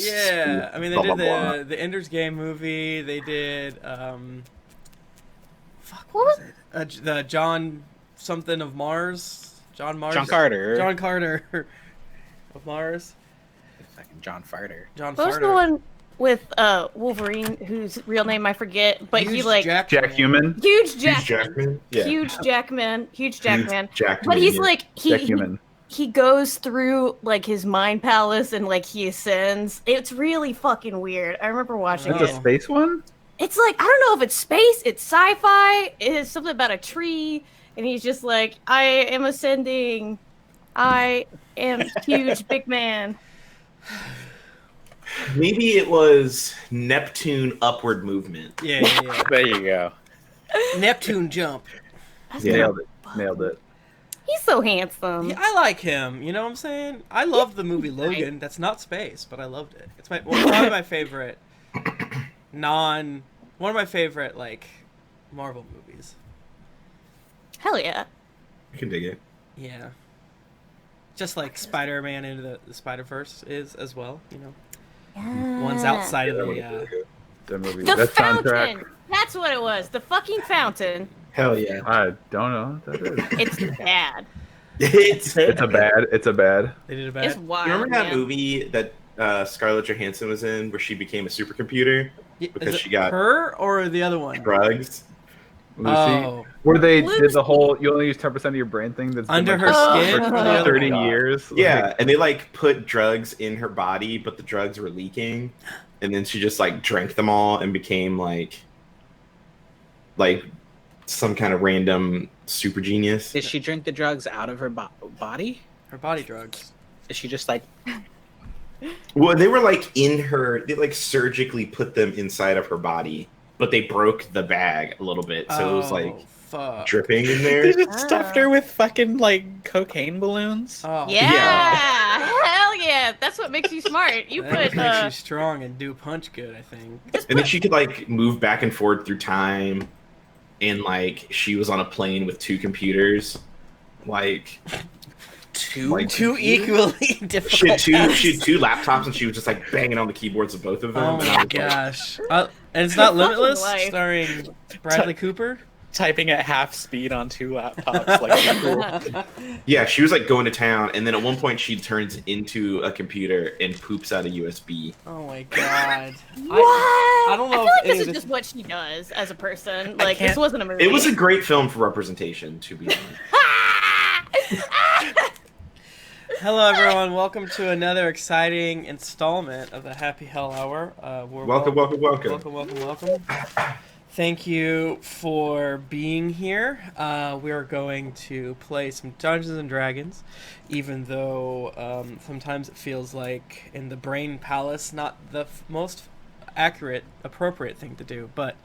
Yeah, I mean they Blah, did blah, the Ender's Game movie. They did What was the John something of Mars. John Carter. John Carter of Mars. Fucking John Farter. John What was Farter. the one with Wolverine, whose real name I forget, but he Huge like Jack Human. huge Hugh Jack, Jackman. Yeah. huge Jackman, Jackman, but he's yeah. like Jack Human. he goes through like his mind palace and like he ascends. It's really fucking weird. I remember watching It's it. a space one? It's like I don't know if it's space, it's sci-fi, it's something about a tree, and he's just like, I am ascending. I am huge big man. Maybe it was Neptune upward movement. Yeah, yeah, yeah. There you go. Neptune jump. That's Yeah. kind of Nailed it. He's so handsome. Yeah, I like him. You know what I'm saying? I love the movie Logan. That's not space, but I loved it. It's one of my favorite like Marvel movies. Hell yeah. I can dig it. Yeah. Just like Spider-Man into the Spider-Verse is as well, you know. One's outside of That the one's really good. The movie. The That fountain. soundtrack. That's what it was. The fucking fountain. Hell yeah. I don't know what that is. It's bad. It's It's a bad. They did a It's bad. wild. You remember that man. movie that Scarlett Johansson was in, where she became a supercomputer because Is it she got her or the other one? drugs? Lucy. Oh, Where they did Lucy. the whole you only use 10% of your brain thing that's been, Under like, her Oh. skin. for Or the other 30 one? years. Yeah, Like, and they like put drugs in her body, but the drugs were leaking, and then she just like drank them all and became like some kind of random super genius. Did she drink the drugs out of her body? Her body drugs. Is she just like Well, they were like in her. They like surgically put them inside of her body, but they broke the bag a little bit, so it was like fuck. dripping in they there. just stuffed her with fucking like cocaine balloons? Oh, Yeah. Hell yeah. That's what makes you smart. You that put makes you strong and do punch good, I think. And then she could like move back and forth through time, and like she was on a plane with two computers, like Two Like- equally she difficult. had two tasks. laptops, and she was just like banging on the keyboards of both of them. Oh and I my was like, gosh! And it's not Fucking Limitless, life. starring Bradley Cooper. Typing at half speed on two laptops. Like, yeah, she was like going to town, and then at one point she turns into a computer and poops out a USB. Oh my god! What? I don't know I if feel like any this of is this- just what she does as a person. Like can't- this wasn't a movie. It was a great film for representation, to be honest. Hello, everyone. Welcome to another exciting installment of the Happy Hell Hour. Welcome. Welcome. Thank you for being here. We are going to play some Dungeons and Dragons, even though sometimes it feels like in the Brain Palace, not the most accurate, appropriate thing to do. But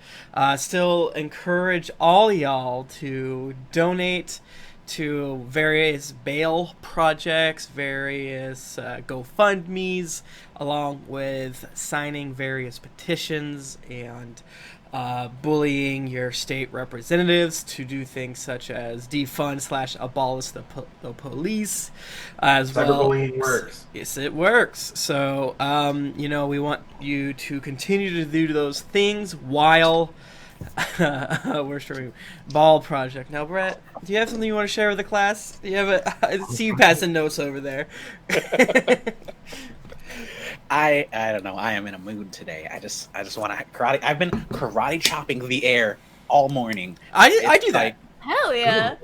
still encourage all y'all to donate to various bail projects, various GoFundMes, along with signing various petitions and bullying your state representatives to do things such as defund / abolish the police, as well. Cyberbullying works. Yes, it works. So, we want you to continue to do those things while we're streaming Ball Project. Now, Brett, do you have something you want to share with the class? Do you have I see you passing notes over there. I don't know. I am in a mood today. I just want to karate. I've been karate chopping the air all morning. I It's do that. like, Hell yeah.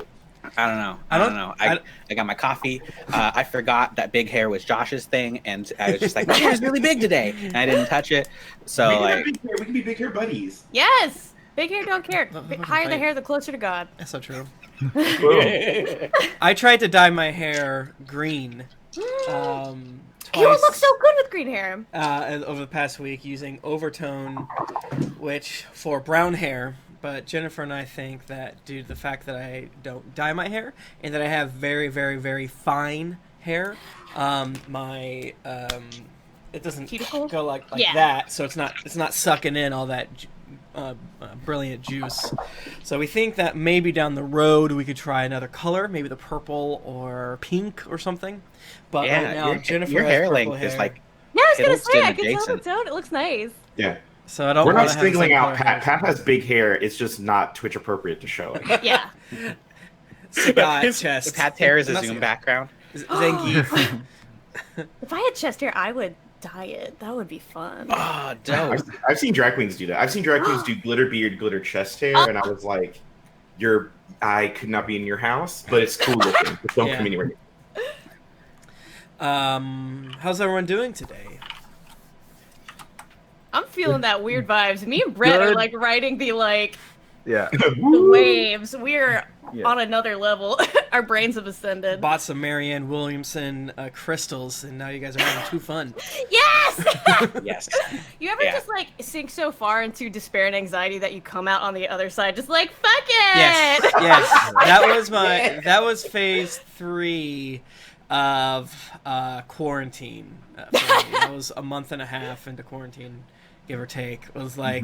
I don't know. I I don't- don't know. I got my coffee. I forgot that big hair was Josh's thing, and I was just like, my hair's really big today, and I didn't touch it. So like, we can be big hair buddies. Yes. Big hair don't care. Fucking Higher the fight. hair, the closer to God. That's so true. Boom. I tried to dye my hair green. You would Twice. look so good with green hair. Over the past week using Overtone, which for brown hair, but Jennifer and I think that due to the fact that I don't dye my hair and that I have very, very, very fine hair, my it doesn't Cuticle? go like Yeah. that, so it's not sucking in all that brilliant juice. So we think that maybe down the road we could try another color, maybe the purple or pink or something. But right now Jennifer your has hair purple length hair. is like Yeah, was gonna say, I Hiddleston can tell the adjacent. tone. It looks nice. Yeah. So I don't. We're wanna not have the singling same out color Pat. hair. Pat has big hair. It's just not Twitch appropriate to show it. Yeah. Cigar chest. Pat's hair is a Not Zoom cigar. background. Zangief. If I had chest hair, I would dye it. That would be fun. Oh, dope. I've seen drag queens do that. I've seen drag queens do glitter beard, glitter chest hair, and I was like, I could not be in your house, but it's cool looking. Just don't Yeah. come anywhere. How's everyone doing today? I'm feeling that weird vibes. Me and Brett are Good. like riding the Yeah. the waves. We're Yeah. on another level. Our brains have ascended. Bought some Marianne Williamson crystals, and now you guys are having too fun. Yes. Yes. You ever Yeah. just like sink so far into despair and anxiety that you come out on the other side just like fuck it? Yes, yes. That was phase 3 of quarantine. For me. That was a month and a half into quarantine, give or take. It was like,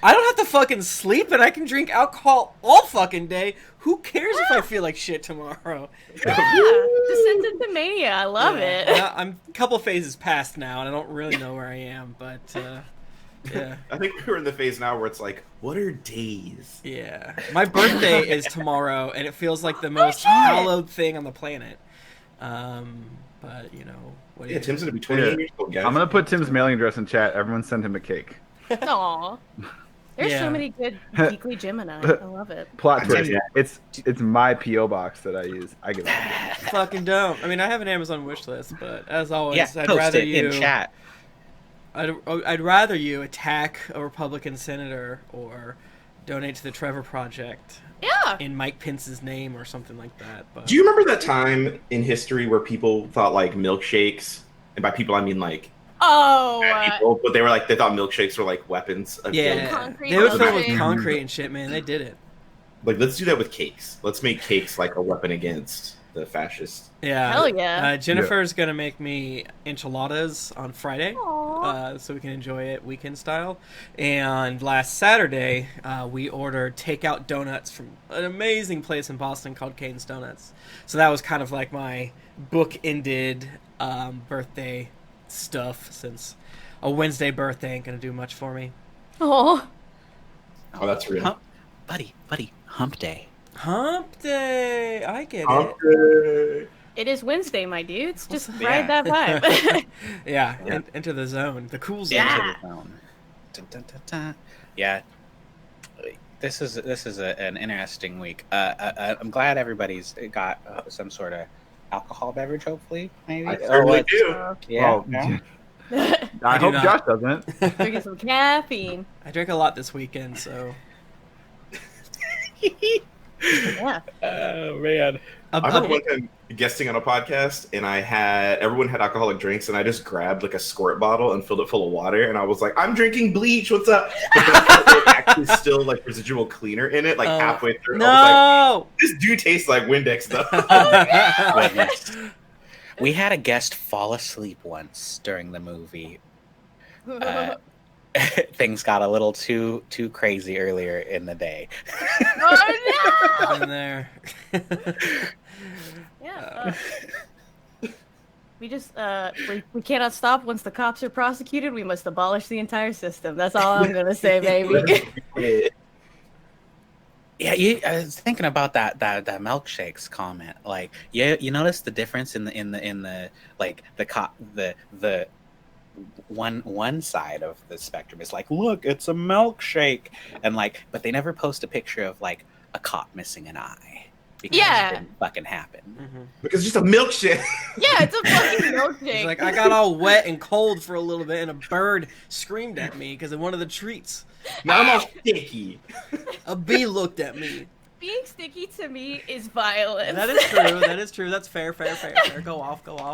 I don't have to fucking sleep, and I can drink alcohol all fucking day. Who cares if I feel like shit tomorrow? Yeah. Descent into mania. I love it. Yeah, I'm a couple phases past now, and I don't really know where I am, but yeah. I think we're in the phase now where it's like, what are days? Yeah. My birthday is tomorrow, and it feels like the most shit. hallowed thing on the planet. But, you know, what do Yeah, you Tim's gonna be 28 years old, guys. I'm gonna put Tim's mailing address in chat. Everyone send him a cake. Aw. There's Yeah. so many good weekly Gemini. I love it. Plot twist. Yeah. It's my PO box that I use. I give it. fucking don't. I mean, I have an Amazon wish list, but as always, Yeah, I'd post rather it you in chat. I'd rather you attack a Republican senator or donate to the Trevor Project Yeah. in Mike Pence's name or something like that. But Do you remember that time in history where people thought like milkshakes, and by people I mean like Oh. bad people, but they thought milkshakes were like weapons of yeah, killing. Concrete they would fill it with milkshake. concrete and shit, man. They did it. Like, let's do that with cakes. Let's make cakes like a weapon against the fascists. Yeah. Hell yeah. Jennifer's gonna make me enchiladas on Friday. Aw. So we can enjoy it weekend style. And last Saturday, we ordered takeout donuts from an amazing place in Boston called Cane's Donuts. So that was kind of like my book-ended birthday stuff, since a Wednesday birthday ain't gonna do much for me. Aw. Oh, that's real. Buddy, hump day. Hump day! I get it. Okay. It is Wednesday, my dudes. Just What's ride that vibe. Yeah, Yeah. Enter the zone. The cool zone. Yeah. Dun, dun, dun, dun. Yeah. This is an interesting week. I'm glad everybody's got some sort of alcohol beverage. Hopefully, maybe. I certainly do. Yeah. Oh, yeah. I do hope not. Josh doesn't. Drinking some caffeine. I drank a lot this weekend, so Yeah. Oh man. I remember one time guesting on a podcast, and everyone had alcoholic drinks, and I just grabbed like a squirt bottle and filled it full of water, and I was like, "I'm drinking bleach. What's up?" But then there was actually still like residual cleaner in it, like halfway through. I was no. like, "This do taste like Windex, though." Goodness. We had a guest fall asleep once during the movie. Things got a little too crazy earlier in the day. Oh in there. no! Yeah. We just we cannot stop once the cops are prosecuted. We must abolish the entire system. That's all I'm gonna say, baby. Yeah, I was thinking about that milkshakes comment. Like, yeah, you notice the difference in the like the one side of the spectrum is like, look, it's a milkshake, and like, but they never post a picture of like a cop missing an eye because Yeah. it didn't fucking happen. Mhm. Because it's just a milkshake. Yeah, it's a fucking milkshake. It's like I got all wet and cold for a little bit, and a bird screamed at me because of one of the treats. Now I'm all sticky. A bee looked at me. Being sticky to me is violence. That is true. That is true. That's fair. Go off. But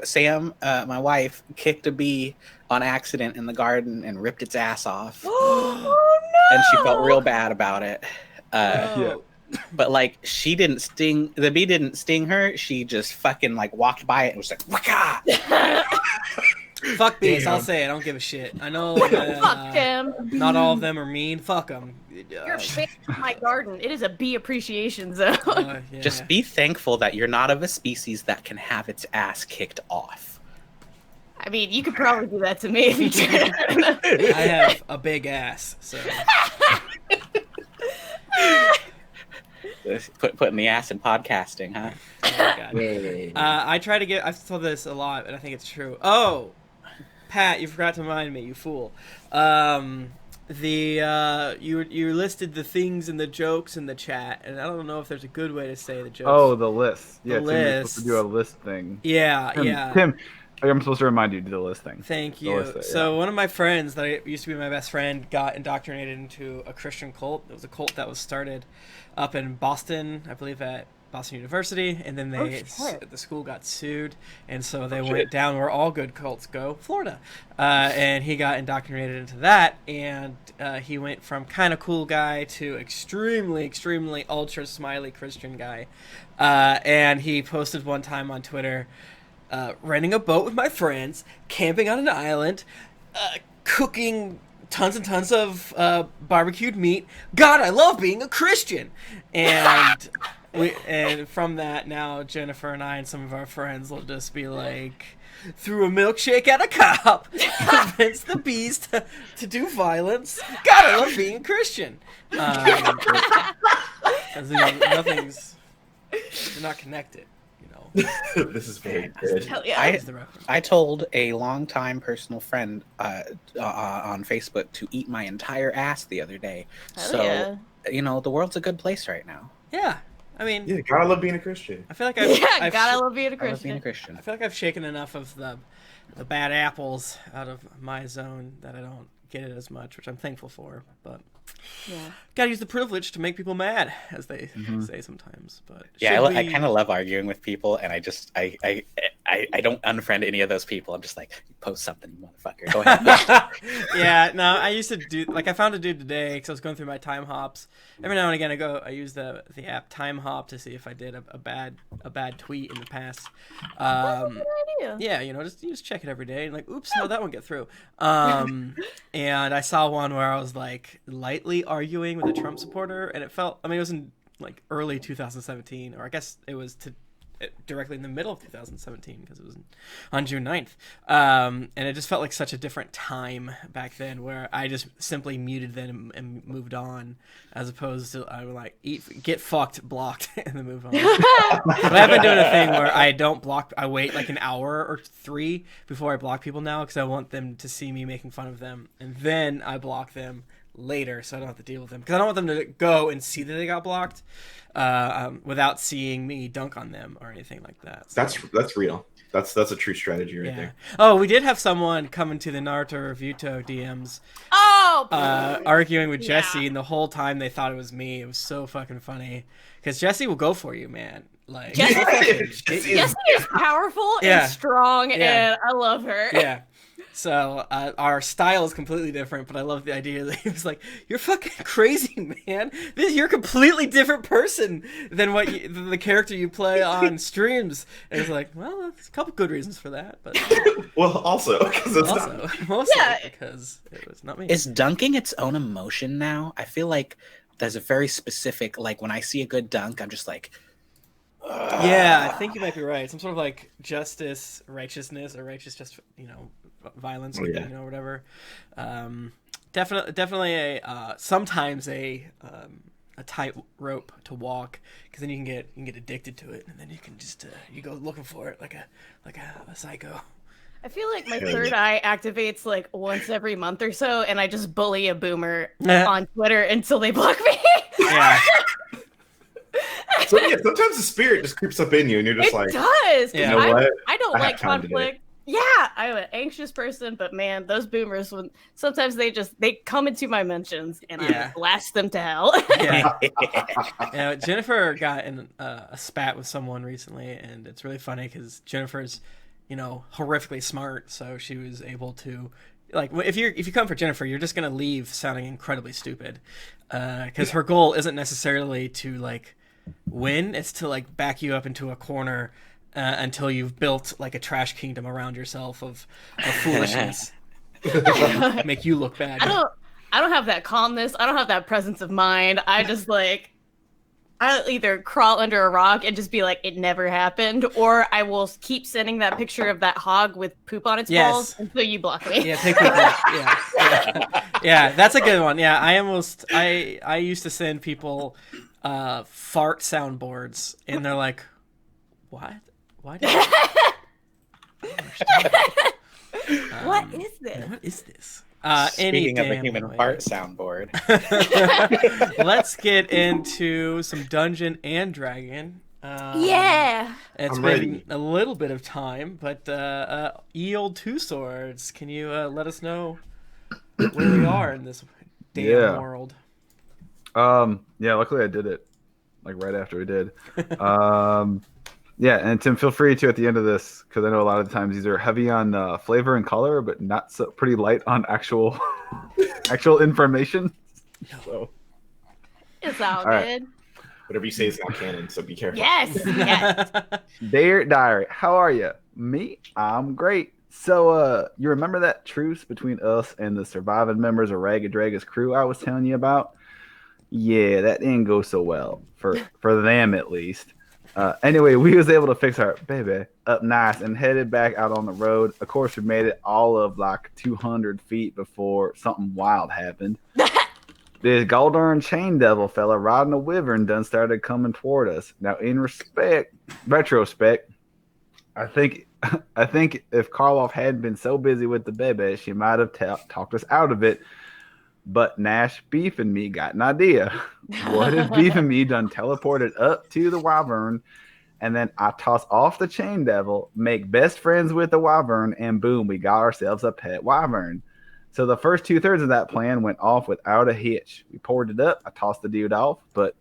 Sam, my wife, kicked a bee on accident in the garden and ripped its ass off, Oh no! and she felt real bad about it. oh, But like, she didn't sting. The bee didn't sting her. She just fucking like walked by it and was like, "Waka!" fuck bees. Damn. I'll say it. I don't give a shit. I know Fuck that, them. not all of them are mean. Fuck them. You're fake My garden. It is a bee appreciation zone. Yeah. Just be thankful that you're not of a species that can have its ass kicked off. I mean, you could probably do that to me if you tried. I have a big ass, so. Putting the ass in podcasting, huh? Oh my God. I try to get. I've told this a lot, and I think it's true. Oh, Pat, you forgot to remind me, you fool. You listed the things and the jokes in the chat, and I don't know if there's a good way to say the jokes. Oh, the list. The Yeah, Tim, you're supposed to do a lists. list thing. Yeah, Tim, yeah. Tim, I'm supposed to remind you to do the list thing. Thank The you. list, yeah. So one of my friends that used to be my best friend got indoctrinated into a Christian cult. It was a cult that was started up in Boston, I believe at Boston University, and then the school got sued, and so they went down where all good cults go, Florida. And he got indoctrinated into that, and he went from kind of cool guy to extremely ultra smiley Christian guy. And he posted one time on Twitter, renting a boat with my friends, camping on an island, cooking tons and tons of barbecued meat. God, I love being a Christian. And and from that, now Jennifer and I and some of our friends will just be like, threw a milkshake at a cop, convinced the bees to do violence. God, I love being a Christian. Nothing's, they're not connected. This is very good. Hell yeah. I told a longtime personal friend on Facebook to eat my entire ass the other day. Hell So, yeah. The world's a good place right now. Yeah, I mean, Yeah, gotta love being a Christian. I feel like God, I love being a I love Christian. being a Christian. I feel like I've shaken enough of the bad apples out of my zone that I don't get it as much, which I'm thankful for. But Yeah. gotta use the privilege to make people mad, as they say sometimes. But Yeah, should I we- kind of love arguing with people, and I don't unfriend any of those people. I'm just like, you post something, you motherfucker. Go ahead. Yeah, no, I used to do, like, I found a dude today because I was going through my time hops. Every now and again, I use the app Time Hop to see if I did a bad tweet in the past. That's a good idea. Yeah, you just check it every day and like, oops, how'd that one get through? And I saw one where I was like lightly arguing with a Trump supporter, and it was in like early 2017, or I guess it was directly in the middle of 2017 because it was on June 9th. And it just felt like such a different time back then where I just simply muted them and moved on, as opposed to I would like get fucked, blocked, and then move on. But I've been doing a thing where I don't block. I wait like an hour or 3 before I block people now because I want them to see me making fun of them, and then I block them later so I don't have to deal with them, because I don't want them to go and see that they got blocked without seeing me dunk on them or anything like that. So, That's real. That's a true strategy right there. Oh, we did have someone come into the Naruto Revuto DMs Oh! arguing with Yeah. Jesse, and the whole time they thought it was me. It was so fucking funny because Jesse will go for you, man. Like Jesse- she'll fucking Jesse get you. Jesse is powerful Yeah. and strong, Yeah. and I love her. Yeah. So our style is completely different, but I love the idea that he was like, "You're fucking crazy, man. You're a completely different person than the character you play on streams." And it's like, well, there's a couple good reasons for that, but Well, also because it's not. also mostly Yeah. because it was not me. Is dunking its own emotion now? I feel like there's a very specific, like when I see a good dunk, I'm just like, Yeah, I think you might be right. Some sort of like justice, righteousness, or righteous just violence, Oh, yeah. whatever. Definitely a sometimes a tight rope to walk, because then you can get addicted to it, and then you can just you go looking for it like a psycho. I feel like my third eye activates like once every month or so, and I just bully a boomer on Twitter until they block me. Yeah, So yeah, sometimes the spirit just creeps up in you, and you're just It like, does. 'cause You know what? I don't I have like time today. conflict. Yeah, I'm an anxious person, but man, those boomers, when sometimes they come into my mentions and Yeah. I blast them to hell. yeah. Jennifer got in a spat with someone recently, and it's really funny because Jennifer's, horrifically smart, so she was able to, like, if you come for Jennifer, you're just gonna leave sounding incredibly stupid, because her goal isn't necessarily to like win; it's to like back you up into a corner until you've built like a trash kingdom around yourself of foolishness, make you look bad. I don't have that calmness. I don't have that presence of mind. I just like I'll either crawl under a rock and just be like, it never happened, or I will keep sending that picture of that hog with poop on its balls until you block me. Yeah, take yeah, that's a good one. Yeah, I used to send people fart soundboards, and they're like, what? Why did I What is this? What is this? Speaking of a human way. fart soundboard. Let's get into some Dungeon and Dragon. Yeah. It's I'm been ready. a little bit of time, but Old Two Swords, can you let us know where we are in this damn world? Yeah, luckily I did it like right after we did. Yeah, and Tim, feel free to at the end of this, because I know a lot of the times these are heavy on flavor and color, but not so pretty light on actual information. So It's all right. good. Whatever you say is not canon, so be careful. Yes. Yes. Dear Diary, how are you? Me? I'm great. So, you remember that truce between us and the surviving members of Ragged Dragon's crew I was telling you about? Yeah, that didn't go so well for them at least. Anyway, we was able to fix our baby up nice and headed back out on the road. Of course, we made it all of like 200 feet before something wild happened. This golden chain devil fella riding a wyvern done started coming toward us. Now, in retrospect, I think if Karloff hadn't been so busy with the baby, she might have talked us out of it. But Gnash, Beef, and me got an idea. What if Beef and me done teleported up to the wyvern, and then I toss off the chain devil, make best friends with the wyvern, and boom, we got ourselves a pet wyvern. So the first 2/3 of that plan went off without a hitch. We poured it up, I tossed the dude off, but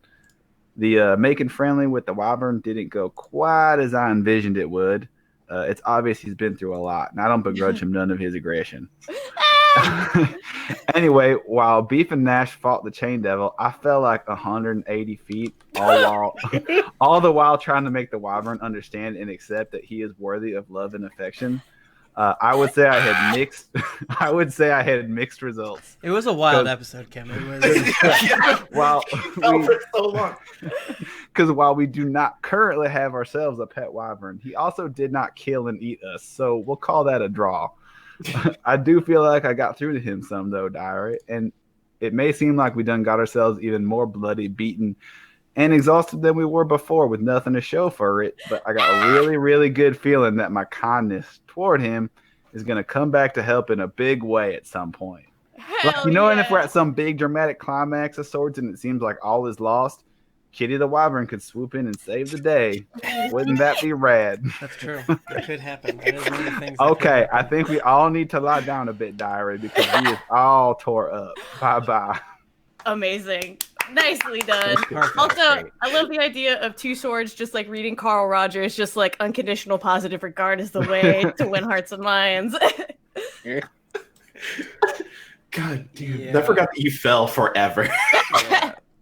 the making friendly with the wyvern didn't go quite as I envisioned it would. It's obvious he's been through a lot, and I don't begrudge him none of his aggression. Anyway, while Beef and Gnash fought the chain devil, I fell like 180 feet, all the while trying to make the wyvern understand and accept that he is worthy of love and affection. I would say I had mixed. I would say I had mixed results. It was a wild episode, Kim. It was. For so long. Because while we do not currently have ourselves a pet wyvern, he also did not kill and eat us. So we'll call that a draw. I do feel like I got through to him some, though, Diary. And it may seem like we done got ourselves even more bloody, beaten, and exhausted than we were before with nothing to show for it. But I got a really, really good feeling that my kindness toward him is going to come back to help in a big way at some point. Hell And if we're at some big dramatic climax of sorts and it seems like all is lost, Kitty the Wyvern could swoop in and save the day. Wouldn't that be rad? That's true. That could happen. That is one of the things. Okay, I think we all need to lie down a bit, Diary, because we is all tore up. Bye-bye. Amazing. Nicely done. Perfect. Also, Great. I love the idea of Two Swords just like reading Carl Rogers, just like unconditional positive regard is the way to win hearts and minds. God, dude. Yeah. I forgot that you fell forever.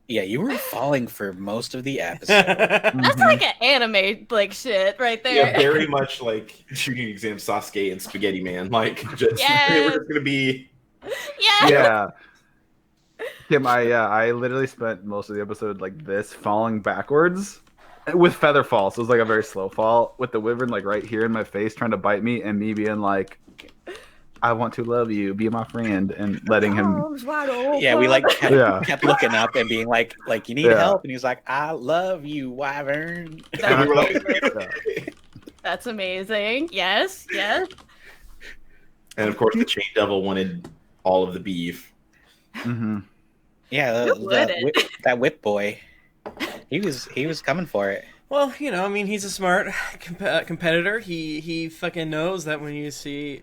Yeah, you were falling for most of the episode. That's like an anime like shit right there. Yeah, very much like shooting exam Sasuke and Spaghetti Man. Like, just Yes. they were just gonna be. Yeah. Yeah. Kim, I literally spent most of the episode like this, falling backwards with feather fall. So it was like a very slow fall with the wyvern like right here in my face trying to bite me, and me being like, I want to love you, be my friend, and letting him. Arms wide open. Yeah, we like kept, Yeah. kept looking up and being like you need Yeah. help, and he's like, I love you, wyvern. And we were like, That's amazing. Yes, yes. and of course, the Chain Devil wanted all of the beef. Mm-hmm. Yeah, Who wouldn't? that whip boy, he was coming for it. Well, I mean, he's a smart competitor. He fucking knows that when you see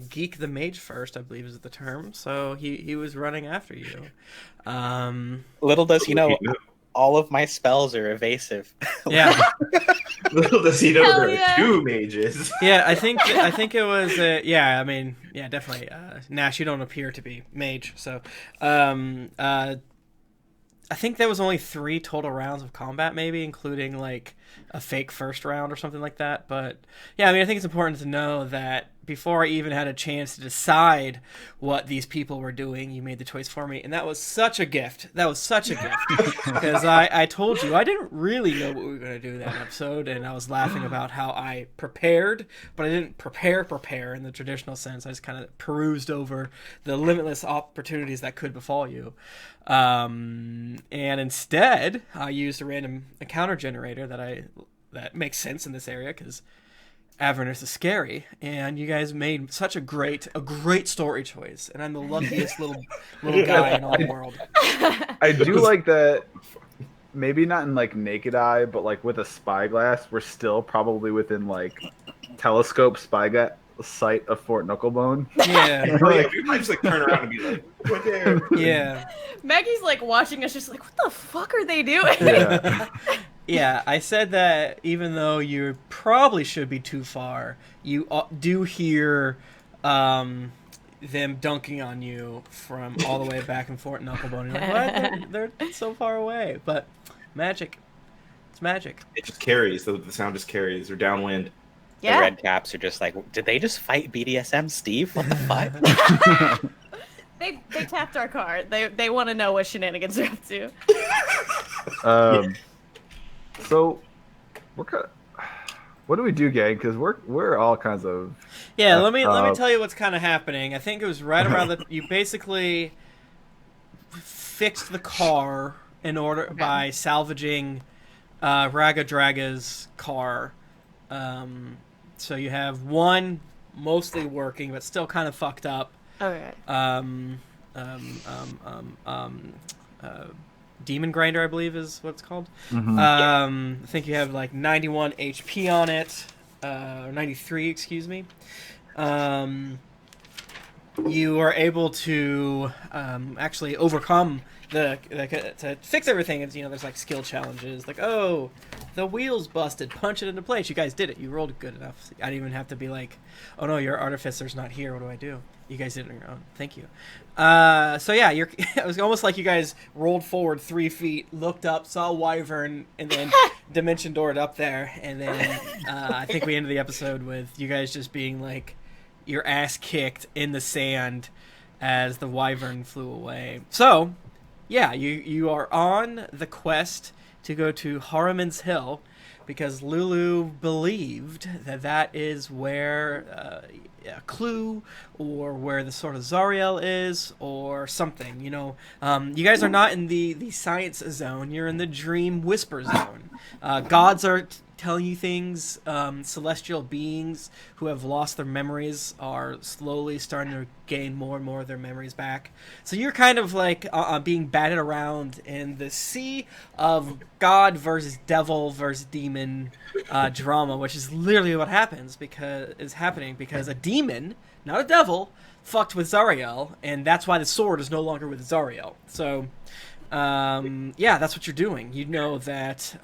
geek the mage first, I believe is the term. So he was running after you. Little does he know, all of my spells are evasive. Yeah, Little does he know Hell there yeah. are two mages. yeah. I think it was. Yeah, I mean, yeah, definitely. Gnash, you don't appear to be mage, so. I think there was only 3 total rounds of combat, maybe, including like a fake first round or something like that. But yeah, I mean, I think it's important to know that before I even had a chance to decide what these people were doing, you made the choice for me, and that was such a gift. Because I told you I didn't really know what we were going to do that episode, and I was laughing about how I prepared, but I didn't prepare in the traditional sense. I just kind of perused over the limitless opportunities that could befall you. And instead, I used a random encounter generator that makes sense in this area, because Avernus is scary, and you guys made such a great story choice, and I'm the luckiest little guy in all the world. I do like that. Maybe not in like naked eye, but like with a spyglass, we're still probably within like telescope spyglass sight of Fort Knucklebone. Yeah. We might just like turn around and be like, right there. Yeah. Maggie's like watching us, just like, what the fuck are they doing? Yeah. Yeah, I said that even though you probably should be too far, you do hear them dunking on you from all the way back in Fort Knucklebone. You're like, what? They're so far away. But magic. It's magic. It just carries. The sound just carries. They're downwind. Yeah. The red caps are just like, did they just fight BDSM Steve? What the fuck? They tapped our card. They want to know what shenanigans are up to. So, what do we do, gang? Because we're all kinds of. Yeah, let me tell you what's kind of happening. I think it was right around you basically fixed the car in order by salvaging Raga Draga's car. So you have one mostly working, but still kind of fucked up. Okay. Demon Grinder, I believe, is what it's called. Mm-hmm. I think you have like 91 HP on it, or 93, excuse me. You are able to actually overcome to fix everything. It's, there's like skill challenges, like, oh, the wheel's busted, punch it into place. You guys did it. You rolled good enough. I didn't even have to be like, oh no, your artificer's not here. What do I do? You guys did it on your own. Thank you. So yeah, it was almost like you guys rolled forward 3 feet, looked up, saw a wyvern, and then dimension doored up there. And then I think we ended the episode with you guys just being like your ass kicked in the sand as the wyvern flew away. So yeah, you are on the quest to go to Harriman's Hill, because Lulu believed that is where a clue, or where the Sword of Zariel is, or something. You guys are not in the science zone. You're in the dream whisper zone. Gods are telling you things. Celestial beings who have lost their memories are slowly starting to gain more and more of their memories back. So you're kind of like being batted around in the sea of God versus devil versus demon drama, which is literally what happens because a demon, not a devil, fucked with Zariel, and that's why the sword is no longer with Zariel. So yeah, that's what you're doing. You know that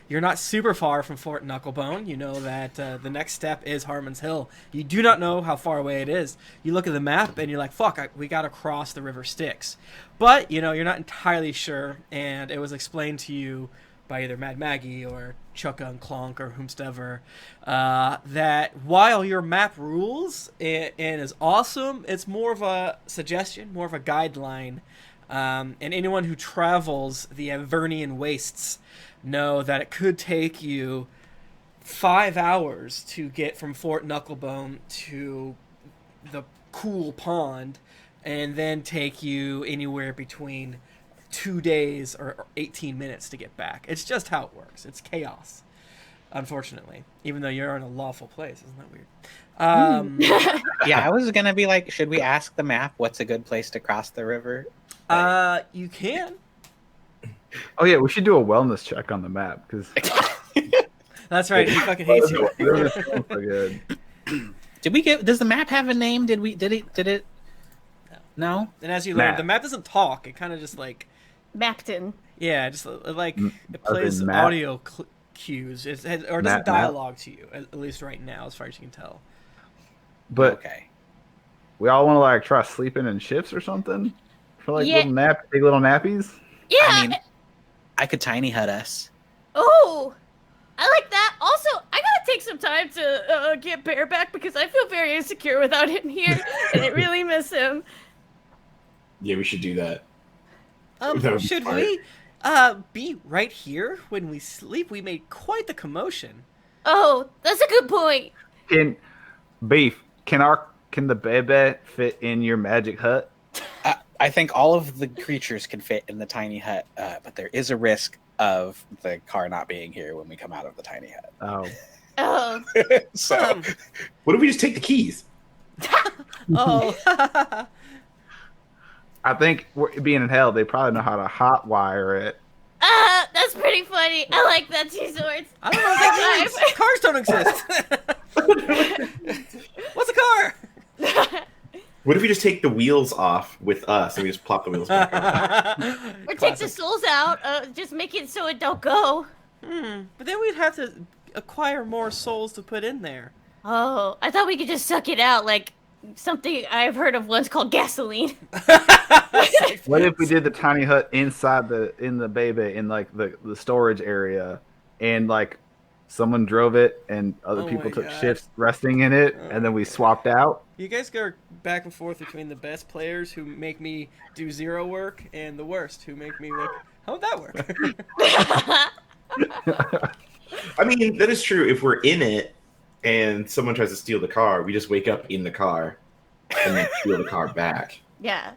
you're not super far from Fort Knucklebone. You know that the next step is Harriman's Hill. You do not know how far away it is. You look at the map and you're like, fuck, we gotta cross the River Styx. But, you're not entirely sure, and it was explained to you by either Mad Maggie or Chukka and Clonk or whomstever, that while your map rules and is awesome, it's more of a suggestion, more of a guideline. And anyone who travels the Avernian wastes know that it could take you 5 hours to get from Fort Knucklebone to the cool pond, and then take you anywhere between 2 days or 18 minutes to get back. It's just how it works. It's chaos, unfortunately, even though you're in a lawful place. Isn't that weird? Yeah, I was going to be like, should we ask the map what's a good place to cross the river? You can. Oh yeah, we should do a wellness check on the map, because That's right. He fucking hates you. so good. Does the map have a name? Did it? No. And as you learn, Map. the map doesn't talk. It kind of just like, Macton. yeah, just like it plays map? audio cues, or it doesn't Map. dialogue to you, at least right now, as far as you can tell. But Okay. we all want to like try sleeping in shifts or something for like Yeah. big little nappies. Yeah. I mean, I could tiny hut us. Oh, I like that. Also, I gotta take some time to get Bear back because I feel very insecure without him here, and I really miss him. Yeah, we should do that. That would be Should smart. we be right here when we sleep? We made quite the commotion. Oh, that's a good point. Can Beef? Can the baby fit in your magic hut? I think all of the creatures can fit in the tiny hut, but there is a risk of the car not being here when we come out of the tiny hut. Oh, Oh, So What if we just take the keys? Oh. I think being in hell, they probably know how to hot wire it. that's pretty funny. I like that, T-Swords. I don't know what that means. Cars don't exist. What's a car? What if we just take the wheels off with us and we just plop the wheels back on? Or take the souls out. Just make it so it don't go. But then we'd have to acquire more souls to put in there. Oh, I thought we could just suck it out like something I've heard of once called gasoline. What if we did the tiny hut inside the baby in like the storage area, and like someone drove it and other Oh people my took God. shifts resting in it, and then we swapped out? You guys go back and forth between the best players who make me do zero work and the worst who make me work. How would that work? I mean, that is true. If we're in it and someone tries to steal the car, we just wake up in the car and then steal the car back. Yeah.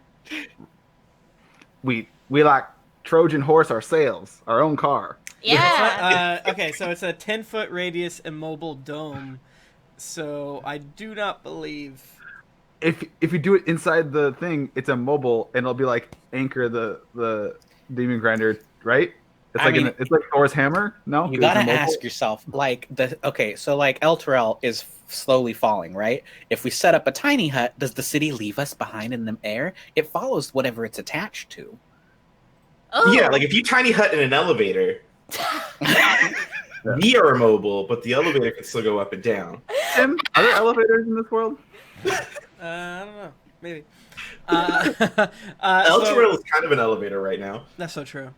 We like Trojan horse ourselves, our own car. Yeah. Okay, so it's a 10-foot radius immobile dome. So I do not believe. If you do it inside the thing, it's a mobile, and it'll be like Anchor the demon grinder, right? It's I like mean, it's like Thor's hammer. No, you 'Cause gotta it's a mobile? ask yourself, so like El Terrell is slowly falling, right? If we set up a tiny hut, does the city leave us behind in the air? It follows whatever it's attached to. Oh. Yeah, like if you tiny hut in an elevator, we are immobile, but the elevator can still go up and down. Tim, are there elevators in this world? I don't know. Maybe. El So- Terrell is kind of an elevator right now. That's so true.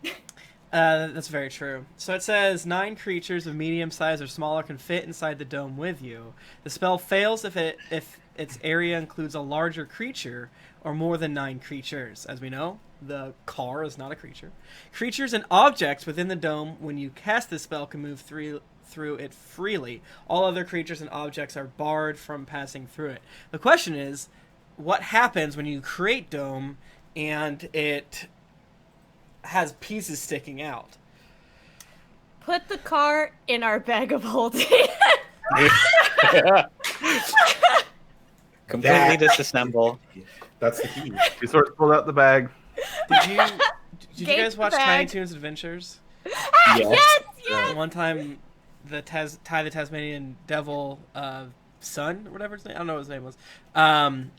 That's very true. So it says 9 creatures of medium size or smaller can fit inside the dome with you. The spell fails if its area includes a larger creature or more than 9 creatures. As we know, the car is not a creature. Creatures and objects within the dome, when you cast this spell, can move through it freely. All other creatures and objects are barred from passing through it. The question is, what happens when you create dome and it has pieces sticking out? Put the car in our bag of holding. Completely disassemble. That's the key. We sort of pulled out the bag. Did you Gave guys the watch bag. Tiny Toons Adventures? Yes. One time, the Ty the Tasmanian Devil son or whatever his name, I don't know what his name was,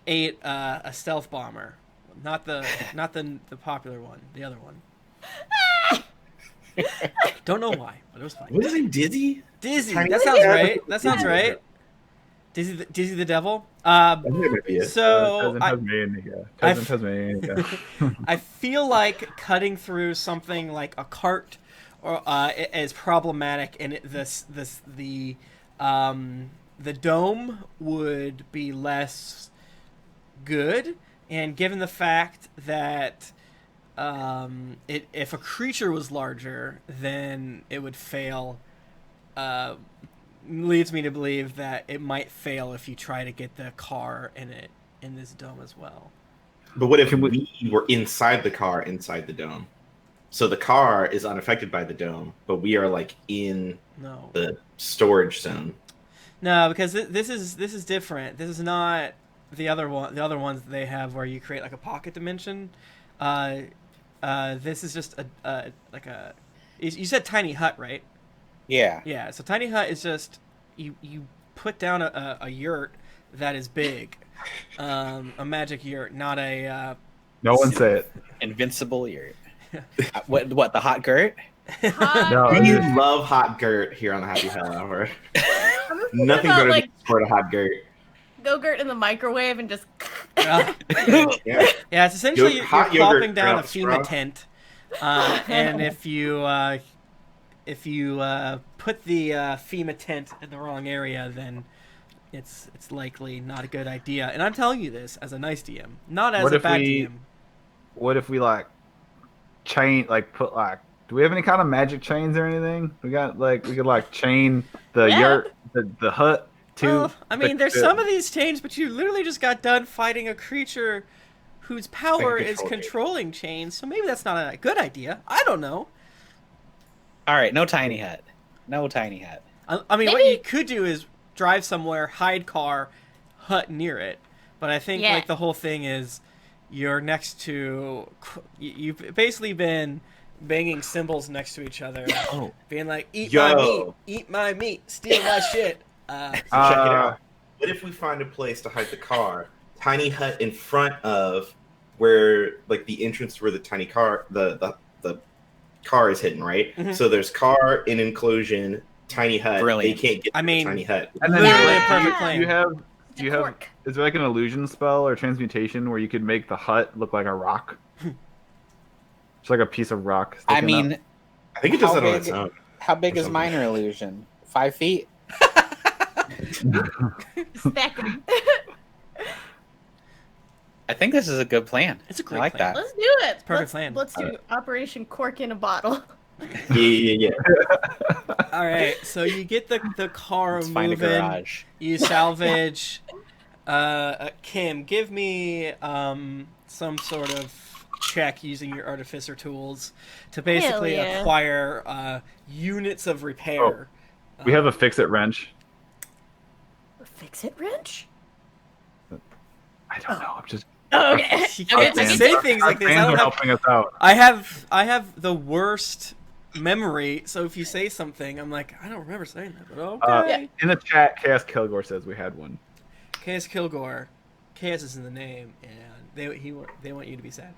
ate a stealth bomber, not the popular one, the other one. Don't know why, but it was funny. What is his name? Dizzy? Dizzy, Tiny- that sounds Yeah, right. That sounds yeah. right. Dizzy the Devil. I think that might be it. So Cousin Tasmania. I feel like cutting through something like a cart or is problematic, and the dome would be less good. And given the fact that if a creature was larger, then it would fail. Leads me to believe that it might fail if you try to get the car in this dome as well. But what if Can we were inside the car, inside the dome? So the car is unaffected by the dome, but we are like in No. the storage zone. No, because this is different. This is not the other one. The other ones they have where you create like a pocket dimension. This is just a like a. You said tiny hut, right? Yeah. Yeah. So tiny hut is just you put down a yurt that is big, a magic yurt, not a. No one say it. Invincible ear. What the hot Gert? No, We love hot Gert here on the Happy Hell Hour. Nothing about, better like- than support a hot Gert. Go-gurt in the microwave and just. Yeah, Yeah. it's essentially you're Hot yogurt plopping down a without FEMA straw. tent, and if you put put the FEMA tent in the wrong area, then it's likely not a good idea. And I'm telling you this as a nice DM, not as a bad DM. What if we like chain put do we have any kind of magic chains or anything? We could chain the yurt, the hut to. Well, I mean, there's some of these chains, but you literally just got done fighting a creature whose power is controlling chains, so maybe that's not a good idea. I don't know. All right, no tiny hut. No tiny hut. I mean, what you could do is drive somewhere, hide car, hut near it. But I think the whole thing is you're next to. You've basically been banging cymbals next to each other, being like, "Eat my meat, steal my shit." Check it out. What if we find a place to hide the car? Tiny hut in front of where, the entrance where the tiny car, the car is hidden, right? Mm-hmm. So there's car in enclosure, tiny hut. Brilliant. They can't get to the tiny hut. And then perfect plan. Do you have? Is there an illusion spell or transmutation where you could make the hut look like a rock? It's like a piece of rock. I mean, up. I think it does that on its own. How big is minor illusion? 5 feet. Stacking. I think this is a good plan. It's a great I like plan. that. Let's do it. It's a perfect plan. Let's do Operation Cork in a Bottle. Yeah. All right, so you get the car Let's moving. find a garage. You salvage. Kim, give me some sort of check using your artificer tools to basically acquire units of repair. We have a fix-it wrench. A fix-it wrench? I don't know. I'm just. Okay. You can't just say things like this. Fans are helping us out. I have the worst memory, so if you say something, I'm like, I don't remember saying that, but okay. In the chat, Chaos Kilgore says we had one. Chaos Kilgore. Chaos is in the name, and they want you to be sad.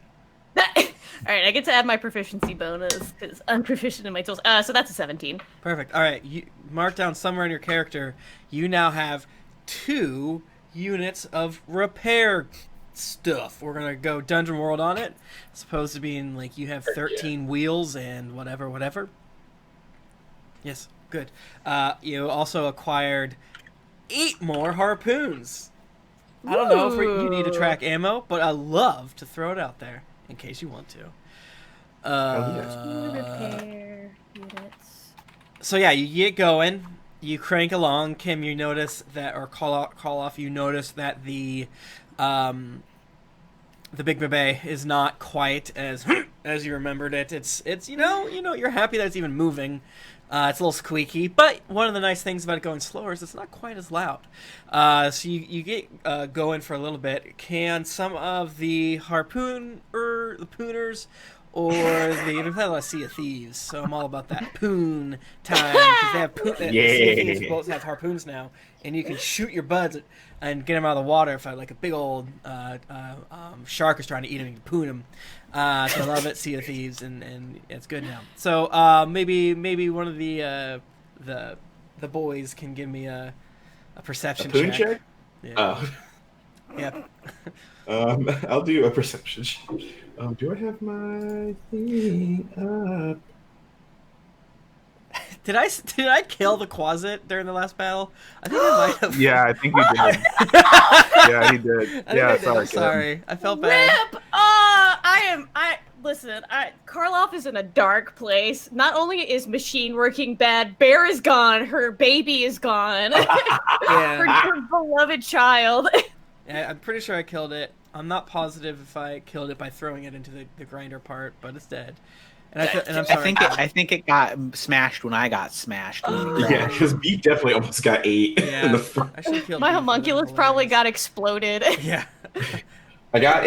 Alright, I get to add my proficiency bonus, because I'm proficient in my tools. So that's a 17. Perfect. Alright, you mark down somewhere in your character, you now have 2 units of repair stuff. We're gonna go Dungeon World on it. It's supposed to be in, you have 13 wheels and whatever. Yes, good. You also acquired 8 more harpoons. I don't know if you need to track ammo, but I love to throw it out there in case you want to. Repair units. So yeah, you get going. You crank along. Kim, you notice that, or Karloff, you notice that the Big Bebe is not quite as you remembered it. It's you're happy that it's even moving. It's a little squeaky, but one of the nice things about it going slower is it's not quite as loud. So you get going for a little bit. Can some of the pooners, or they've had a lot of Sea of Thieves, so I'm all about that poon time, because they have Sea of Thieves boats have harpoons now, and you can shoot your buds and get them out of the water if a big old shark is trying to eat them, you can poon them. So I love it, Sea of Thieves, and it's good now. So maybe one of the boys can give me a perception poon check. check? Yeah. Yep. I'll do a perception check. Do I have my thing up? Did I kill the Quasit during the last battle? I think I might have. Yeah, I think you did. Yeah, he did. Yeah, sorry. I felt bad. RIP! Listen, Karloff is in a dark place. Not only is machine working bad, Bear is gone, her baby is gone. her beloved child. Yeah, I'm pretty sure I killed it. I'm not positive if I killed it by throwing it into the grinder part, but it's dead. And I'm sorry. I think it got smashed when I got smashed. Yeah, because B definitely almost got 8 in the front. I should've killed My Beef, homunculus probably got exploded. Yeah. I got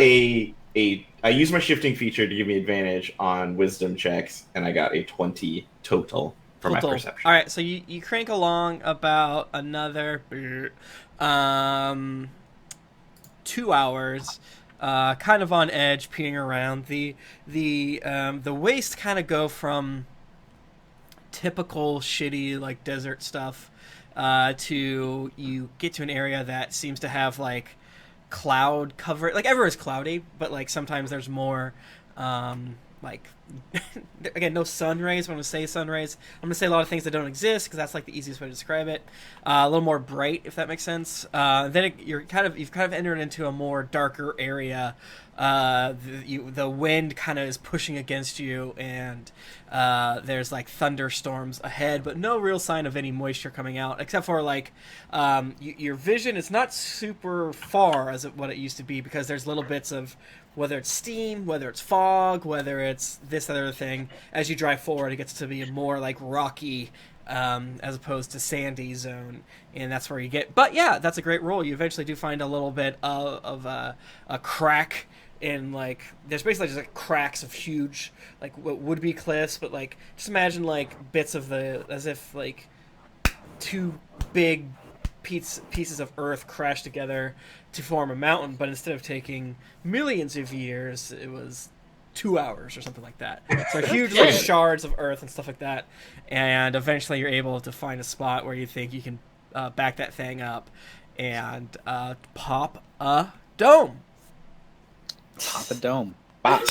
I used my shifting feature to give me advantage on wisdom checks, and I got a 20 total for my perception. All right, so you crank along about another 2 hours, kind of on edge, peeing around. The wastes kind of go from typical shitty desert stuff to you get to an area that seems to have cloud cover. Everywhere's cloudy, but sometimes there's more again, no sun rays. When I say sun rays, I'm gonna say a lot of things that don't exist because that's like the easiest way to describe it. A little more bright, if that makes sense. You've kind of entered into a more darker area. The wind kind of is pushing against you, and there's like thunderstorms ahead, but no real sign of any moisture coming out, except for like your vision is not super far as what it used to be because there's little bits of whether it's steam, whether it's fog, whether it's this other thing. As you drive forward, it gets to be a more like rocky as opposed to sandy zone, and that's where you get. But yeah, that's a great roll. You eventually do find a little bit of a crack in like there's basically just like cracks of huge like what would be cliffs, but like just imagine like bits of the as if like two big pieces of earth crashed together to form a mountain, but instead of taking millions of years, it was 2 hours or something like that. So huge like shards of earth and stuff like that, and eventually you're able to find a spot where you think you can back that thing up and pop a dome. Pop a dome. Wow.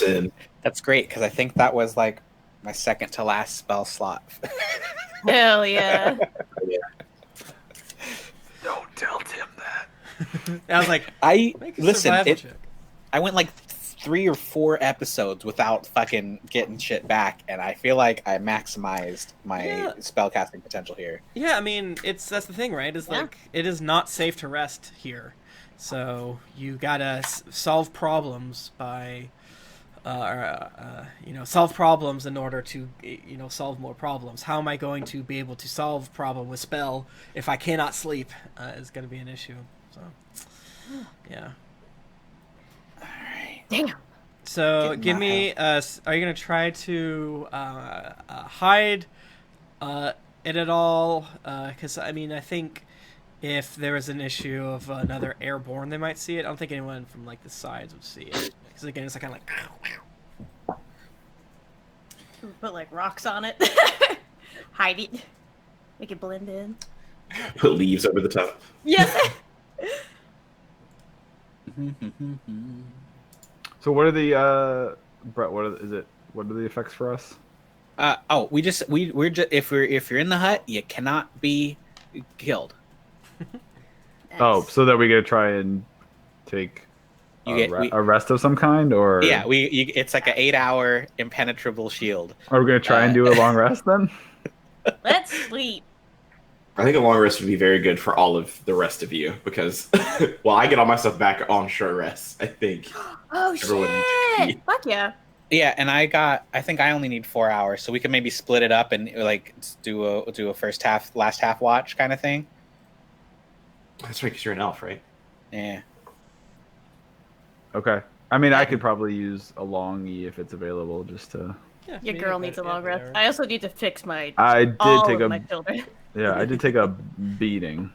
That's great because I think that was like my second to last spell slot. Hell yeah. Don't tell Tim that. I was like, I make a listen. survival check. I went like 3 or 4 episodes without fucking getting shit back, and I feel like I maximized my spellcasting potential here. Yeah, I mean, that's the thing, right? Is like it is not safe to rest here, so you gotta solve problems by, solve problems in order to solve more problems. How am I going to be able to solve problem with spell if I cannot sleep? Is going to be an issue. So, yeah. Damn. So give me. Are you gonna try to hide it at all? Because I mean, I think if there was an issue of another airborne, they might see it. I don't think anyone from like the sides would see it. Because again, it's like kind of like. Put like rocks on it. Hide it. Make it blend in. Put leaves over the top. Yes. So what are the Brett? What are the effects for us? We're just if you're in the hut, you cannot be killed. Oh, so that we get to try and take a rest of some kind, or it's like an 8-hour impenetrable shield. Are we gonna try and do a long rest then? Let's sleep. I think a long rest would be very good for all of the rest of you because, well, I get all my stuff back on short rest. I think. Oh shit! Fuck yeah. Yeah, and I think I only need 4 hours, so we can maybe split it up and like do a first half, last half watch kind of thing. That's right, because you're an elf, right? Yeah. Okay. I mean, I could probably use a long E if it's available, just to. Yeah, Your girl needs a long rest. I also need to fix my. I did take my children. Yeah, I did take a beating.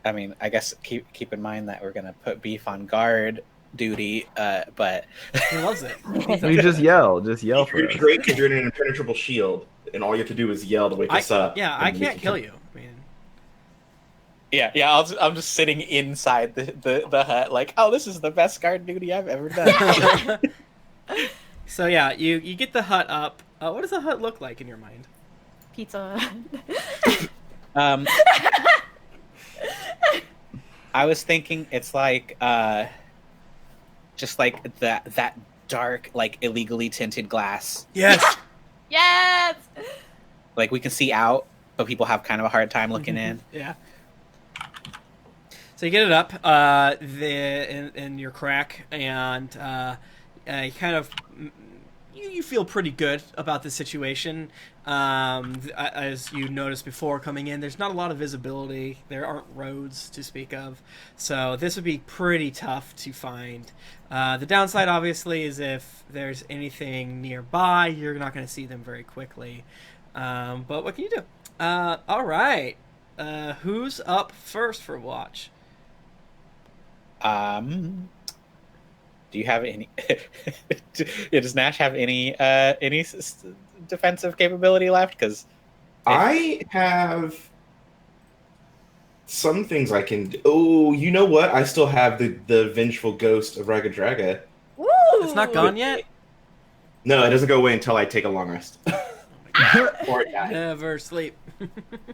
I mean, I guess keep in mind that we're gonna put Beef on guard duty, but he loves it. You just yell for You're us. great because you're in an impenetrable shield, and all you have to do is yell to wake us up. Yeah, I can't kill you. I mean, yeah. I'm just sitting inside the hut, like, oh, this is the best guard duty I've ever done. So yeah, you get the hut up. What does the hut look like in your mind? Pizza. I was thinking it's like just like that dark, like illegally tinted glass. Yes. Yes. Like we can see out, but people have kind of a hard time looking in. Yeah. So you get it up in your crack, and you kind of you feel pretty good about the situation. As you noticed before coming in, there's not a lot of visibility. There aren't roads to speak of, so this would be pretty tough to find. The downside, obviously, is if there's anything nearby, you're not going to see them very quickly. But what can you do? All right. Who's up first for watch? Do you have any? Does Gnash have any defensive capability left? Because I have some things I can. Oh, you know what? I still have the vengeful ghost of Ragadraga. Woo! It's not gone yet. No, it doesn't go away until I take a long rest. Or die. Never sleep.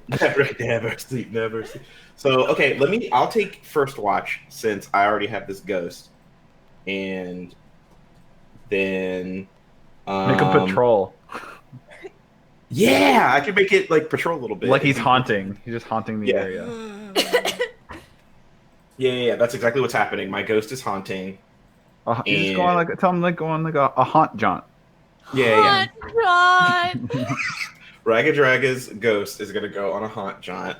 Never sleep, never sleep. So, okay, I'll take first watch since I already have this ghost. And then... Make a patrol. Yeah, I could make it, like, patrol a little bit. Like he's haunting. He's just haunting the Yeah. area. Yeah, that's exactly what's happening. My ghost is haunting. You just go on like tell him like go on like a haunt jaunt. Yeah. Haunt jaunt. Raga Draga's ghost is gonna go on a haunt jaunt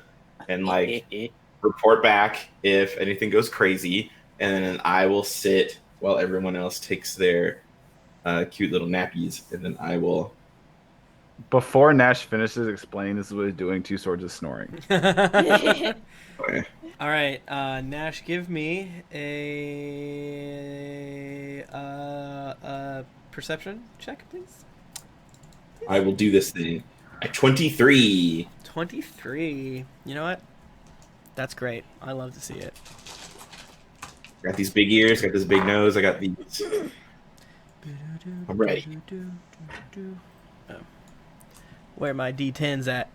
and like report back if anything goes crazy, and then I will sit while everyone else takes their cute little nappies, and then I will. Before Gnash finishes explaining this is what he's doing, Two Swords is snoring. Okay. All right, Gnash, give me a perception check, please. I will do this thing at 23. 23. You know what? That's great. I love to see it. Got these big ears, got this big nose, I got these. I'm ready. Oh. Where are my D10s at?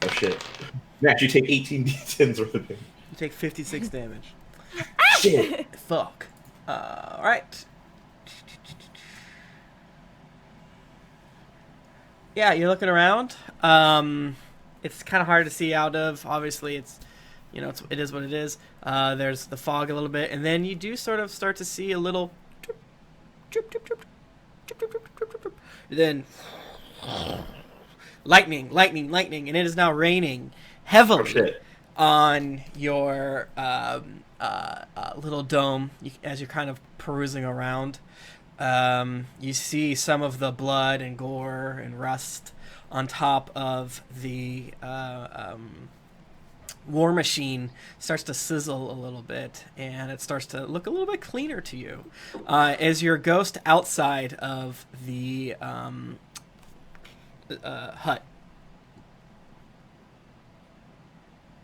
Oh shit. Matt, you take 18 d10s worth of damage. You take 56 damage. Shit. Fuck. Alright. Yeah, you're looking around. It's kind of hard to see out of. Obviously, it is what it is. There's the fog a little bit, and then you do sort of start to see a little drip, drip, drip, drip, drip, drip, drip, drip, drip. Then lightning, and it is now raining heavily on your little dome as you're kind of perusing around. You see some of the blood and gore and rust on top of the war machine starts to sizzle a little bit, and it starts to look a little bit cleaner to you as your ghost outside of the hut.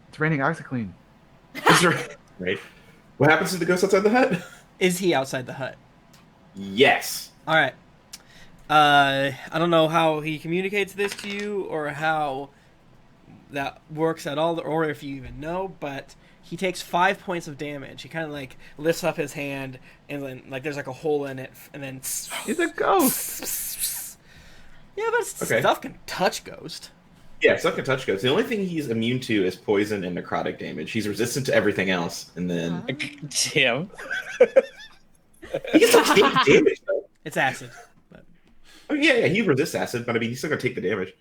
It's raining OxyClean. Right. What happens to the ghost outside the hut? Is he outside the hut? Yes. All right. I don't know how he communicates this to you or how that works at all, or if you even know, but he takes 5 points of damage. He kind of like lifts up his hand, and then like there's like a hole in it, and then He's a ghost. Yeah, but stuff can touch ghost. Yeah, stuff can touch ghost. The only thing he's immune to is poison and necrotic damage. He's resistant to everything else, and then Damn. he can still take damage though. It's acid. But... Oh yeah, he resists acid, but I mean he's still gonna take the damage.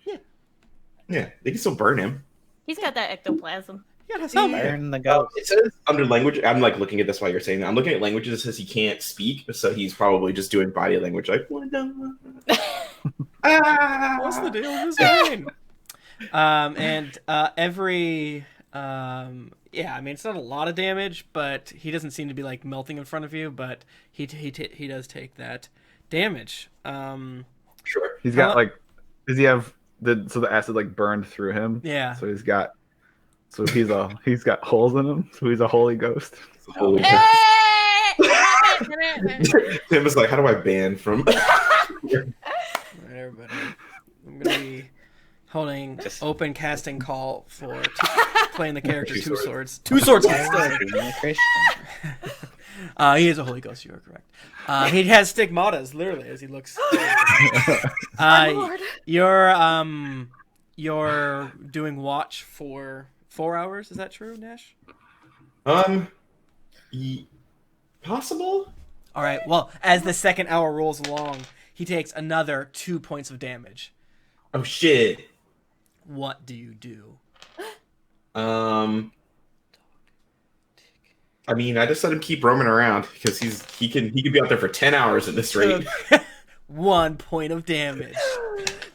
Yeah, they can still burn him. He's got that ectoplasm. Yeah, some Burn the ghost. It says under language. I'm like looking at this while you're saying that. I'm looking at languages. It says he can't speak, so he's probably just doing body language. Like, what's the deal with this rain? Every I mean it's not a lot of damage, but he doesn't seem to be like melting in front of you. But he does take that damage. Sure. He's got like, does he have the acid like burned through him? Yeah. So he's got holes in him. So he's a holy ghost. Holy Tim is like, how do I ban from? All right, everybody. I'm gonna be holding open casting call for playing the character Two Swords. Two Swords instead. He is a holy ghost. You are correct. He has stigmatas, literally, as he looks. You're doing watch for 4 hours. Is that true, Gnash? Possible. All right. Well, as the second hour rolls along, he takes another 2 points of damage. Oh shit. What do you do? I mean, I just let him keep roaming around because he can be out there for 10 hours at this rate. 1 point of damage.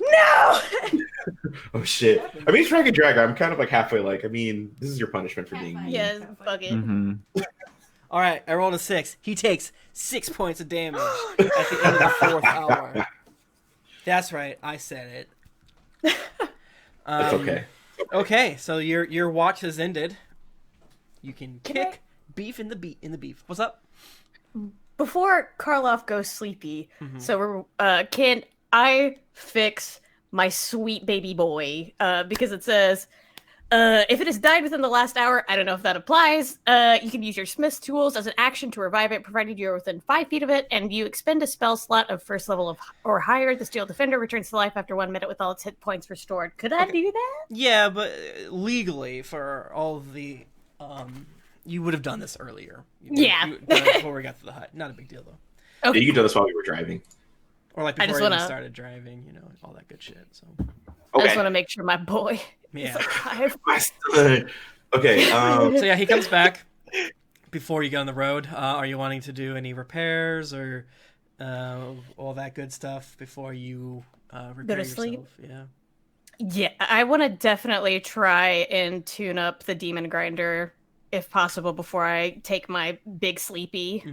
No. Oh shit. I mean, it's Dragon Drag. I'm kind of like halfway. Like, I mean, this is your punishment for being mean. Yes, fuck it. Mm-hmm. All right, I rolled a 6. He takes 6 points of damage at the end of the 4th hour. That's right, I said it. It's okay. Okay, so your watch has ended. You can kick beef in the beef. What's up? before Karloff goes sleepy, Mhm. so can I fix my sweet baby boy? Because it says, if it has died within the last hour, I don't know if that applies. You can use your Smith's tools as an action to revive it, provided you're within 5 feet of it, and you expend a spell slot of first level or higher. The Steel Defender returns to life after 1 minute with all its hit points restored. Could I do that? Yeah, but legally, for all of the, you would have done this earlier. You done it before we got to the hut. Not a big deal though. Okay. Yeah, you could do this while we were driving. Or like I before just we wanna- started driving, all that good shit. So I Okay. just want to make sure my boy yeah. is alive. My son. Okay. So yeah, he comes back before you get on the road. Are you wanting to do any repairs or all that good stuff before you repair to yourself? sleep? Yeah. Yeah, I want to definitely try and tune up the demon grinder if possible before I take my big sleepy.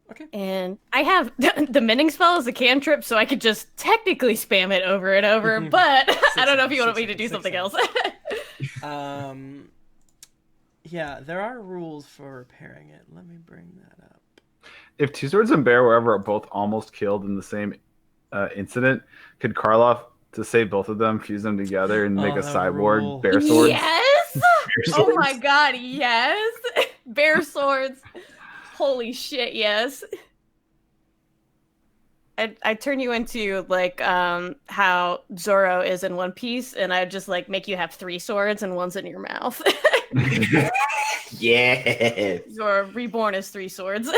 Okay. And I have the mending spell as a cantrip, so I could just technically spam it over and over, but I don't know if you want me to do something else. Yeah, there are rules for repairing it. Let me bring that up. If Two Swords and Bear were ever both almost killed in the same incident, could Karloff, to save both of them, fuse them together and make a that cyborg rule. bear sword? Yes! Bear Oh swords. my god, yes! Bear swords. Holy shit, yes. I turn you into like how Zoro is in One Piece, and I just like make you have 3 swords and one's in your mouth. Yes. You're reborn as 3 swords.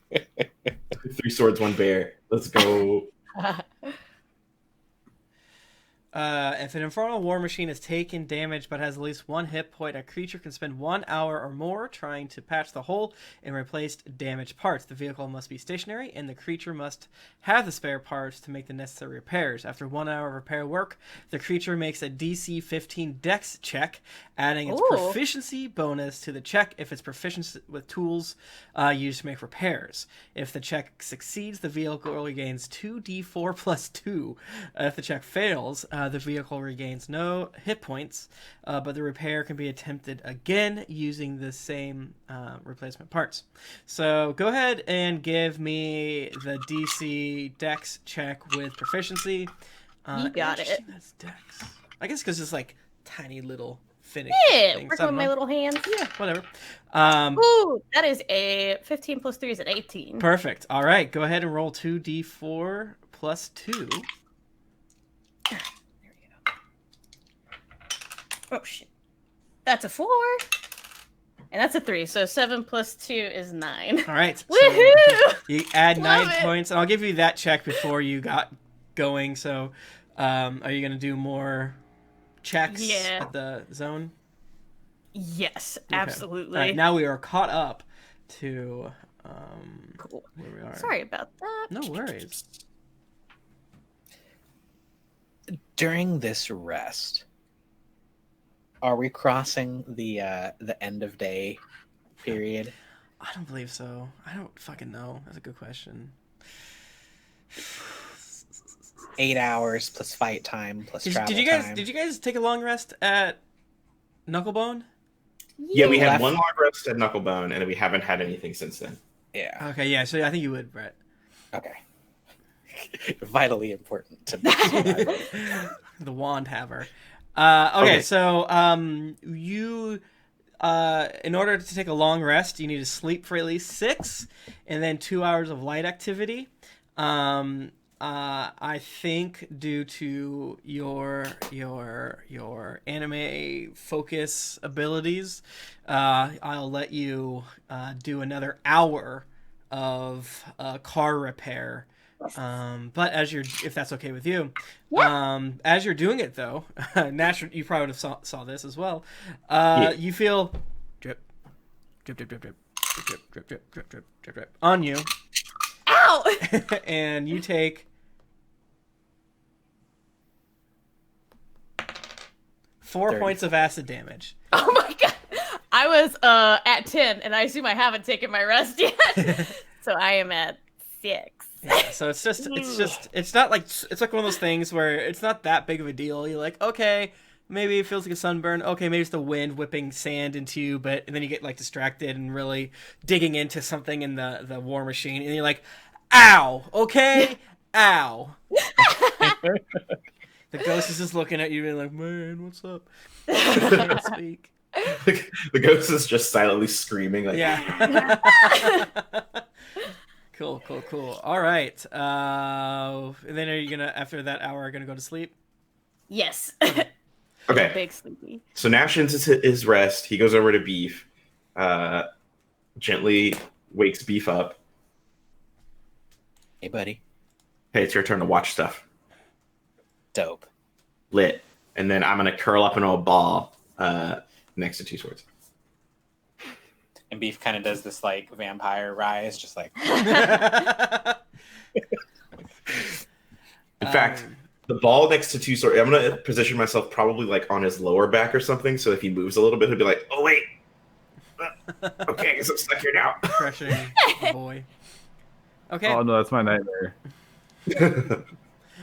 3 swords, 1 bear. Let's go. If an Infernal War Machine has taken damage but has at least 1 hit point, a creature can spend 1 hour or more trying to patch the hole and replace damaged parts. The vehicle must be stationary, and the creature must have the spare parts to make the necessary repairs. After 1 hour of repair work, the creature makes a DC 15 Dex check, adding its Ooh. proficiency bonus to the check if it's proficient with tools used to make repairs. If the check succeeds, the vehicle only gains 2d4 plus 2. If the check fails, the vehicle regains no hit points, but the repair can be attempted again using the same replacement parts. So go ahead and give me the DC Dex check with proficiency. You got it. interesting, That's Dex. I guess because it's like tiny little finicky Yeah, things. working I don't with my know. little hands. Yeah, whatever. Ooh, that is a 15 plus 3 is an 18. Perfect. All right, go ahead and roll 2d4 plus 2. Oh shit. That's a 4. And that's a 3. So 7 plus 2 is 9. All right. So Woohoo! you add 9 Love it. points, and I'll give you that check before you got going. So, are you going to do more checks Yeah. at the zone? Yes, Okay. absolutely. All right, now we are caught up to Cool. where we are. Sorry about that. No worries. During this rest, are we crossing the end of day period? I don't believe so. I don't fucking know. That's a good question. 8 hours plus fight time plus travel time. Did you guys take a long rest at Knucklebone? Yeah, we had Left- 1 long rest at Knucklebone, and we haven't had anything since then. Yeah. Okay, yeah. So I think you would, Brett. Okay. Vitally important to me. The wand haver. Okay, Okay. so you in order to take a long rest, you need to sleep for at least 6, and then 2 hours of light activity. I think due to your anime focus abilities, I'll let you do another hour of car repair. But if that's okay with you, as you're doing it though, Gnash, you probably would have saw this as well. You feel drip, drip, drip, drip, drip, drip, drip, drip, drip, drip, drip, drip on you, Ow! and you take 4 30. points of acid damage. Oh my god. I was at 10, and I assume I haven't taken my rest yet. So I am at 6. Yeah, so it's not like it's like one of those things where it's not that big of a deal. You're like, okay, maybe it feels like a sunburn. Okay, maybe it's the wind whipping sand into you, and then you get like distracted and really digging into something in the war machine, and you're like, ow, okay, ow. The ghost is just looking at you and like, man, what's up? I can't speak. The ghost is just silently screaming. Like, Yeah. Cool. All right. And then are you gonna, after that hour, gonna go to sleep? Yes. Okay. Big sleepy. So Gnash ends his rest. He goes over to Beef, gently wakes Beef up. Hey, buddy. Hey, it's your turn to watch stuff. Dope. Lit. And then I'm going to curl up into a ball next to Two Swords. And Beef kind of does this like vampire rise, just like. In fact, the ball next to Two Swords, I'm going to position myself probably like on his lower back or something. So if he moves a little bit, he'll be like, oh, wait. Okay, I guess I'm stuck here now. Crushing the boy. Okay. Oh no, that's my nightmare.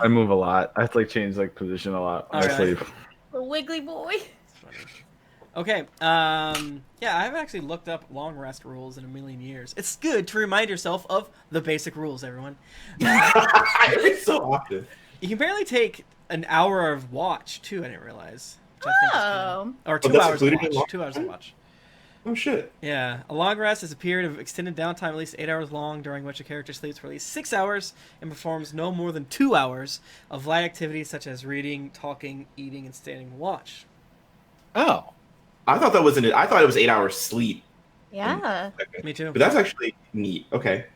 I move a lot. I have to like change like position a lot when I Alright. sleep. The wiggly boy. Okay. Yeah, I haven't actually looked up long rest rules in a million years. It's good to remind yourself of the basic rules, everyone. It's so often. You can barely take an hour of watch too. I didn't realize. Which I think is cool. Or Oh, 2 that's hours of included in watch. long 2 hours of rest? watch. Oh, shit. Yeah, a long rest is a period of extended downtime at least 8 hours long, during which a character sleeps for at least 6 hours and performs no more than 2 hours of light activities such as reading, talking, eating, and standing watch. Oh. I thought that was I thought it was 8 hours sleep. Yeah. Me too. But that's actually neat. Okay.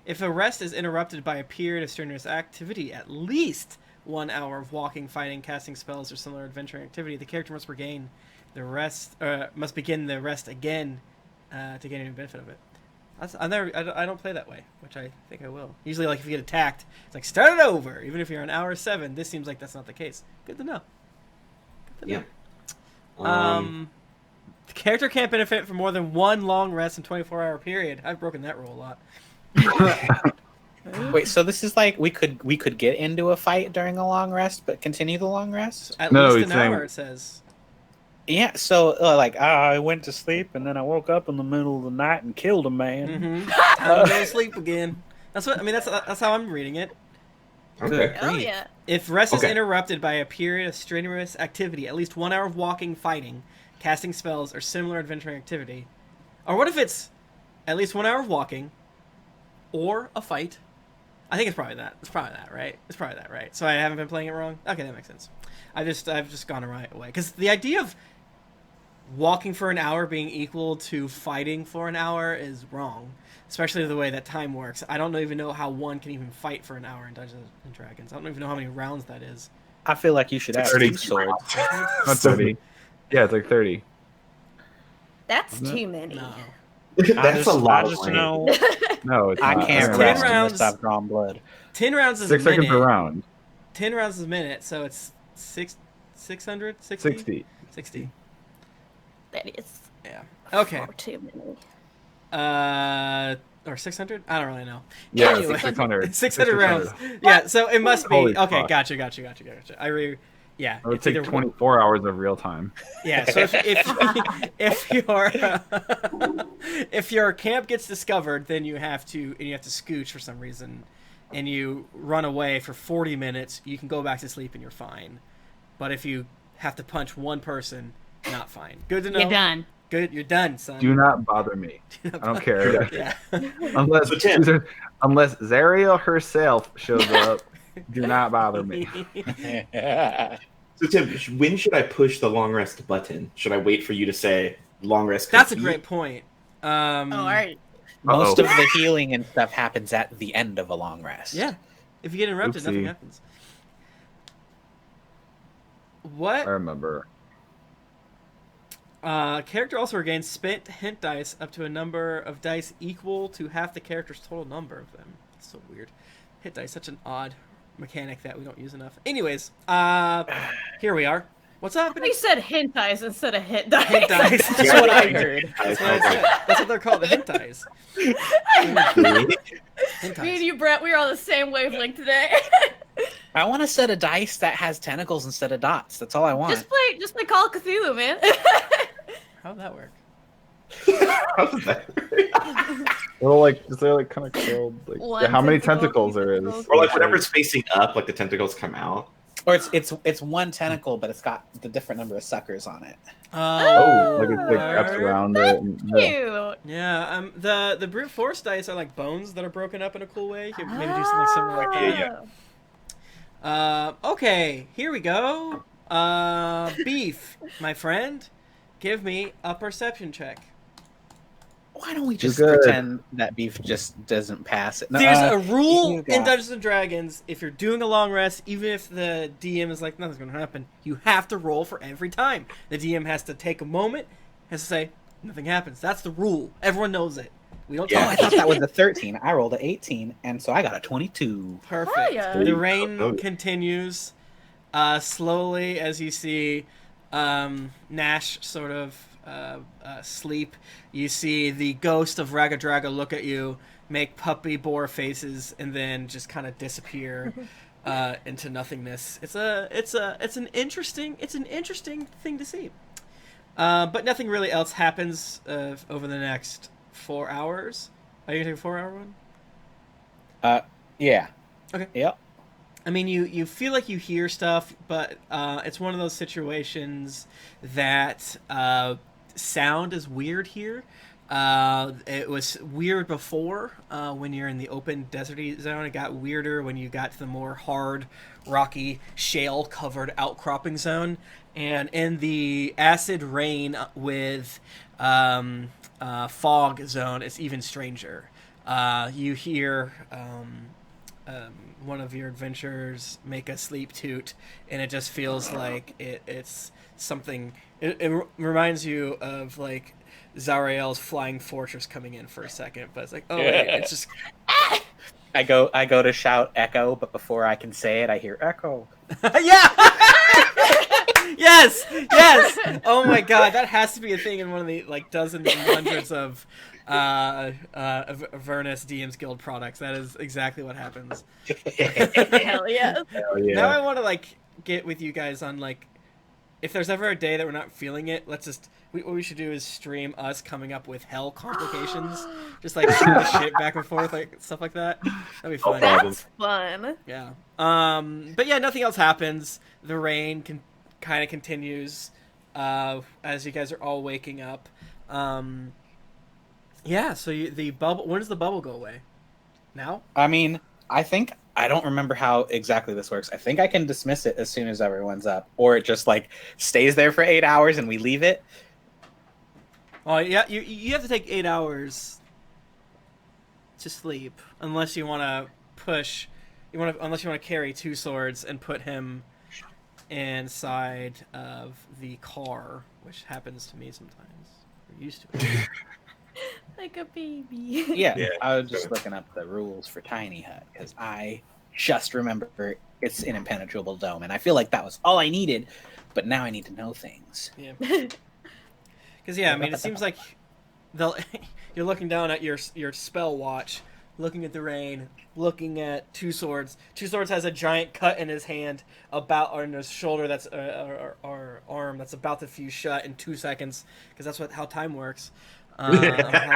If a rest is interrupted by a period of strenuous activity, at least 1 hour of walking, fighting, casting spells, or similar adventuring activity, the character must begin the rest again to gain any benefit of it. I don't play that way, which I think I will. Usually, like if you get attacked, it's like start it over. Even if you're on hour 7, this seems like that's not the case. Good to know. Yeah. The character can't benefit from more than 1 long rest in 24-hour period. I've broken that rule a lot. Wait, so this is like we could get into a fight during a long rest, but continue the long rest? At No, least he's an saying- hour, it says. Yeah. So I went to sleep and then I woke up in the middle of the night and killed a man. Mm-hmm. Time to go to sleep again. That's what I mean. That's how I'm reading it. Okay. Oh yeah. If rest is Okay. interrupted by a period of strenuous activity, at least 1 hour of walking, fighting, casting spells, or similar adventuring activity, or what if it's at least 1 hour of walking, or a fight? I think it's probably that. It's probably that, right? It's probably that, right? So I haven't been playing it wrong. Okay, that makes sense. I've just gone the right way because the idea of walking for an hour being equal to fighting for an hour is wrong, especially the way that time works. I don't even know how one can even fight for an hour in Dungeons and Dragons. I don't even know how many rounds that is. I feel like you should have 30. 2 swords. Not 30. Yeah, it's like 30. That's Isn't it? too many. No. That's a lot I of just land. know No, it's I not. can't It's 10 rest rounds. unless I've drawn blood. 10 rounds is 6 a seconds minute. per round. 10 rounds is a minute, so it's 600? 60. 60. That is Yeah. Okay. far too many. Or 600? I don't really know. Yeah, Anyway. 600. 600 rounds. Yeah, so it must be. Holy Okay, fuck. gotcha. Yeah. It would it's take either 24 hours of real time. Yeah, so if your camp gets discovered, then you have to scooch for some reason, and you run away for 40 minutes. You can go back to sleep and you're fine. But if you have to punch one person, not fine. Good to know. You're done. Good, you're done, son. Do not bother me. I don't care. Yeah. unless Zariel herself shows up, do not bother me. So Tim, when should I push the long rest button? Should I wait for you to say long rest? That's a complete? great point. Oh, all right. Most Uh-oh. of the healing and stuff happens at the end of a long rest. Yeah. If you get interrupted, nothing Oopsie. happens. What? I remember. Character also regains spent hint dice up to a number of dice equal to half the character's total number of them. It's so weird. Hit dice, such an odd mechanic that we don't use enough. Anyways, here we are. What's up? You said hint dice instead of hit dice. Hint dice. That's Yeah, what I yeah. heard. That's what I said. That's what they're called, the hint dice. Hint Me and dice. you, Brett, we were on the same wavelength today. I want a set of dice that has tentacles instead of dots. That's all I want. Just play Call of Cthulhu, man. How'd that work? How does that? They're like kind of curled. Like, One how many tentacle, tentacles there is? tentacles. Or like whenever it's facing up, like the tentacles come out. Or it's one tentacle, but it's got the different number of suckers on it. Oh, like it's like wraps around it. Cute. Yeah, the brute force dice are like bones that are broken up in a cool way. You could maybe do something similar like that. Yeah. Okay, here we go. Beef, my friend, give me a perception check. Why don't we just You're good. pretend that beef just doesn't pass it? No, There's a rule you in got- Dungeons and Dragons. If you're doing a long rest, even if the DM is like, nothing's going to happen, you have to roll for every time. The DM has to take a moment, has to say, nothing happens. That's the rule. Everyone knows it. We don't Oh, talk I thought that was a 13. I rolled an 18, and so I got a 22. Perfect. Oh, yeah. The rain Oh. continues slowly as you see Gnash sort of sleep. You see the ghost of Ragadraga look at you, make puppy boar faces, and then just kind of disappear into nothingness. It's an interesting thing to see. But nothing really else happens over the next 4 hours. Are you gonna take a 4 hour one? Yeah. Okay. Yep. I mean, you feel like you hear stuff, but it's one of those situations that sound is weird here. It was weird before when you're in the open deserty zone. It got weirder when you got to the more hard, rocky, shale-covered outcropping zone. And in the acid rain with fog zone, it's even stranger. You hear one of your adventurers make a sleep toot, and it just feels like it's something. It reminds you of like Zariel's flying fortress coming in for a second, but it's like, oh, wait, it's just. I go to shout echo, but before I can say it, I hear echo. Yeah. Yes. Oh my god, that has to be a thing in one of the like dozens and hundreds of Avernus DM's Guild products. That is exactly what happens. Hell yeah. Hell yeah. Now I want to like get with you guys on like, if there's ever a day that we're not feeling it, let's just what we should do is stream us coming up with hell complications, just like shoot the shit back and forth, like stuff like that. That'd be fun. That's fun. Yeah. But yeah, nothing else happens. The rain kind of continues as you guys are all waking up. Yeah. So the bubble. When does the bubble go away? Now? I mean, I don't remember how exactly this works. I think I can dismiss it as soon as everyone's up, or it just like stays there for 8 hours and we leave it. Oh yeah. You have to take 8 hours to sleep, unless you want to push. Unless you want to carry 2 swords and put him inside of the car, which happens to me sometimes. We're used to it. Like a baby. Yeah, I was just looking up the rules for Tiny Hut because I just remember it's an impenetrable dome, and I feel like that was all I needed, but now I need to know things. Yeah. Because I mean, it seems like you're looking down at your spell watch, looking at the rain, looking at 2 swords. 2 swords has a giant cut in his hand, on his shoulder that's or arm that's about to fuse shut in 2 seconds, because that's how time works. How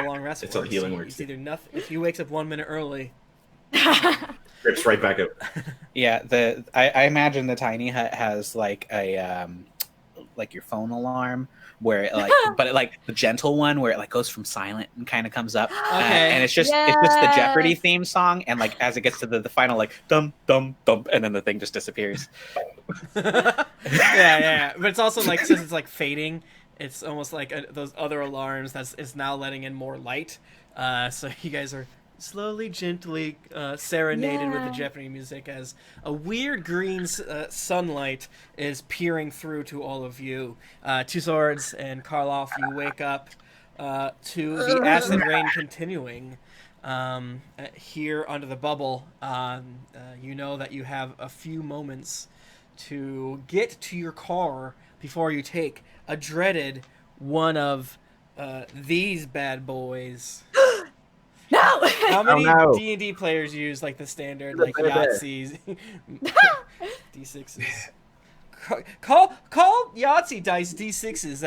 long rest It's works. how healing works. It's either nothing. If he wakes up 1 minute early. Rips right back up. Yeah, I imagine the Tiny Hut has like a like your phone alarm where it like, but it, like the gentle one where it like goes from silent and kind of comes up, and it's just the Jeopardy theme song, and like as it gets to the final like dum dum dum, and then the thing just disappears. yeah. But it's also like, since it's like fading, it's almost like those other alarms is now letting in more light. So you guys are slowly, gently serenaded with the Jeopardy music as a weird green sunlight is peering through to all of you. 2 swords and Karloff, you wake up to the acid rain continuing. Here under the bubble, you know that you have a few moments to get to your car before you take a dreaded one of these bad boys. No! How many Oh, no. D&D players use like the standard The like baby. Yahtzees? D6s. Call Yahtzee dice D6s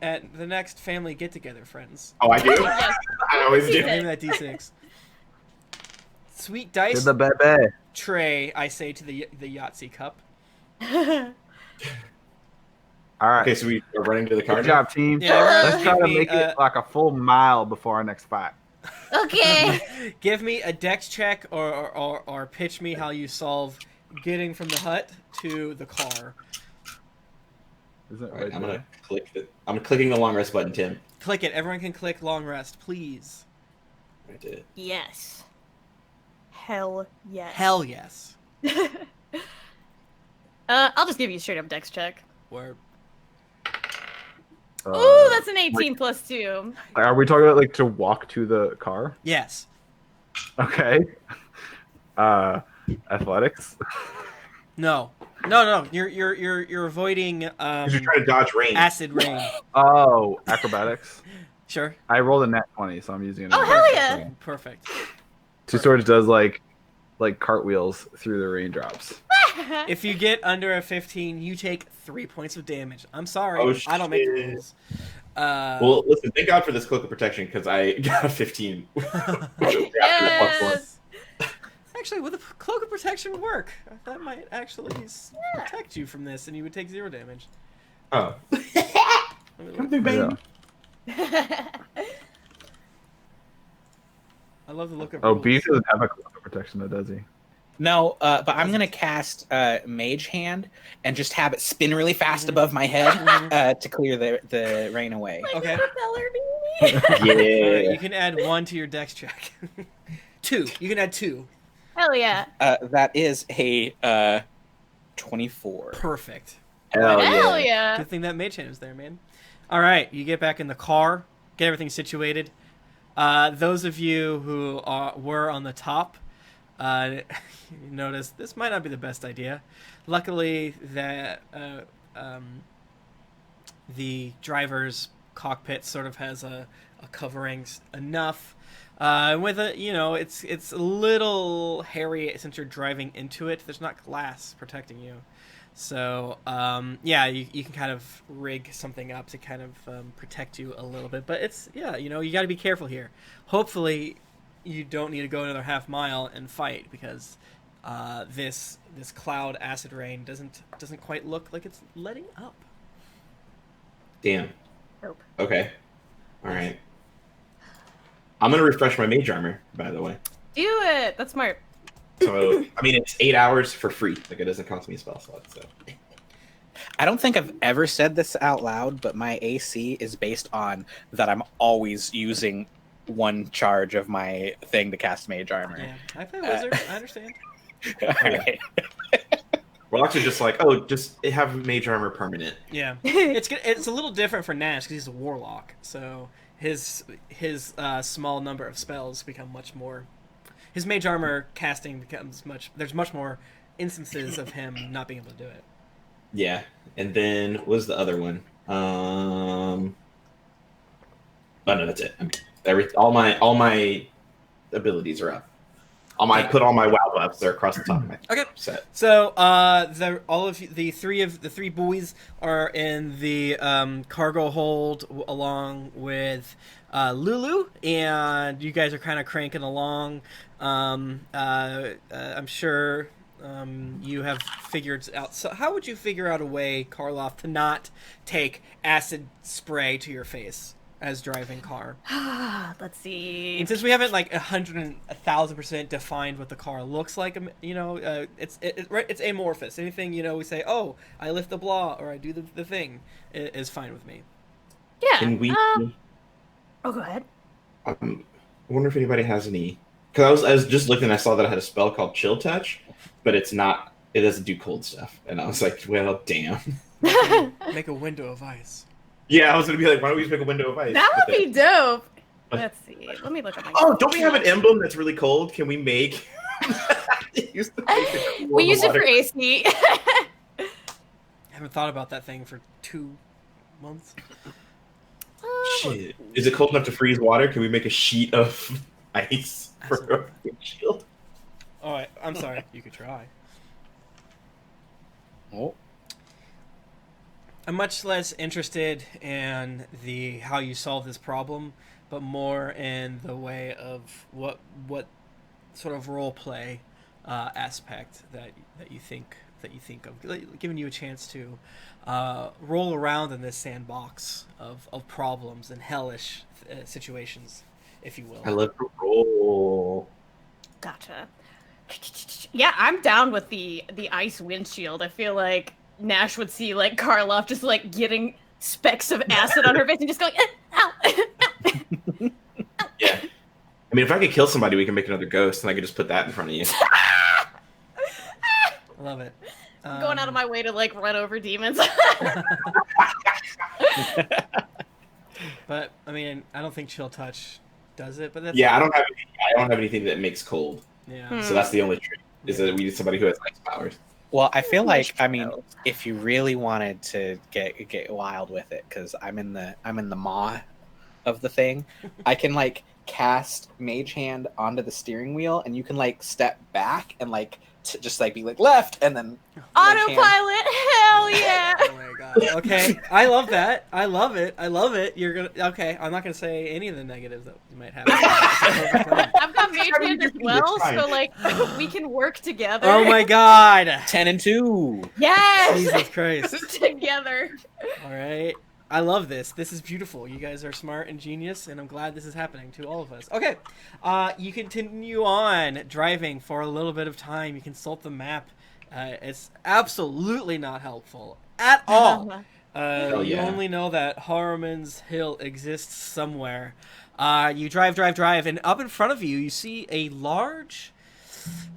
at the next family get together, friends. Oh, I do. Yes. I always do. Name that D6. Sweet dice To the bebe. tray, I say to the Yahtzee cup. All right. Okay, so we are running to the car. Good now? job, team. Yeah, Let's try give to me, make it like a full mile before our next fight. Okay. Give me a dex check or pitch me how you solve getting from the hut to the car. Is it All right, right I'm there? gonna click the. I'm clicking the long rest button, Tim. Click it. Everyone can click long rest, please. I did it. Yes. Hell yes. Hell yes. I'll just give you a straight up dex check. Word. Ooh, that's an 18 plus 2. Are we talking about like to walk to the car? Yes. Okay. Athletics. No. You're avoiding You're trying to dodge rain. acid rain. Oh, acrobatics. Sure. I rolled a nat 20, so I'm using it. Oh, hell yeah. Perfect. Two Swords does like cartwheels through the raindrops. If you get under a 15, you take 3 points of damage. I'm sorry. Oh, I don't make the shit. rules. Well, listen. Thank God for this cloak of protection because I got a 15. Yes. Actually, would the cloak of protection work? That might actually protect you from this, and you would take 0 damage. Oh. Let me Come look. through, baby. Yeah. I love the look of Oh, rules. Beef doesn't have a cloak of protection, though, does he? No, but I'm gonna cast Mage Hand and just have it spin really fast above my head to clear the rain away. Okay. Propeller Yeah. Alright, you can add 1 to your dex check. 2. You can add 2. Hell yeah. That is a 24. Perfect. Hell yeah. Hell yeah. Good thing that mage hand was there, man. All right, you get back in the car, get everything situated. Those of you who were on the top, notice this might not be the best idea. Luckily, that the driver's cockpit sort of has a covering enough. With a, it's a little hairy since you're driving into it. There's not glass protecting you. So, you can kind of rig something up to kind of protect you a little bit. But it's, you got to be careful here. Hopefully, you don't need to go another half mile and fight because this cloud acid rain doesn't quite look like it's letting up. Damn. Nope. Okay. All right. I'm gonna refresh my mage armor, by the way. Do it. That's smart. So I mean, it's 8 hours for free. Like it doesn't cost me a spell slot. So I don't think I've ever said this out loud, but my AC is based on that I'm always using 1 charge of my thing to cast Mage Armor. Yeah, I play wizard. I understand. Alright. Warlocks are just like, oh, just have mage armor permanent. Yeah, it's a little different for Gnash because he's a warlock, so his small number of spells become much more. His mage armor casting becomes much. There's much more instances of him not being able to do it. Yeah, and then what was the other one? Oh no, that's it. All my abilities are up. Put all my WoW buffs are across the top of my set. So the three boys are in the cargo hold along with Lulu, and you guys are kind of cranking along. I'm sure you have figured out. So how would you figure out a way, Karloff, to not take acid spray to your face as driving car? Let's see. And since we haven't 1,000% defined what the car looks like, it's amorphous. Anything we say, oh, I lift the blah or I do the thing, is fine with me. Yeah. Can we? Oh, go ahead. I wonder if anybody has any. Because I was just looking, I saw that I had a spell called Chill Touch, but it's not. It doesn't do cold stuff, and I was like, well, damn. Make a window of ice. Yeah, I was gonna be like, why don't we just make a window of ice? That would be dope. Let's see. Let me look at my. Oh, don't we have an emblem that's really cold? Can we make? We use it for AC. I haven't thought about that thing for 2 months. Shit. Is it cold enough to freeze water? Can we make a sheet of ice for a shield? All right, I'm sorry. You could try. Oh. I'm much less interested in the how you solve this problem, but more in the way of what sort of role play aspect that you think of, like, giving you a chance to roll around in this sandbox of problems and hellish situations, if you will. I love to roll. Gotcha. Yeah, I'm down with the ice windshield. I feel like Gnash would see like Karloff just like getting specks of acid on her face and just going, ow. Yeah. I mean, if I could kill somebody, we can make another ghost, and I could just put that in front of you. I love it. Going out of my way to like run over demons. But I mean, I don't think chill touch does it. But that's Yeah, I don't have anything that makes cold. Yeah. So that's the only trick, is that we need somebody who has ice powers. Well, I feel like, I mean, if you really wanted to get wild with it, because I'm in the maw of the thing, I can like cast Mage Hand onto the steering wheel, and you can like step back and like just like be like left, and then Autopilot, hell yeah! Oh my god. Okay, I love that. I love it. You're gonna. Okay, I'm not gonna say any of the negatives that you might have. I've got Mage Hand as well, so like we can work together. Oh my god. 10 and 2. Yes! Jesus Christ. Together. All right. I love this. This is beautiful. You guys are smart and genius, and I'm glad this is happening to all of us. Okay. You continue on driving for a little bit of time. You consult the map. It's absolutely not helpful at all. You only know that Harriman's Hill exists somewhere. You drive, and up in front of you, you see a large,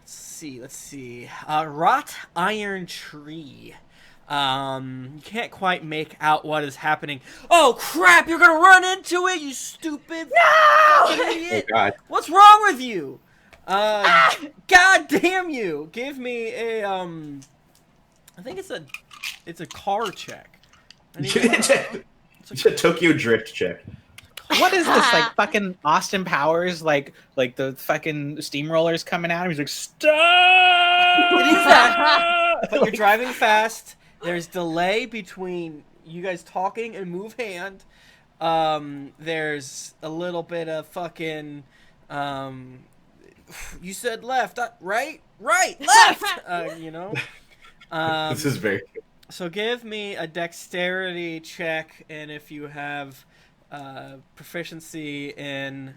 let's see, wrought iron tree. You can't quite make out what is happening. Oh crap! You're gonna run into it, you stupid idiot! Oh god! What's wrong with you? God damn you! Give me a I think it's a car check. It's a Tokyo Drift check. What is this, like fucking Austin Powers, like the fucking steamrollers coming out? He's like, stop! It is that, but you're driving fast. There's delay between you guys talking and move hand. There's a little bit of fucking. You said left, right, left. You know. This is very. So give me a dexterity check, and if you have proficiency in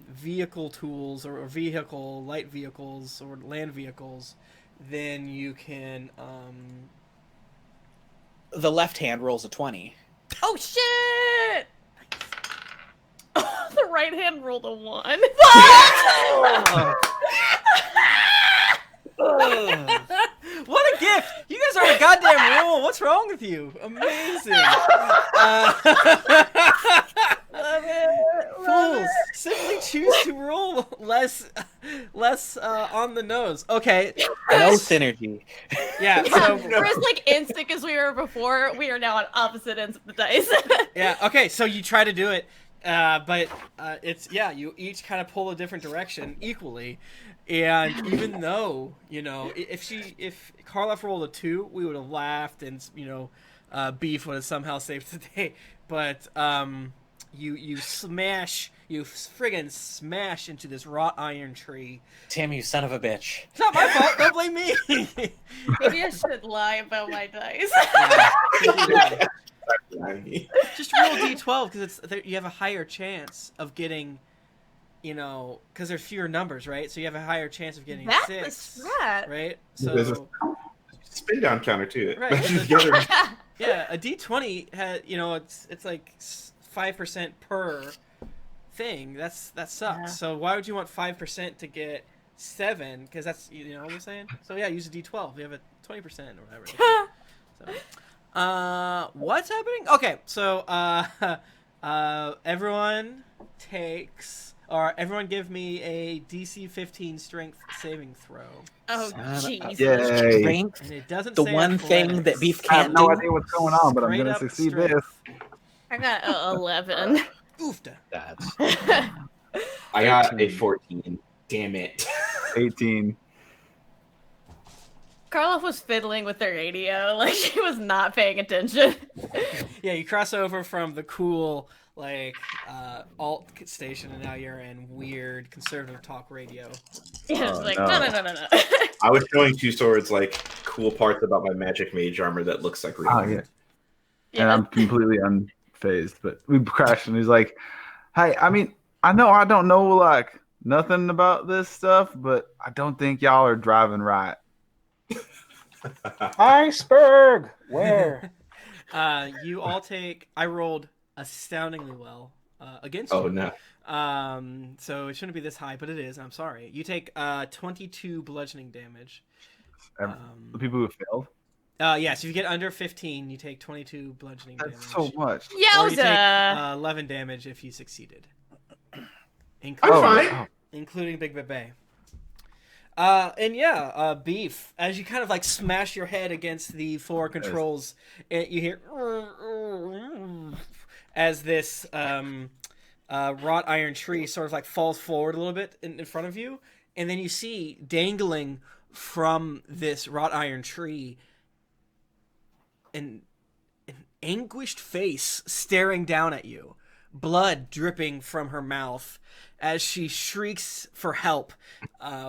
vehicle tools or light vehicles or land vehicles, then you can. The left hand rolls a 20. Oh shit! The right hand rolled a 1. What a gift! You guys are a goddamn rule. What's wrong with you? Amazing. Love it. Fools simply choose to roll less on the nose. Okay. No synergy. Yeah. So we're as like instinct as we were before. We are now on opposite ends of the dice. yeah. Okay. So you try to do it, but it's you each kind of pull a different direction equally. And even though, if Karloff rolled a 2, we would have laughed and, Beef would have somehow saved the day. But you friggin' smash into this wrought iron tree. Tim, you son of a bitch. It's not my fault. Don't blame me. Maybe I should lie about my dice. Just roll D12 because you have a higher chance of getting. Because there's fewer numbers, right? So you have a higher chance of getting 6, right? So there's a spin down counter too. Right. Yeah, a D20 has, it's like 5% per thing. That sucks. Yeah. So why would you want 5% to get 7? Because that's what I'm saying. So yeah, use a D12. You have a 20% or whatever. So, what's happening? Okay, so everyone takes. Or everyone give me a DC 15 strength saving throw. Oh, jeez. Strength. And it doesn't the say one athletics. thing that Beef I have can't no do. idea what's going on, but I'm Straight going to up succeed strength. this. I got 11. Oofta. That's I got a 14. Damn it. 18. Karloff was fiddling with the radio, like she was not paying attention. Yeah, you cross over from the cool alt station, and now you're in weird conservative talk radio. Yeah, it's like no. no. I was showing Two Swords like cool parts about my magic mage armor that looks like real. Oh yeah. Yeah. And I'm completely unfazed. But we crashed, and he's like, "Hey, I mean, I know I don't know like nothing about this stuff, but I don't think y'all are driving right." Iceberg! Where? You all take. I rolled astoundingly well against you. Oh no. So it shouldn't be this high, but it is. I'm sorry. You take 22 bludgeoning damage. The people who failed. Yes, if you get under 15, you take 22 bludgeoning damage. That's so much. Or you take Yowza! 11 damage if you succeeded. I'm Including, fine. including Big Bebe. And yeah, Beef, as you kind of like smash your head against the floor controls, and you hear as this wrought iron tree sort of like falls forward a little bit in front of you, and then you see dangling from this wrought iron tree an anguished face staring down at you, blood dripping from her mouth as she shrieks for help,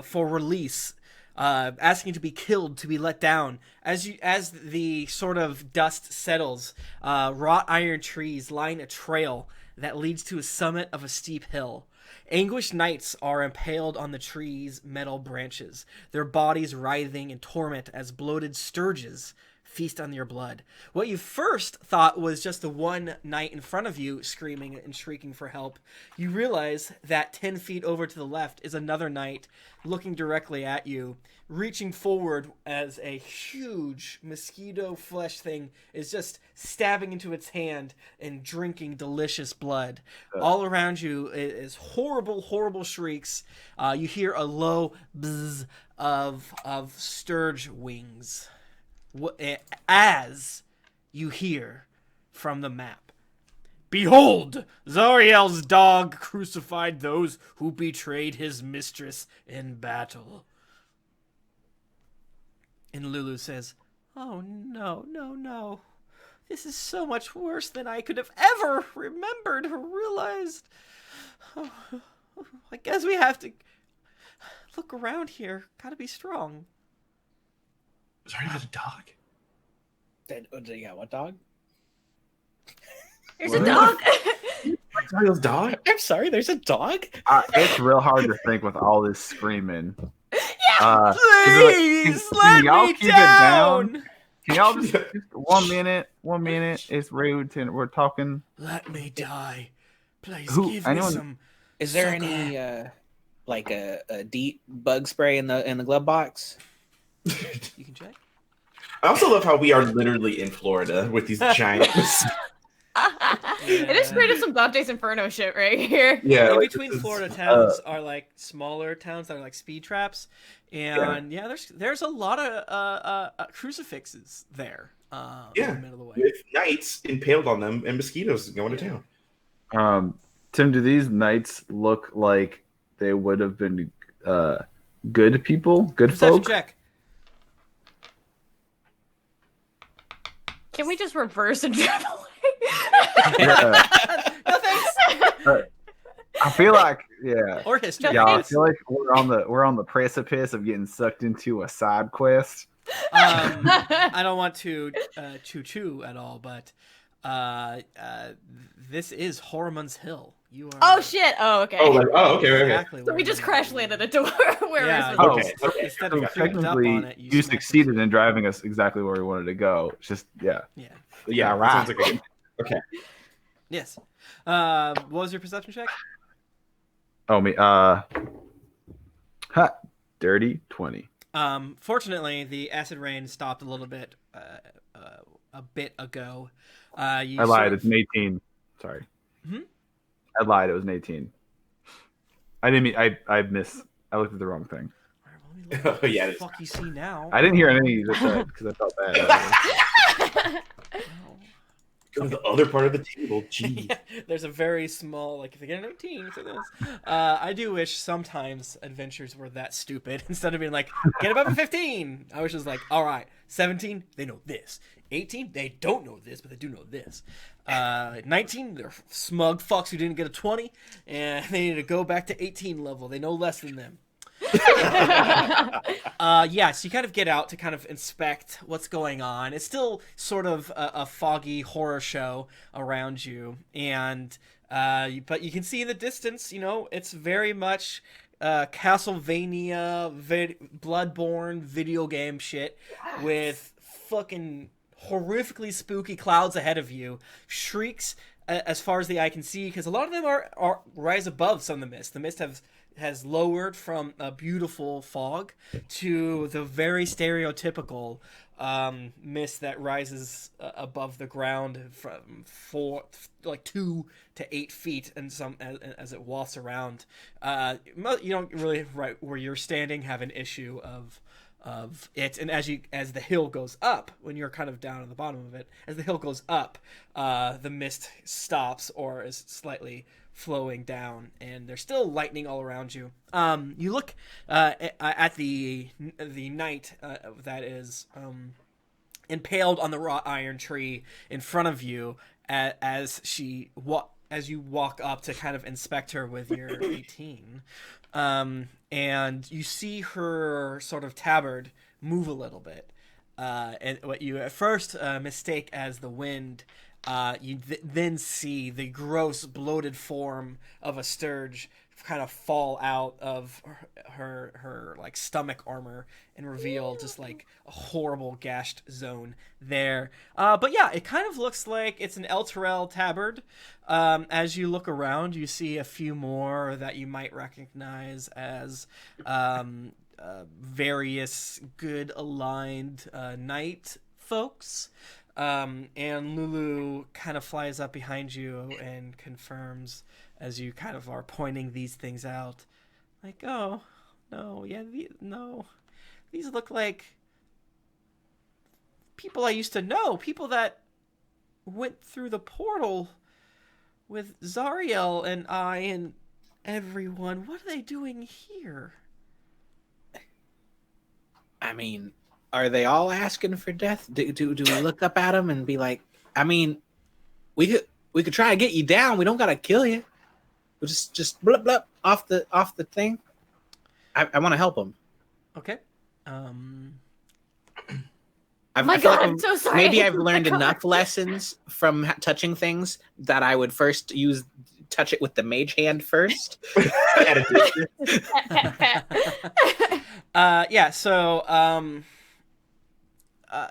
for release, asking to be killed, to be let down. As the sort of dust settles, wrought iron trees line a trail that leads to a summit of a steep hill. Anguished knights are impaled on the tree's metal branches, their bodies writhing in torment as bloated sturges feast on your blood. What you first thought was just the one knight in front of you screaming and shrieking for help. You realize that 10 feet over to the left is another knight looking directly at you, reaching forward as a huge mosquito flesh thing is just stabbing into its hand and drinking delicious blood. All around you is horrible, horrible shrieks. You hear a low buzz of sturge wings as you hear from the map, "Behold, Zariel's dog crucified those who betrayed his mistress in battle." And Lulu says, "Oh no, no, no. This is so much worse than I could have ever remembered or realized. Oh, I guess we have to look around here. Gotta be strong." Sorry, not a dog. Yeah, what dog? There's What? a dog. Zariel's dog? I'm sorry, there's a dog? It's real hard to think with all this screaming. Please, let y'all me keep it down. down? Can y'all just 1 minute? It's rude. We're talking. Let me die. Please Who- give anyone- me some. Is there sugar. any like a deep bug spray in the glove box? You can check. I also love how we are literally in Florida with these giant. It is straight up some Dante's Inferno shit right here. Yeah, In like, between this is, Florida towns are like smaller towns that are like speed traps, and there's a lot of crucifixes there. In the middle of the way. with knights impaled on them and mosquitoes going to town. Tim, do these knights look like they would have been good people, good Perception folk? check. Can we just reverse and drive away? Yeah. No thanks. I feel like, yeah. Or history. Yeah, I Thanks. feel like we're on the precipice of getting sucked into a side quest. I don't want to choo at all, but this is Hormon's Hill. You are. Oh shit! Oh okay. Okay. Exactly. So where we just you crash are. landed a door where Yeah. we're Okay. supposed to. Instead So of creeped up technically, on it, you smacked succeeded in driving us exactly where we wanted to go. It's just, yeah. Yeah. Yeah, right. Sounds like Yes. What was your perception check? Oh, me. Dirty 20. Fortunately, the acid rain stopped a little bit, a bit ago. I lied. It's an 18. Sorry. Hmm? I lied. It was an 18. I didn't mean. I missed. I looked at the wrong thing. What the Yeah, fuck you see now? I didn't hear any of that because I felt bad. Go to the other part of the table. Jeez. Yeah, there's a very small, like, if you get an 18 for this. I do wish sometimes adventures were that stupid. Instead of being like, get above a 15, I was just like, all right, 17, they know this. 18, they don't know this, but they do know this. 19, they're smug fucks who didn't get a 20, and they need to go back to 18 level. They know less than them. Yeah, so you kind of get out to kind of inspect what's going on. It's still sort of a foggy horror show around you, and but you can see in the distance, it's very much Castlevania, Bloodborne video game shit with fucking horrifically spooky clouds ahead of you, shrieks as far as the eye can see, because a lot of them are rise above some of the mist. The mist has lowered from a beautiful fog to the very stereotypical mist that rises above the ground from 2 to 8 feet, and some as it wafts around. You don't really, right where you're standing, have an issue of it, and as the hill goes up, when you're kind of down at the bottom of it, as the hill goes up, the mist stops or is slightly flowing down, and there's still lightning all around you. You look at the knight that is impaled on the wrought iron tree in front of you, as you walk up to kind of inspect her with your 18. And you see her sort of tabard move a little bit. And what you at first mistake as the wind, you then see the gross, bloated form of a sturge kind of fall out of her like stomach armor and reveal just like a horrible gashed zone there. But yeah, it kind of looks like it's an El Terrell tabard. As you look around, you see a few more that you might recognize as various good aligned knight folks. And Lulu kind of flies up behind you and confirms, as you kind of are pointing these things out, like, oh, no, yeah, no. These look like people I used to know, people that went through the portal with Zariel and I and everyone. What are they doing here? I mean, are they all asking for death? Do we look up at them and be like, I mean, we could try to get you down. We don't gotta kill you. We'll just blip blip off the thing. I want to help them. Okay. I'm so sorry. Maybe I've learned enough lessons from touching things that I would first touch it with the mage hand first. Yeah. So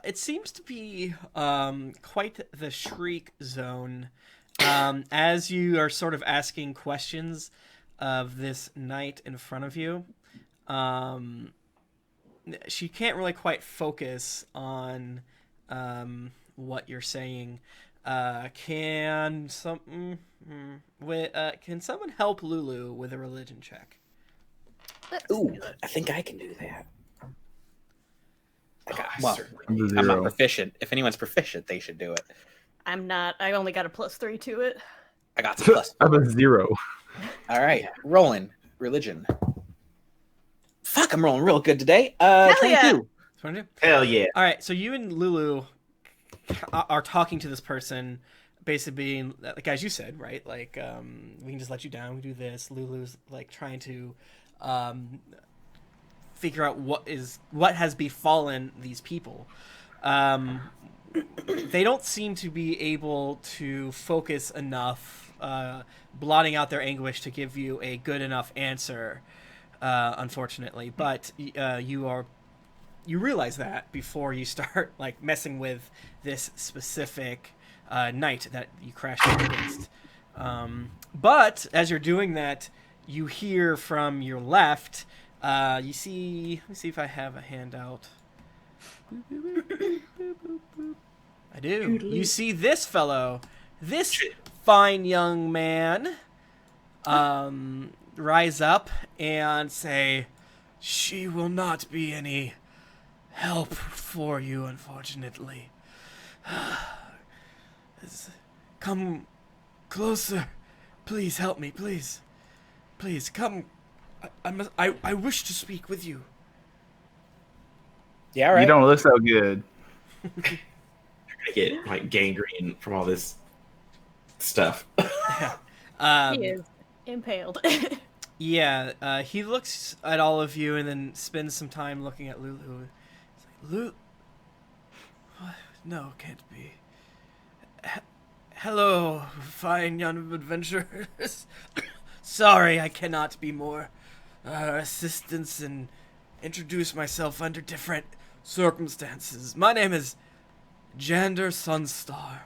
it seems to be quite the shriek zone. As you are sort of asking questions of this knight in front of you, she can't really quite focus on what you're saying. Can someone help Lulu with a religion check? Ooh, I think I can do that. Certainly. I'm not proficient. If anyone's proficient, they should do it. I'm not. I only got a +3 to it. I got some plus. I'm a 0. All right, rolling religion. Fuck, I'm rolling real good today. Hell 22. yeah. Hell yeah. All right, so you and Lulu are talking to this person, basically being like, as you said, right? Like, we can just let you down. We do this. Lulu's like trying to figure out what has befallen these people. They don't seem to be able to focus enough, blotting out their anguish to give you a good enough answer, unfortunately. But you realize that before you start like messing with this specific knight that you crashed against. But as you're doing that, you hear from your left. You see. Let me see if I have a handout. I do. You see this fellow, this fine young man, rise up and say, "She will not be any help for you, unfortunately. Come closer. Please help me, please. Please, come. I wish to speak with you. Yeah, right. You don't look so good. I get like gangrene from all this stuff. He is impaled. Yeah, he looks at all of you and then spends some time looking at Lulu. He's like, Lulu? No, can't be. Hello, fine young adventurers. Sorry, I cannot be more assistance and introduce myself under different circumstances. My name is Jander Sunstar,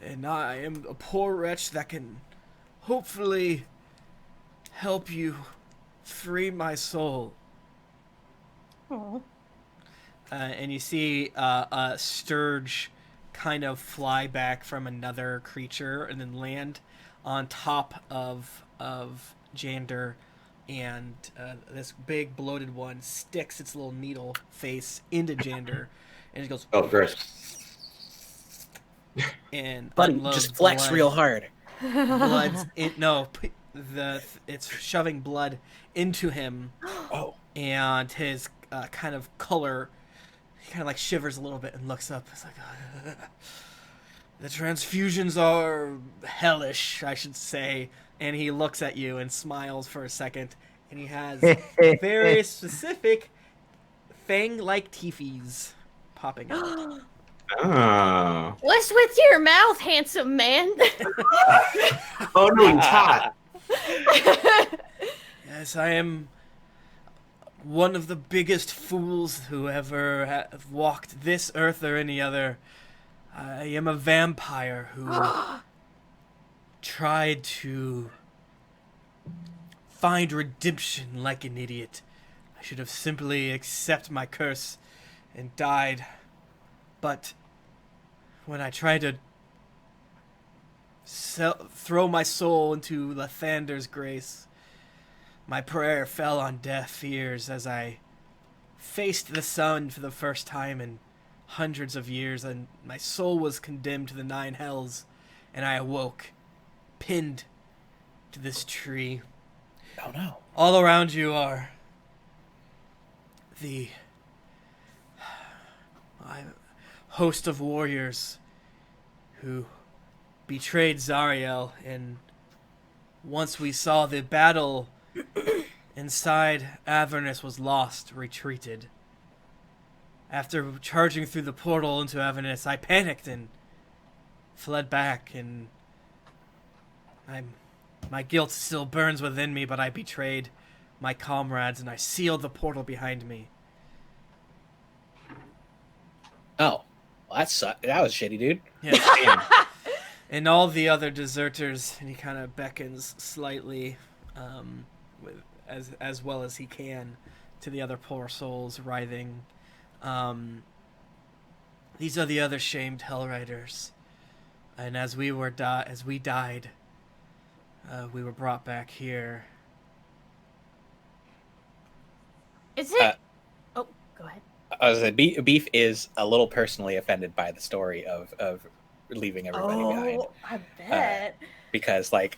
and I am a poor wretch that can hopefully help you free my soul. Aw. And you see a sturge kind of fly back from another creature and then land on top of Jander, and this big bloated one sticks its little needle face into Jander, and it goes, Oh, gross. and Buddy, unloads just flex blood. real hard. Blood's in, no, it's shoving blood into him, Oh. and his kind of color, he kind of like shivers a little bit and looks up. It's like, the transfusions are hellish, I should say. And he looks at you and smiles for a second, and he has very specific fang-like teefies popping out. Oh. What's with your mouth, handsome man? Oh no, he's hot. Yes, I am one of the biggest fools who ever have walked this earth or any other. I am a vampire who tried to find redemption like an idiot. I should have simply accepted my curse and died. But when I tried to throw my soul into Lathander's grace, my prayer fell on deaf ears as I faced the sun for the first time in hundreds of years, and my soul was condemned to the 9 hells, and I awoke, pinned to this tree. Oh no. All around you are the host of warriors who betrayed Zariel, and once we saw the battle inside Avernus was lost, retreated. After charging through the portal into Avernus, I panicked and fled back, and my guilt still burns within me, but I betrayed my comrades and I sealed the portal behind me. Oh. Well, that sucked. That was shitty, dude. Yes. Damn. And all the other deserters, and he kind of beckons slightly, as well as he can, to the other poor souls writhing. These are the other shamed Hellriders, and as we died, we were brought back here. Is it? Oh, go ahead. I was like, Beef is a little personally offended by the story of leaving everybody behind. I bet. Because, like,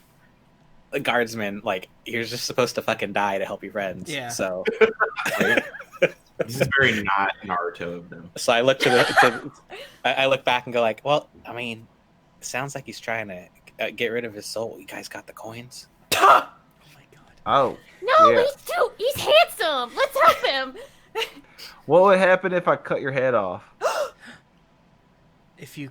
the guardsman, like, you're just supposed to fucking die to help your friends. Yeah. So, This is very not Naruto of them. so I look I look back and go like, well, I mean, it sounds like he's trying to get rid of his soul. You guys got the coins? Oh my god. Oh. No, Yeah. he's handsome. Let's help him. What would happen if I cut your head off? If you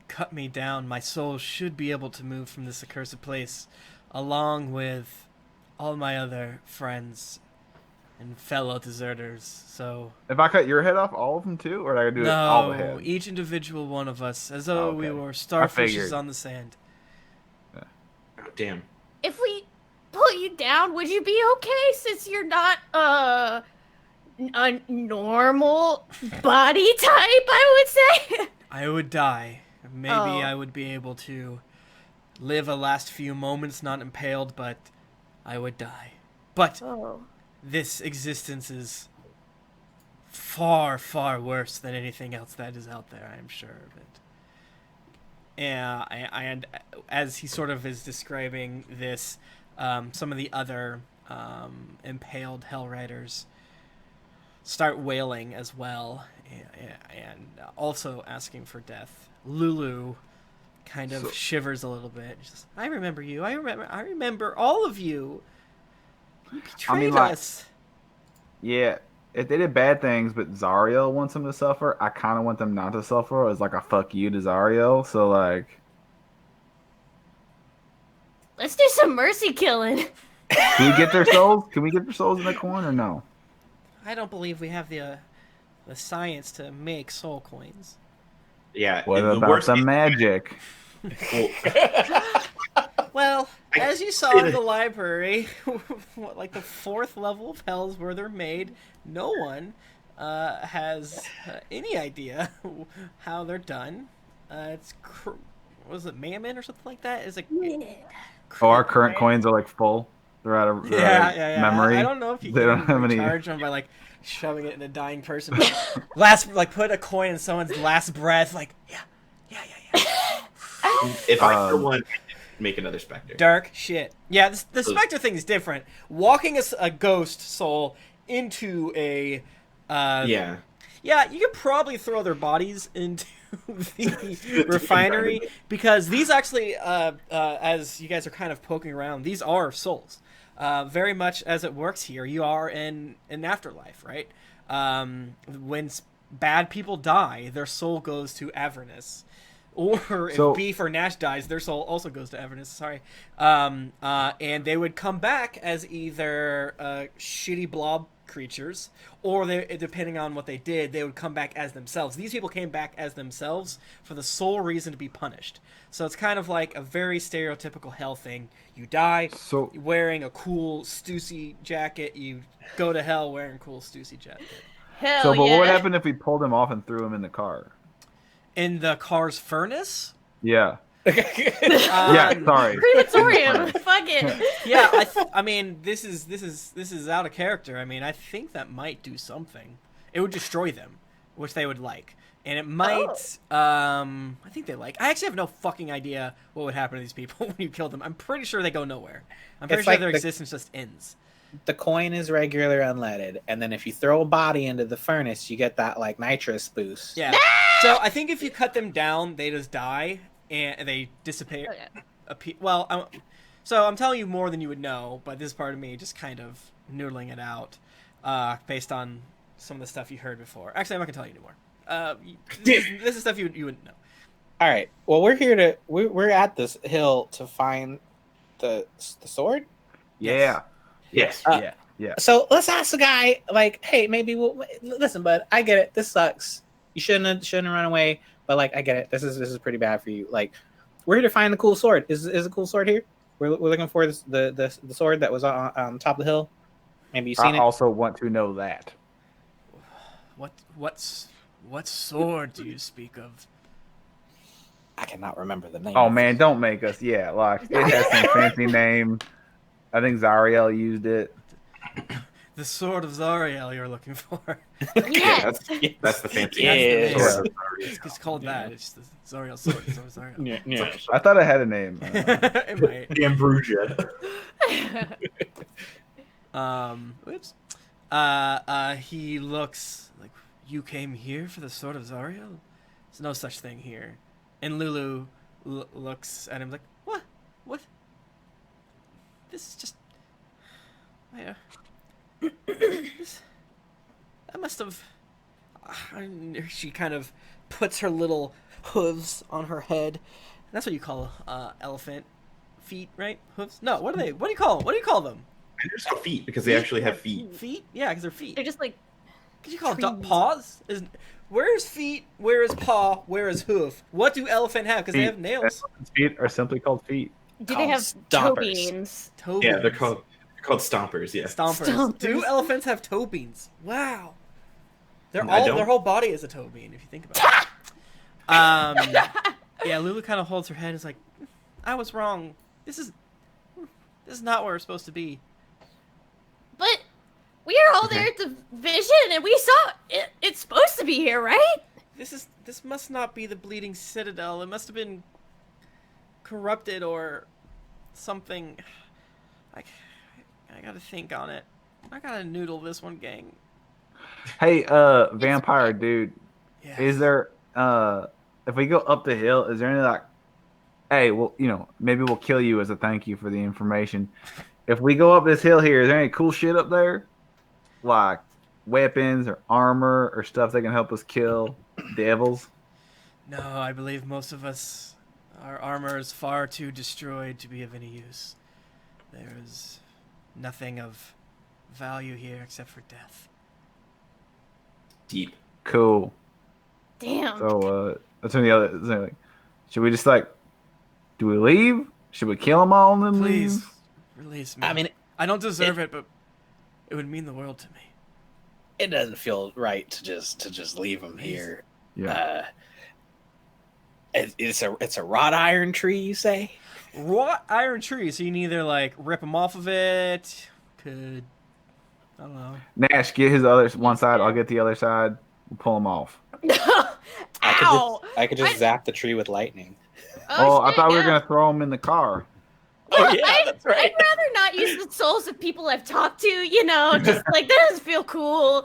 cut me down, my soul should be able to move from this accursed place, along with all my other friends and fellow deserters. So If I cut your head off, all of them too, or did I do it all the no, head? each individual one of us, as though we Okay. were I starfishes figured. on the sand. Oh, damn. If we put you down, would you be okay? Since you're not a normal body type, I would say. I would die. Maybe Oh. I would be able to live a last few moments not impaled, but I would die. But Oh. this existence is far, far worse than anything else that is out there, I am sure of it. and as he sort of is describing this, some of the other impaled Hell Riders start wailing as well, and also asking for death. Lulu kind of shivers a little bit. She says, "I remember you. I remember all of you. You betrayed us." Yeah, if they did bad things, but Zariel wants them to suffer, I kind of want them not to suffer as like a fuck you to Zariel. So like, Let's do some mercy killing. can we get their souls? Can we get their souls in the coin or no? I don't believe we have the science to make soul coins. Yeah. What the about worst the case- magic? Well, as you saw in the library, like the 4th level of hells where they're made, no one has any idea how they're done. It's was it Mammon or something like that? Is it? Oh, our current coins are like full. They're out of Yeah. memory. I don't know if you They can don't have any- recharge them by like shoving it in a dying person. Put a coin in someone's last breath. Like, yeah. If I for one make another specter. Dark shit. Yeah, the specter thing is different. Walking a ghost soul into a Yeah. Yeah, you could probably throw their bodies into the refinery because these actually, as you guys are kind of poking around, these are souls. Very much as it works here, you are in an afterlife, right? When bad people die, their soul goes to Avernus. Or if Beef or Gnash dies, their soul also goes to Avernus. Sorry. And they would come back as either shitty blob creatures, or they, depending on what they did, they would come back as themselves. These people came back as themselves for the sole reason to be punished. So it's kind of like a very stereotypical hell thing. You die wearing a cool Stussy jacket. You go to hell wearing a cool Stussy jacket. Hell but what would happen if we pulled him off and threw him in the car? In the car's furnace? Yeah. Yeah, sorry. Crematorium. Fuck it. Yeah, I mean, this is out of character. I mean, I think that might do something. It would destroy them, which they would like, and it might. I think they like. I actually have no fucking idea what would happen to these people when you kill them. I'm pretty sure they go nowhere. I'm pretty sure their existence just ends. The coin is regular unleaded, and then if you throw a body into the furnace, you get that like nitrous boost. Yeah. So I think if you cut them down, they just die and they dissipate. Well, so I'm telling you more than you would know, but this is part of me just kind of noodling it out, based on some of the stuff you heard before. Actually, I'm not gonna tell you anymore. This is stuff you wouldn't know. All right. Well, we're at this hill to find the sword. Yeah. Yes. Yeah. So let's ask the guy, like, hey, maybe we'll listen, bud. I get it. This sucks. You shouldn't have run away. But like, I get it. This is pretty bad for you. Like, we're here to find the cool sword. Is a cool sword here? We're looking for the sword that was on top of the hill. Maybe you've seen it. I also want to know that. What sword do you speak of? I cannot remember the name. Oh man, don't make us. Yeah, like it has some fancy name. I think Zariel used it. The sword of Zariel you're looking for. Yes. That's the fancy. Yes. It's called that. It's the Zariel sword. It's Zariel. Yeah. I thought it had a name. It might. The Ambrosia. Oops. He looks like, you came here for the sword of Zariel? There's no such thing here. And Lulu looks at him like, what? What? This is just... that must have... She kind of puts her little hooves on her head. That's what you call elephant feet, right? Hooves? No, what are they? What do you call them? What do you call them? And there's no feet because they actually have feet. Feet? Yeah, because they're feet. They're just like... Could you call them paws? Where is feet? Where is paw? Where is hoof? What do elephant have? Because they have nails. Feet are simply called feet. Do they have toe beans? Toe Yeah, beans. they're called stompers. Yeah. Stompers. Do elephants have toe beans? Wow. Their don't. whole body is a toe bean if you think about it. Yeah, Lulu kind of holds her head and is like, I was wrong. This is not where we're supposed to be. But we are all there at the vision, and we saw it. It's supposed to be here, right? This must not be the Bleeding Citadel. It must have been corrupted or something. I gotta think on it. I gotta noodle this one, gang. Hey, vampire dude, Yes. is there if we go up the hill, is there any like, hey, well, maybe we'll kill you as a thank you for the information. If we go up this hill here, is there any cool shit up there? Like weapons or armor or stuff that can help us kill devils? No, I believe most of us, our armor is far too destroyed to be of any use. There is nothing of value here except for death. Deep. Cool. Damn. So, that's when the other. Like, should we just like, do we leave? Should we kill them all and then Please, leave? release me. I mean, I don't deserve it, but it would mean the world to me. it doesn't feel right to just leave him here. Yeah. It's a wrought iron tree, you say? Wrought iron tree, so you can either like rip them off of it. I don't know. Gnash, get his other one side. I'll get the other side. We'll pull them off. Ow! I could just zap the tree with lightning. Oh, I shit, thought we were yeah. gonna throw them in the car. Oh yeah, that's right. I'd rather not use the souls of people I've talked to, just like that doesn't feel cool.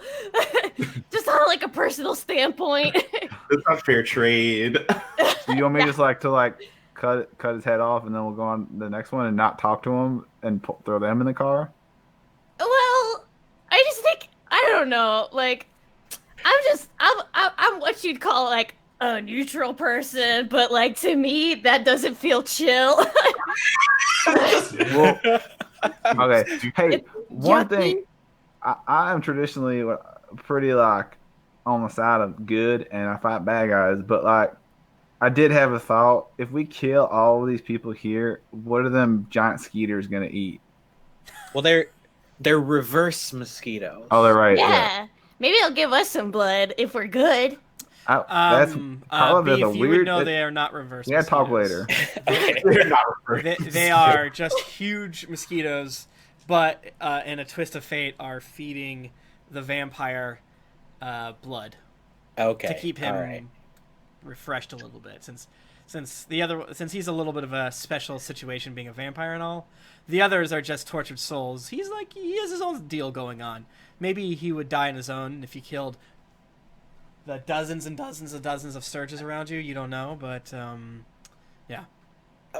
Just on like a personal standpoint. That's not fair trade. Do you want me just to cut his head off and then we'll go on the next one and not talk to him and throw them in the car? Well, I just think I don't know. Like, I'm what you'd call like a neutral person, but like to me that doesn't feel chill. Well, okay. Hey, It's one yucky. thing, I am traditionally pretty like on the side of good and I fight bad guys, but like I did have a thought. If we kill all of these people here, what are them giant skeeters gonna eat? Well, they're reverse mosquitoes. Oh, they're right. Yeah. Maybe they'll give us some blood if we're good. That's Karloff Beef, is a you would weird. know they are not reverse. Yeah, talk mosquitoes. later. They're not reversed. They are just huge mosquitoes, but in a twist of fate, are feeding the vampire blood Okay. to keep him all right. refreshed a little bit. Since he's a little bit of a special situation, being a vampire and all, the others are just tortured souls. He has his own deal going on. Maybe he would die on his own if he killed the dozens and dozens of Sturges around you. You don't know, but yeah.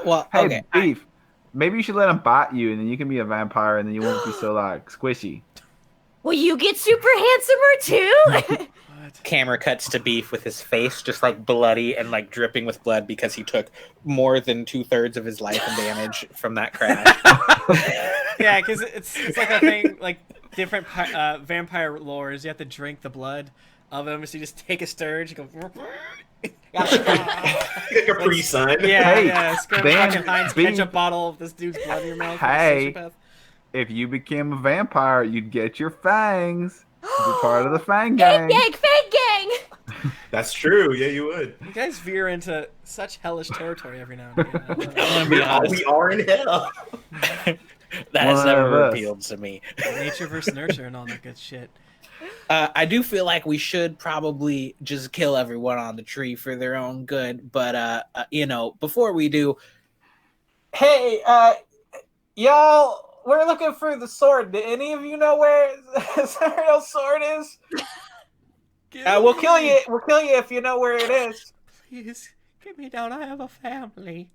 Well, Hey, okay. Beef. Maybe you should let him bite you, and then you can be a vampire, and then you won't be so like squishy. Will you get super handsomer too? What? Camera cuts to Beef with his face just like bloody and like dripping with blood because he took more than 2/3 of his life and damage from that crash. Yeah, because it's like a thing, like different vampire lores. You have to drink the blood of them, so you just take a Sturge, you go. Like a Capri Sun. Yeah, Hey, yeah. Squirt Dan, fucking Heinz Beef. ketchup bottle of this dude's blood in your mouth. Hey. Sociopath. If you became a vampire, you'd get your fangs. Be part of the fang Fang gang. gang, fang gang. That's true. Yeah, you would. You guys veer into such hellish territory every now and again. I'm gonna be honest. We are in hell. That has One never of us. appealed to me. Nature versus nurture and all that good shit. I do feel like we should probably just kill everyone on the tree for their own good. But before we do, hey, y'all, we're looking for the sword. Do any of you know where Zariel's sword is? We'll kill you. We'll kill you if you know where it is. Please, get me down. I have a family.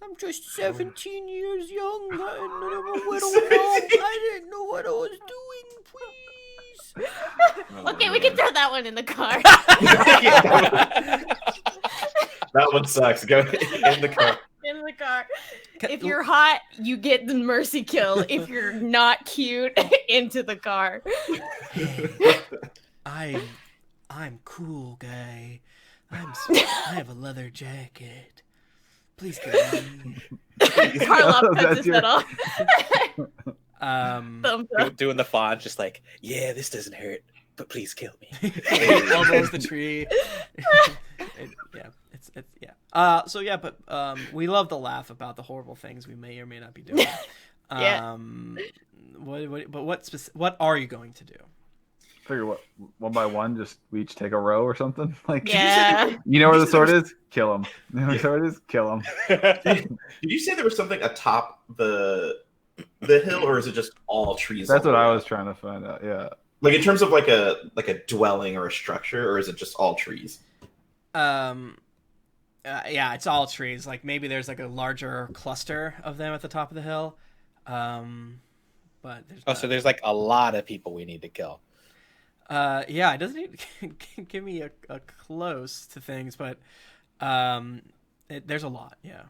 I'm just 17 years young and I'm a widow mom. I didn't know what I was doing. Please. Okay, we can throw that one in the car. That one sucks. Go in the car. In the car. If you're hot, you get the mercy kill. If you're not cute, into the car. I'm cool, guy. I have a leather jacket. Please kill me. Karloff cuts his That's head off. Um, Thumbs up. Doing the fawn, just like, yeah, this doesn't hurt, but please kill me. elbows the tree. But we love to laugh about the horrible things we may or may not be doing. Yeah. What are you going to do? figure what, one by one, just we each take a row or something. Like, Yeah. you know where the sword is? Kill him. You know where the sword is? Kill him. Did you say there was something atop the hill, or is it just all trees? That's all what the way I up? was trying to find out. Yeah. Like in terms of like a dwelling or a structure, or is it just all trees? Yeah, it's all trees. Like maybe there's like a larger cluster of them at the top of the hill. But there's So there's like a lot of people we need to kill. yeah, it doesn't even give me a close to things, but there's a lot. Yeah.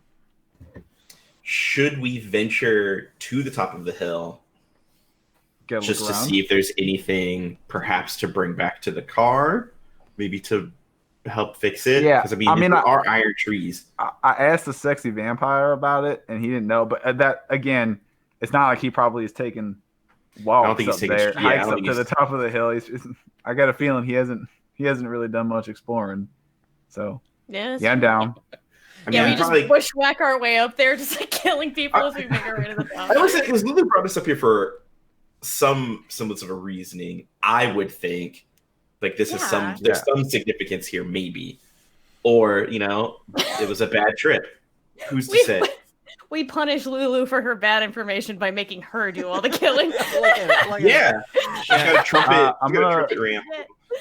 Should we venture to the top of the hill Get a just look to around. see if there's anything perhaps to bring back to the car, maybe to help fix it? Yeah, Because I mean, there are iron trees. I asked the sexy vampire about it, and he didn't know. But that again, it's not like he probably is taking walks think he's up taking- there, yeah, I hikes don't up think to the he's- top of the hill. I got a feeling he hasn't really done much exploring. So Yeah. yeah, I'm down. I Yeah, mean, we just probably, bushwhack our way up there, just like killing people as we make our way to the top. I always say, because Lulu brought us up here for some semblance of a reasoning. I would think like this is Yeah. there's some significance here, maybe, or it was a bad trip. Who's to We- say? We punish Lulu for her bad information by making her do all the killing. Yeah, she's got a trumpet. I'm she's got a gonna- trumpet ramp.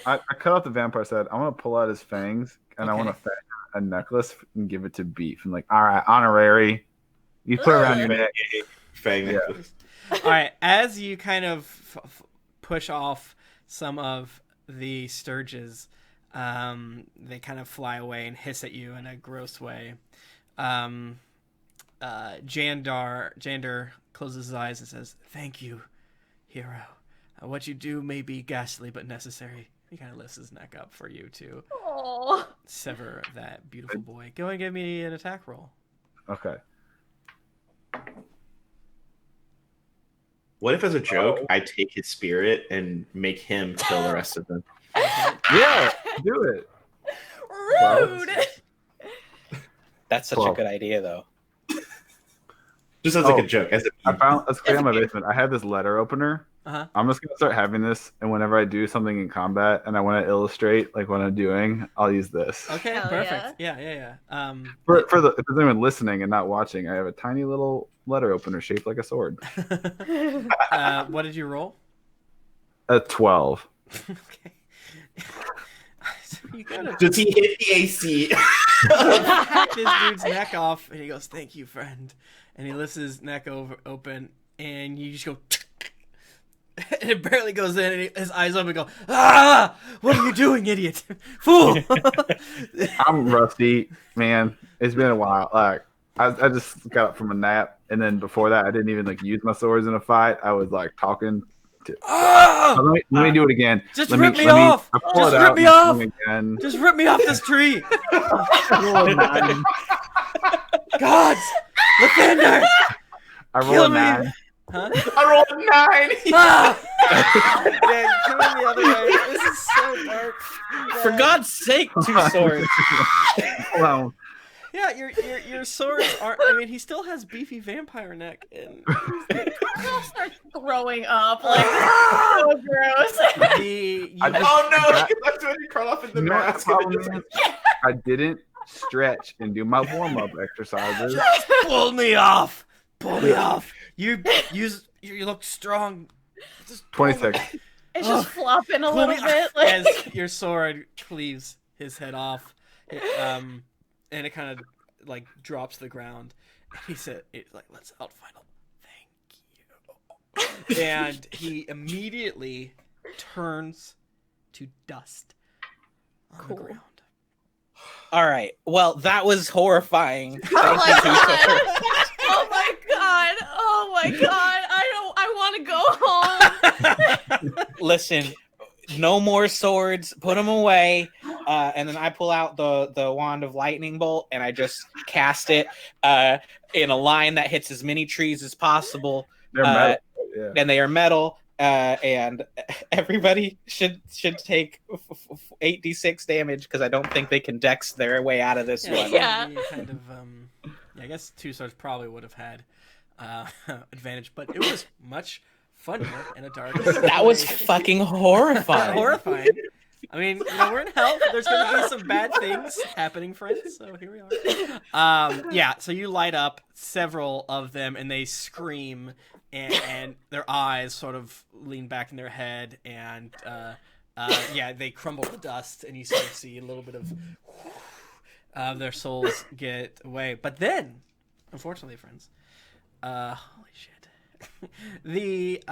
I cut off the vampire head. I'm gonna pull out his fangs, and I Okay. want to fashion a necklace and give it to Beef. I'm like, all right, honorary. You put it around your neck. Fang Yeah. necklace. All right, as you kind of push off some of the sturges, they kind of fly away and hiss at you in a gross way. Jandar closes his eyes and says, "Thank you, hero. What you do may be ghastly but necessary." He kind of lifts his neck up for you to Oh. sever that beautiful boy. Go and give me an attack roll. Okay. Oh. What if, as a joke, I take his spirit and make him kill the rest of them? Yeah, do it. Rude. That's such a 12. good idea, though. Just as like Oh. a joke. As I found let's clear out my basement. I have this letter opener. Uh-huh. I'm just gonna start having this, and whenever I do something in combat and I want to illustrate like what I'm doing, I'll use this. Okay, Hell perfect. Yeah. For the if there's anyone listening and not watching, I have a tiny little letter opener shaped like a sword. What did you roll? A 12. Okay. So you gotta Does he hit the AC? hack this dude's neck off, and he goes, "Thank you, friend." And he lifts his neck open, and you just go, and it barely goes in, and his eyes open and go, "Ah! What are you doing, idiot? Fool!" I'm rusty, man. It's been a while. Like I just got up from a nap, and then before that, I didn't even like use my swords in a fight. I was like talking. Ah! Let me do it again. Just Let rip me off! I pull Just it rip out me and off! swing again. Just rip me off this tree! Roll a 9. Gods! Lathander! I roll Kill a me! 9. Huh? I rolled a 9. Ah! Yeah, coming the other way. This is so dark. For God's sake, 2 swords. Well, Yeah, your swords are. I mean, he still has beefy vampire neck, and Karloff starts throwing up. Like, so gross. Oh no! That's when you crawl off in the you know what the mask. problem is? I didn't stretch and do my warm-up exercises. pull me off. Pull me off. You look strong. Just pull 20 me. seconds. It's just flopping a Pull little me bit. Like, as your sword cleaves his head off, and it kind of like drops to the ground. And he said, "It's like let's out final. Thank you." And he immediately turns to dust on the Cool. ground. All right. Well, that was horrifying. oh Thank you, my 2 god! swords. Oh my god! Oh my god! I want to go home. Listen, no more swords. Put them away. And then I pull out the wand of lightning bolt and I just cast it in a line that hits as many trees as possible. They're metal. Yeah. And they are metal. And everybody should take 8d6 damage because I don't think they can dex their way out of this one. Yeah. That would be kind of I guess 2 swords probably would have had advantage, but it was much funnier in a dark. That was situation. fucking horrifying. Horrifying. I mean, we're in hell. There's going to be some bad things happening, friends. So here we are. Yeah. So you light up several of them, and they scream, and their eyes sort of lean back in their head, and yeah, they crumble to dust, and you sort of see a little bit of their souls get away. But then, unfortunately, friends, holy shit, the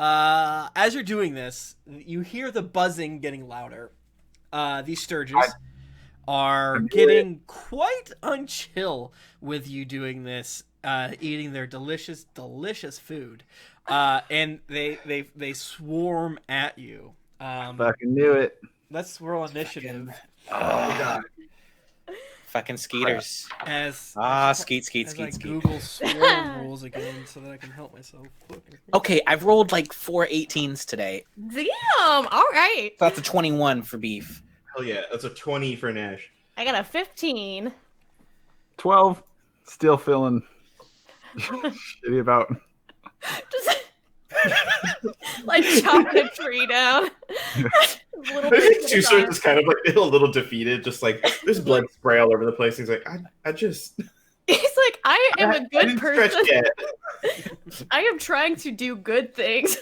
as you're doing this, you hear the buzzing getting louder. These sturges are getting quite unchill with you doing this, eating their delicious food, and they swarm at you. Fucking knew it. Let's roll initiative. God. Fucking skeeters. As Skeet. I Google swarm rules again so that I can help myself. Okay, I've rolled like 4 18s today. Damn! All right. So that's a 21 for beef. Hell yeah, that's a 20 for Gnash. I got a 15. 12. Still feeling shitty about. Just like chopping a tree down. Little I think bit Two at a Swords time. is kind of like a little defeated, just like there's blood spray all over the place. He's like, I just He's like, I am a I good didn't stretch person. yet. I am trying to do good things.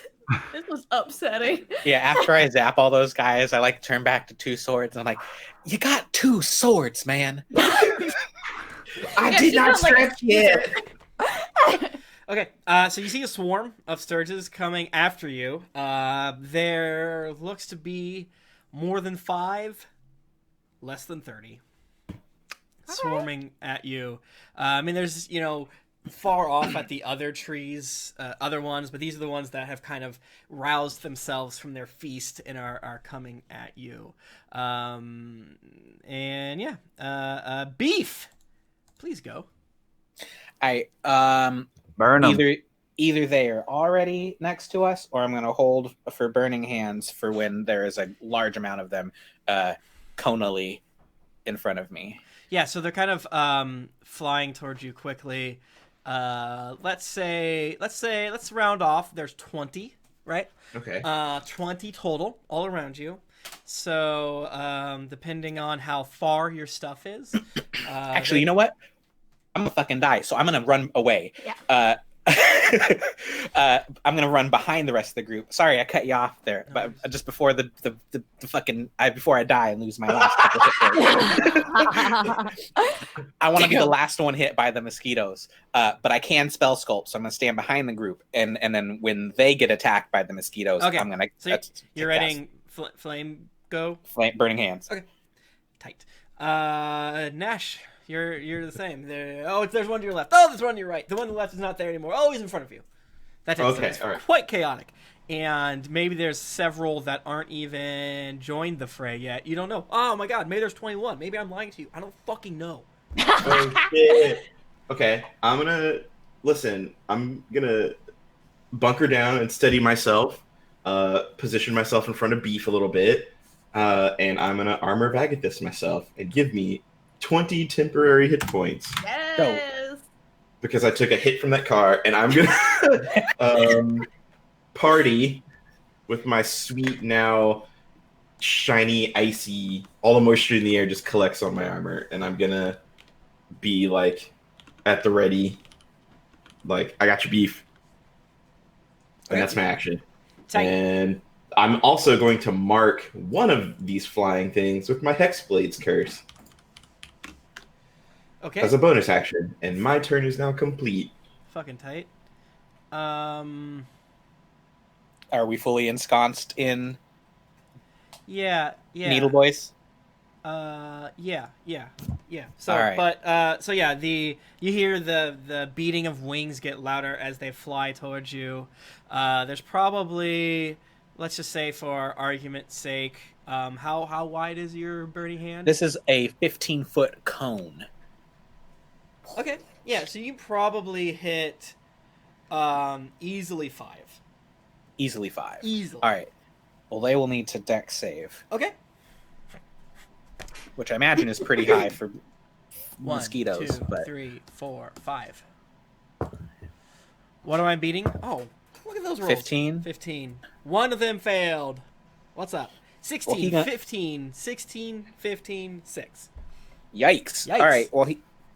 This was upsetting. Yeah, after I zap all those guys, I like turn back to 2 swords and I'm like, you got 2 swords, man. I Yeah, did she not got, like, a stretch yet. Okay, so you see a swarm of sturges coming after you. There looks to be more than 5, less than 30, swarming at you. I mean, there's, far off at the other trees, other ones, but these are the ones that have kind of roused themselves from their feast and are coming at you. And yeah, Beef, please go. I Burn them. either they are already next to us, or I'm gonna hold for burning hands for when there is a large amount of them conally in front of me. Yeah, so they're kind of flying towards you quickly. Let's round off. There's 20, right? Okay. 20 total all around you. So depending on how far your stuff is, Actually, you know what? I'm gonna fucking die, so I'm gonna run away. Yeah. I'm gonna run behind the rest of the group. Sorry, I cut you off there, but just before the fucking before I die and lose my last couple hit points. I want to be the last one hit by the mosquitoes, but I can spell sculpt, so I'm gonna stand behind the group, and then when they get attacked by the mosquitoes, Okay. I'm gonna. So you're writing flame go. Burning hands. Okay. Tight. Gnash, you're the same. There's one to your left. Oh, there's one to your right. The one to the left is not there anymore. Oh, he's in front of you. That's Okay, all right. Quite chaotic. And maybe there's several that aren't even joined the fray yet. You don't know. Oh my god, maybe there's 21. Maybe I'm lying to you. I don't fucking know. Oh, shit. Okay, I'm gonna bunker down and steady myself, position myself in front of Beef a little bit, and I'm gonna armor Vagathis myself and give me 20 temporary hit points Yes. because I took a hit from that car, and I'm gonna party with my sweet, now shiny, icy, all the moisture in the air just collects on my armor, and I'm gonna be like at the ready, like I got your Beef, and that's my action. Tight. And I'm also going to mark one of these flying things with my Hexblade's Curse Okay. as a bonus action, and my turn is now complete. Fucking tight. Are we fully ensconced in Yeah. Needle Boys? Yeah. So, All right. but so yeah, you hear the beating of wings get louder as they fly towards you. There's probably, let's just say for argument's sake, how wide is your birdie hand? This is a 15-foot cone. Okay, yeah. So you probably hit easily 5. Easily 5. Easily. All right. Well, they will need to dex save, Okay. which I imagine is pretty high for 1, mosquitoes. 2, but 3, 4, 5. What am I beating? Oh, look at those rolls. 15. 15. One of them failed. What's up? 16, Well, 15, 16, 15, 6. Yikes. Yikes. All right. Well,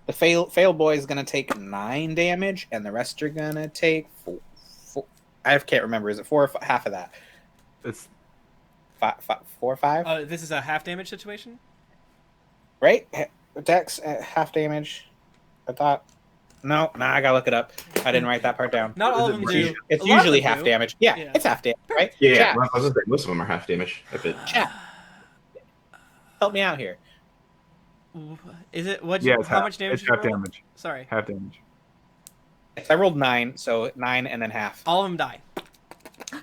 the fail boy is gonna take 9 damage, and the rest are gonna take 4. I can't remember. Is it 4 or half of that? It's 4 or 5? This is a half damage situation? Right? Dex half damage. I thought. No, I gotta look it up. I didn't write that part down. Not all of them do. It's A lot of usually them half do. damage. Yeah, Yeah. it's half damage, right? Yeah, Chat, I was gonna say, most of them are half damage. If it, chat. Help me out here. Is it what? yeah, it's how half, much damage? it's did you half roll? damage. Sorry. Half damage. I rolled 9, so 9 and then half. All of them die.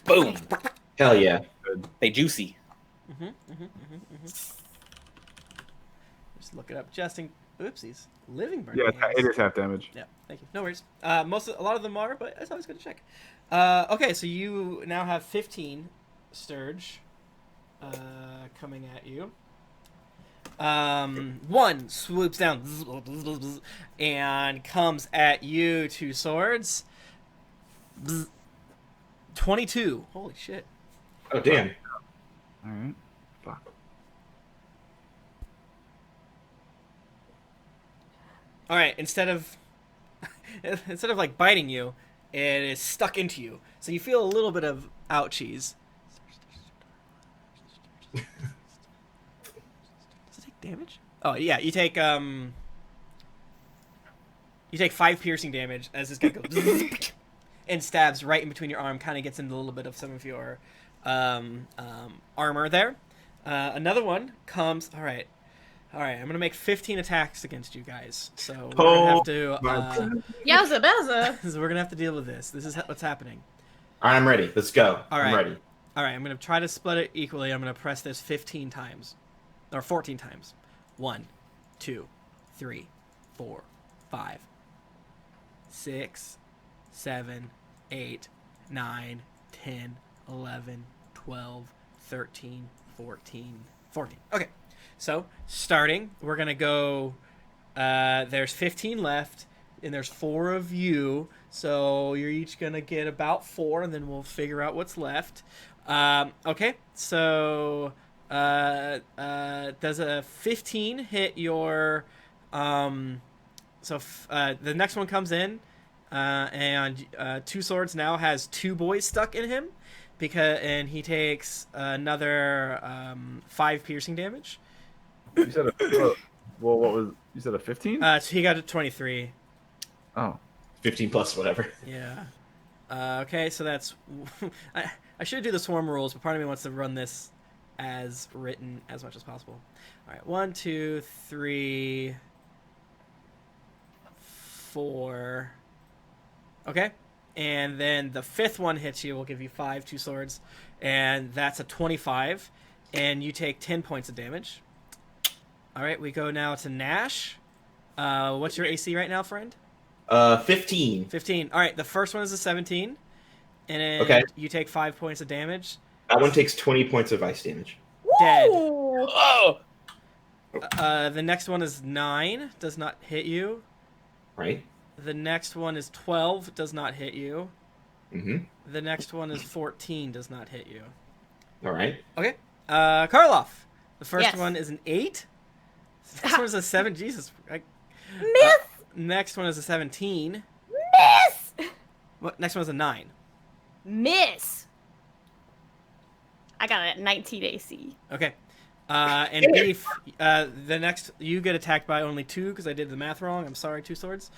Boom. hell yeah. They juicy. Just look it up. Oopsies. Living burn. Yeah, hands. it is half damage. Yeah, thank you. No worries. A lot of them are, but it's always good to check. Okay, so you now have 15 Sturge coming at you. One swoops down and comes at you, 2 swords. 22. Holy shit. Oh damn. All right. Fuck. All right, instead of like biting you, it is stuck into you. So you feel a little bit of ouchies. Does it take damage? Oh yeah, you take 5 piercing damage as this guy goes and stabs right in between your arm. Kind of gets into a little bit of some of your armor there. Another one comes. All right. I'm gonna make 15 attacks against you guys. So we're gonna have to. Yowza bowza. So we're gonna have to deal with this. This is what's happening. All right, I'm ready. Let's go. All I'm right. ready. All right, I'm gonna try to split it equally. I'm gonna press this 15 times, or 14 times. 1, 2, 3, 4, 5, 6, 7, 8, 9, 10, 11, 12, 13, 14. Okay. So, starting, we're going to go, there's 15 left, and there's 4 of you, so you're each going to get about 4, and then we'll figure out what's left. Okay, so, does a 15 hit your, the next one comes in, and 2 swords now has 2 boys stuck in him, and he takes another 5 piercing damage. You said what was you said a 15? So he got a 23. Oh. 15 plus whatever. Yeah. Okay, so that's. I should do the swarm rules, but part of me wants to run this as written as much as possible. All right, 1, 2, 3, 4. Okay, and then the 5th one hits you. We'll give you 5, 2 swords, and that's a 25, and you take 10 points of damage. All right, we go now to Gnash. What's your AC right now, friend? 15. 15. All right, the first one is a 17, and Okay. you take 5 points of damage. That one takes 20 points of ice damage. Dead. Oh! The next one is 9, does not hit you. Right? The next one is 12, does not hit you. Mm-hmm. The next one is 14, does not hit you. All right. Okay. Karloff. The first Yes. one is an 8. The next one is a 7. Jesus. Miss! Next one is a 17. Miss! What? Next one is a 9. Miss! I got a 19 AC. Okay. And Beef, the next, you get attacked by only 2 because I did the math wrong. I'm sorry, 2 swords.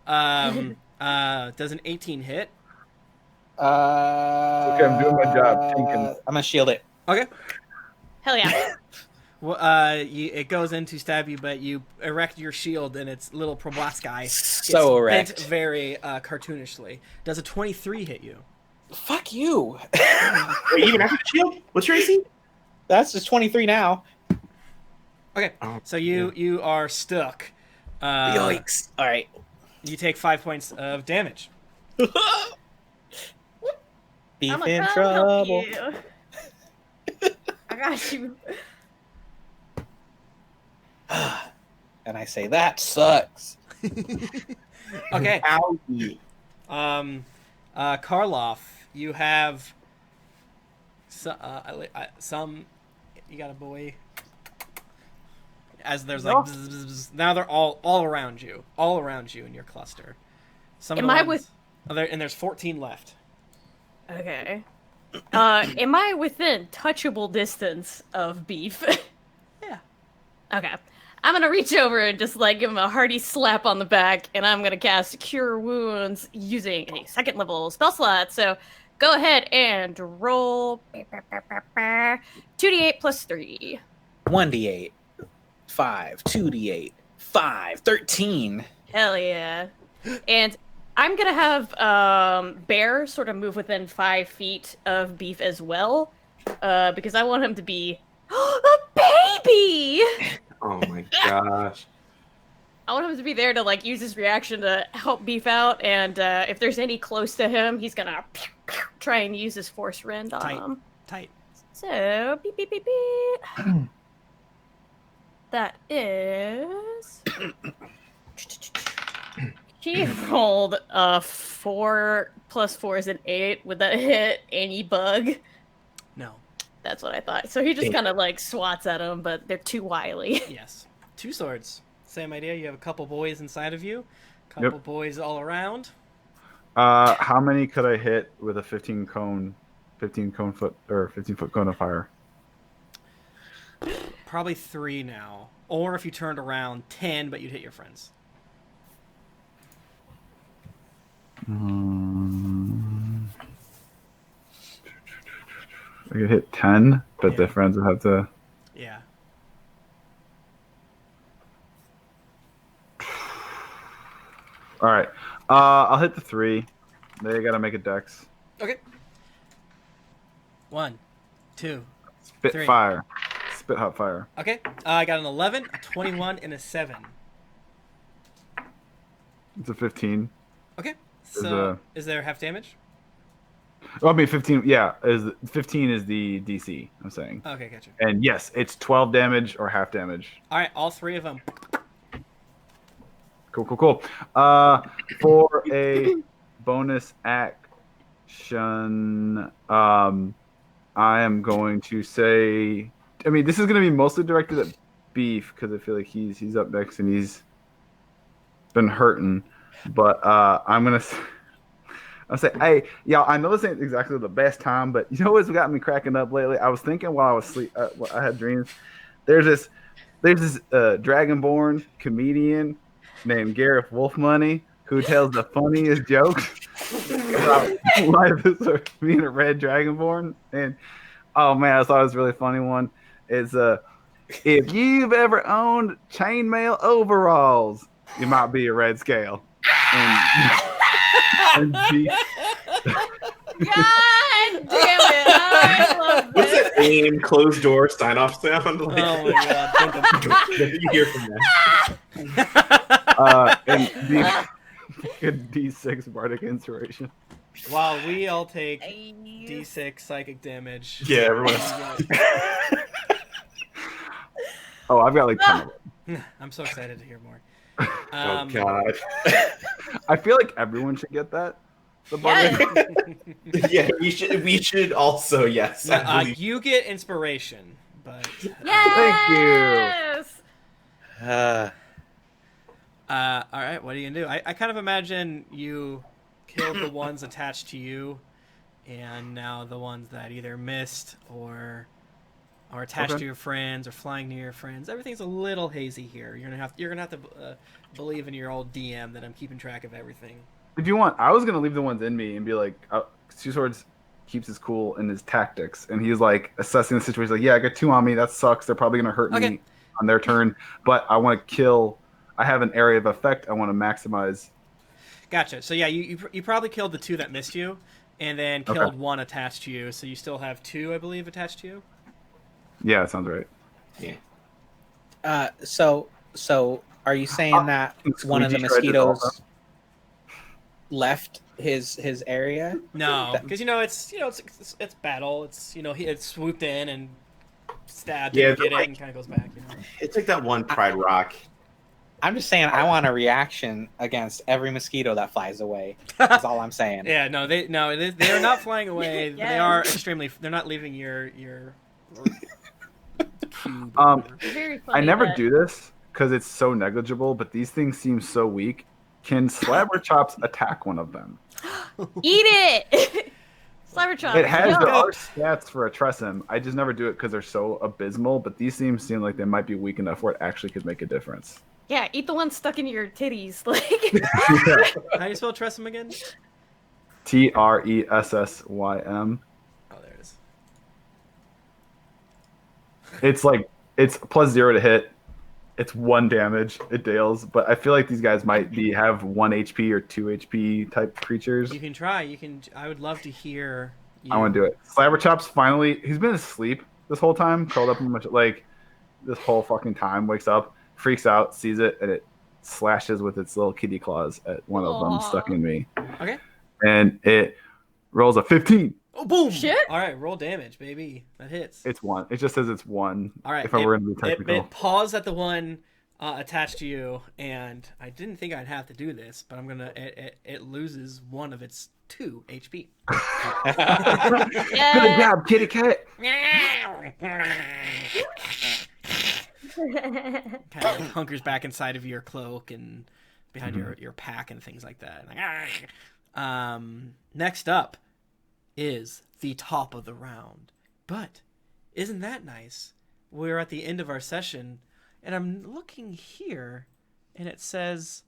Does an 18 hit? Okay, I'm doing my job. Thinking. I'm gonna shield it. Okay. Hell yeah. Well, it goes in to stab you, but you erect your shield, and its little proboscis gets So bent erect. very cartoonishly. Does a 23 hit you? Fuck you. Wait, even after the shield? What's your AC? That's just 23 now. Okay, Oh, so you are stuck. Yikes. All right. You take 5 points of damage. Beef I'm in gonna trouble. help you. I got you. And I say, that sucks. Okay. Owie. Karloff, you have some. You got a boy. As there's like bzz, bzz, bzz. Now they're all around you in your cluster. Some of Am the I ones, and there's 14 left. Okay. Am I within touchable distance of Beef? Yeah. Okay. I'm gonna reach over and just like give him a hearty slap on the back, and I'm gonna cast Cure Wounds using a 2nd level spell slot. So go ahead and roll 2d8 plus 3. 1d8, 5, 2d8, 5, 13. Hell yeah. And I'm gonna have Bear sort of move within 5 feet of Beef as well, because I want him to be a baby. Oh my gosh. I want him to be there to like use his reaction to help Beef out, and if there's any close to him, he's gonna try and use his Force Rend on him. Tight. So beep beep beep beep. That is. He rolled a 4 plus 4 is an 8. Would that hit any bug? No. That's what I thought. So he just kind of like swats at him, but they're too wily. Yes. 2 swords. Same idea. You have a couple boys inside of you. Couple boys all around. How many could I hit with a 15 foot cone of fire? Probably 3 now. Or if you turned around, 10, but you'd hit your friends. I could hit 10, but the friends would have to. Yeah. All right. I'll hit the 3. They gotta make a dex. Okay. 1, 2, Spit 3. fire. Spit hot fire. Okay. I got an 11, a 21, and a 7. It's a 15. Okay. So is there half damage? Oh, I mean 15. Yeah, 15 is the DC. I'm saying. Okay, gotcha. And yes, it's 12 damage or half damage. All right, all 3 of them. Cool. For a bonus action, I am going to say. I mean, this is going to be mostly directed at Beef because I feel like he's up next and he's been hurting. But I'm gonna say, hey, y'all, I know this ain't exactly the best time, but you know what's got me cracking up lately? I was thinking while I was asleep, I had dreams. There's this Dragonborn comedian named Gareth Wolfmoney who tells the funniest jokes about life as being a red Dragonborn. And oh man, I thought it was a really funny one. It's if you've ever owned chainmail overalls, you might be a red scale. And God damn it! I love What's this. that name? Closed door sign off sound? Like, Oh my god. you hear from that? And D6 bardic inspiration. While we all take D6 psychic damage. Yeah, everyone's. Oh, I've got like 10 of them. I'm so excited to hear more. Oh god. I feel like everyone should get that. The bardic. Yeah, we should also, yes. No, I believe. you get inspiration, but Yes! Thank all right, what are you gonna do? I kind of imagine you killed the ones attached to you, and now the ones that either missed or are attached to your friends or flying near your friends. Everything's a little hazy here. You're gonna have to believe in your old DM that I'm keeping track of everything. If you want, I was gonna leave the ones in me and be like, Two Swords keeps his cool in his tactics, and he's like assessing the situation. Like, yeah, I got 2 on me. That sucks. They're probably gonna hurt me on their turn, but I want to kill. I have an area of effect I want to maximize. Gotcha. So yeah, you probably killed the 2 that missed you, and then killed 1 attached to you. So you still have 2, I believe, attached to you. Yeah, that sounds right. Yeah. So are you saying that one of the mosquitoes left his area? No, because it's battle. It swooped in and stabbed Yeah, and but and kind of goes back. It's like that one Pride Rock. I'm just saying I want a reaction against every mosquito that flies away. That's all I'm saying. Yeah, they are not flying away. Yes. They are extremely. They're not leaving your cube. Very I funny never that- do this because it's so negligible, but these things seem so weak. Can Slabber Chops attack one of them? Eat it! Slabber chop. It has Yo. there are stats for a Tressum. I just never do it because they're so abysmal, but these things seem like they might be weak enough where it actually could make a difference. Yeah, eat the one stuck in your titties. Like, How do you spell Tressum again? Tressym. Oh, there it is. It's like it's +0 to hit. It's 1 damage. It deals, but I feel like these guys might have 1 HP or 2 HP type creatures. You can try. You can. I would love to hear. I want to do it. Slabber Chops finally. He's been asleep this whole time, curled up in much like this whole fucking time. Wakes up, freaks out, sees it, and it slashes with its little kitty claws at one of them Aw. stuck in me. Okay. And it rolls a 15. Oh, boom! Shit. All right, roll damage, baby. That hits. It's 1. It just says it's 1. All right. If I were going to be technical. It paused at the one attached to you, and I didn't think I'd have to do this, but I'm gonna. It loses 1 of its 2 HP. Good yeah. job, kitty cat. Kind of hunkers back inside of your cloak and behind your pack and things like that. Next up is the top of the round. But isn't that nice? We're at the end of our session, and I'm looking here, and it says,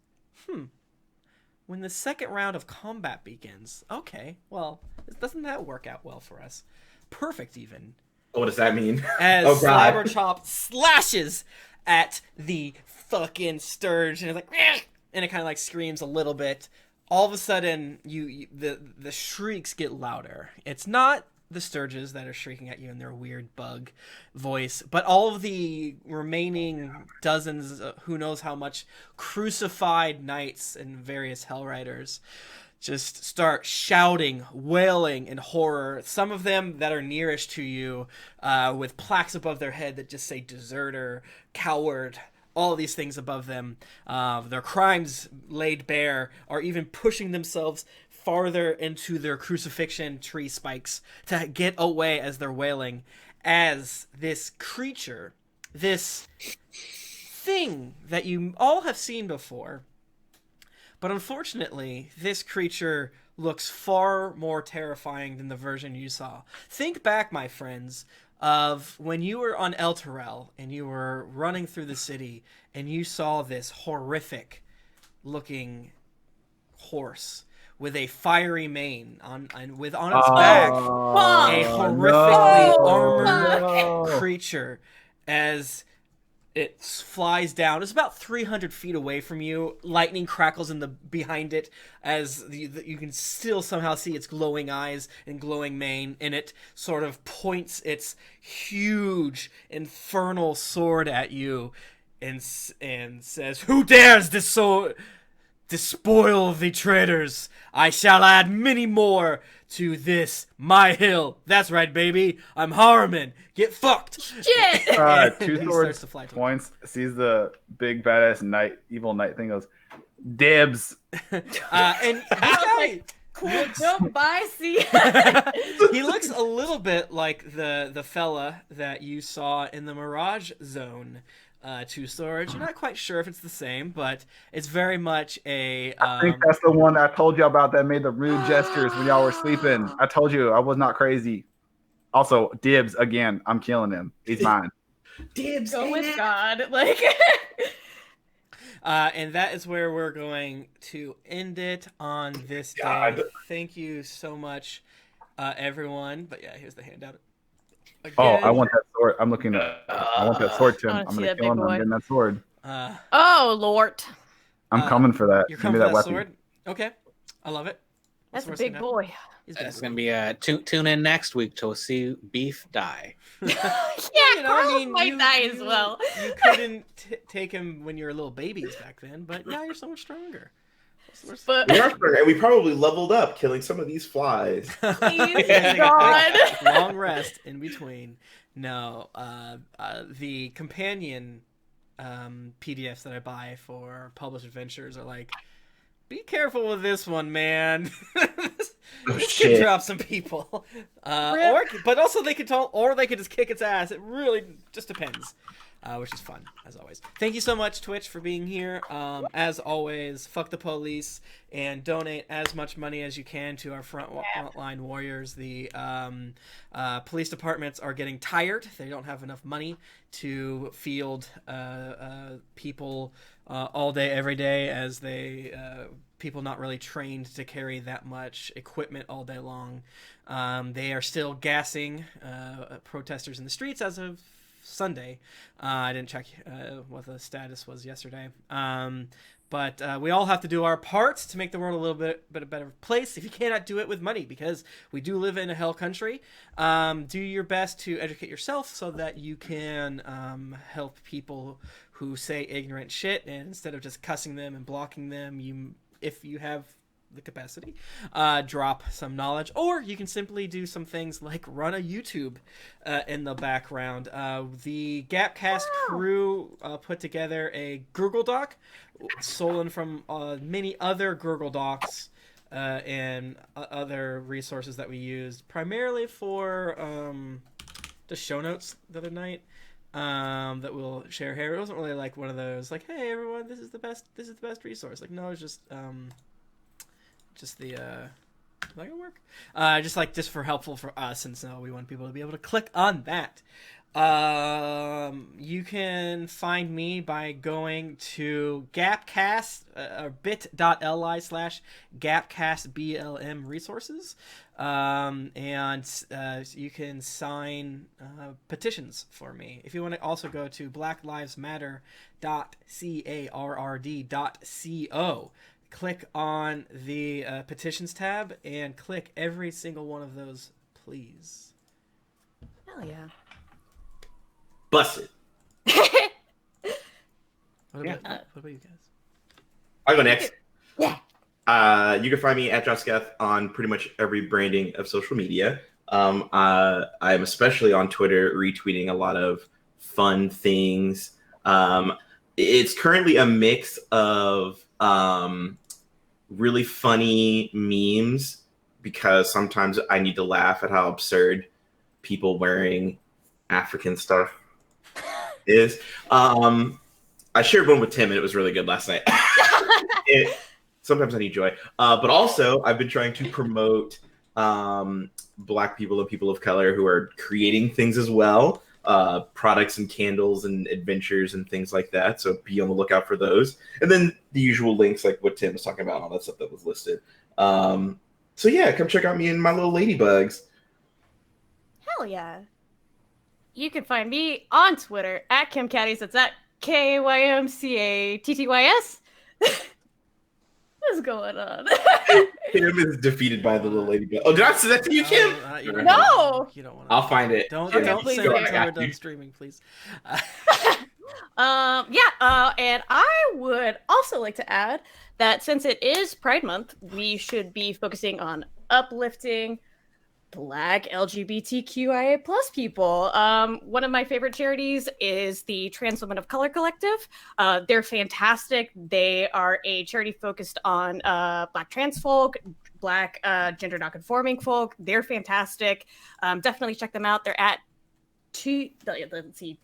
when the second round of combat begins. Okay, well, doesn't that work out well for us? Perfect, even. What does that mean? As Oh, God. Slabberchop slashes at the fucking Sturge, and it's like, "Meow," and it kind of like screams a little bit. All of a sudden, the shrieks get louder. It's not the Sturges that are shrieking at you in their weird bug voice, but all of the remaining dozens, who knows how much, crucified knights and various Hellriders just start shouting, wailing in horror. Some of them that are nearest to you, with plaques above their head that just say deserter, coward, all these things above them. Their crimes laid bare, are even pushing themselves farther into their crucifixion tree spikes to get away as they're wailing, as this creature, this thing that you all have seen before. But unfortunately, this creature looks far more terrifying than the version you saw. Think back, my friends, of when you were on El Terrell and you were running through the city and you saw this horrific looking horse with a fiery mane on its back a horrifically armored creature as it flies down. It's about 300 feet away from you. Lightning crackles behind it as you can still somehow see its glowing eyes and glowing mane, and it sort of points its huge infernal sword at you and says, "Who dares despoil the traitors? I shall add many more to this, my hill." That's right, baby. I'm Harriman. Get fucked. Shit! And Two he swords starts to fly towards points, sees the big badass evil knight thing, goes, "Dibs." and this guy, Cool jump, bye, see. he looks a little bit like the fella that you saw in the Mirage Zone. Two swords. You're not quite sure if it's the same, but it's very much a. I think that's the one I told you about that made the rude gestures when y'all were sleeping. I told you I was not crazy. Also, Dibs again. I'm killing him. He's mine. Dibs. Go with God. Like, and that is where we're going to end it on this day. God. Thank you so much, everyone. But yeah, here's the handout. Again. Oh, I want that sword. I'm looking at. I want that sword, Tim. I I'm wanna see gonna that kill big him. I'm boy. getting that sword. oh Lord, I'm coming for that. You're Give coming me for that weapon. sword? Okay. I love it. that's a What's big the boy. He's big It's boy. gonna be tune in next week to see Beef die. Yeah, You know, Karloff might die as well. You couldn't take him when you were little babies back then, but now you're so much stronger. But We are stronger, and we probably leveled up killing some of these flies. please, Take a God. quick long rest in between. No, the companion PDFs that I buy for published adventures are like, be careful with this one, man. This could drop some people. But also they could they could just kick its ass. It really just depends. Which is fun, as always. Thank you so much, Twitch, for being here. As always, fuck the police and donate as much money as you can to our frontline warriors. The police departments are getting tired. They don't have enough money to field people all day, every day, as people not really trained to carry that much equipment all day long. They are still gassing protesters in the streets as of Sunday. I didn't check what the status was yesterday. But we all have to do our part to make the world a little bit a better place. If you cannot do it with money, because we do live in a hell country, do your best to educate yourself so that you can help people who say ignorant shit, and instead of just cussing them and blocking them, if you have the capacity, drop some knowledge, or you can simply do some things like run a YouTube in the background. The Gapcast crew put together a Google Doc stolen from many other Google Docs and other resources that we used primarily for the show notes the other night, that we'll share here. It wasn't really like one of those like, hey everyone, this is the best resource. Like, no, it's just the is that gonna work? Just for helpful for us, and so we want people to be able to click on that. You can find me by going to Gapcast or bit.ly/GapcastBLM resources, and you can sign petitions for me. If you want to also go to blacklivesmatter.carrd.co. Click on the petitions tab and click every single one of those, please. Hell yeah. Busted. What about you guys? I'll go next. Yeah. You can find me at Josketh on pretty much every branding of social media. I'm especially on Twitter retweeting a lot of fun things. It's currently a mix of really funny memes, because sometimes I need to laugh at how absurd people wearing African stuff is. I shared one with Tim and it was really good last night. Sometimes I need joy. But also I've been trying to promote Black people and people of color who are creating things as well. Products and candles and adventures and things like that. So be on the lookout for those. And then the usual links like what Tim was talking about, all that stuff that was listed. So yeah, come check out me and my little ladybugs. Hell yeah. You can find me on Twitter at KimCatties. That's at KYMCATTYS. What's going on? Kim is defeated by the little ladybug. Oh, did I say that to you, Kim? No. You don't want. I'll find it. Don't please say don't. it until we're done streaming, please. And I would also like to add that since it is Pride Month, we should be focusing on uplifting Black LGBTQIA plus people. One of my favorite charities is the Trans Women of Color Collective. They're fantastic. They are a charity focused on Black trans folk, Black gender non-conforming folk. They're fantastic. Definitely check them out. They're at TWOCCNYC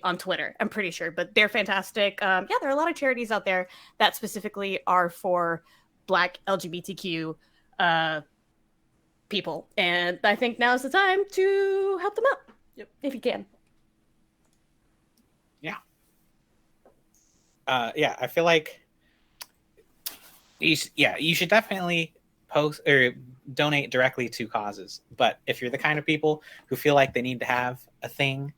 on Twitter, I'm pretty sure, but they're fantastic. There are a lot of charities out there that specifically are for Black LGBTQ people, and I think now's the time to help them out. Yep, if you can. I feel like you should definitely post or donate directly to causes. But if you're the kind of people who feel like they need to have a thing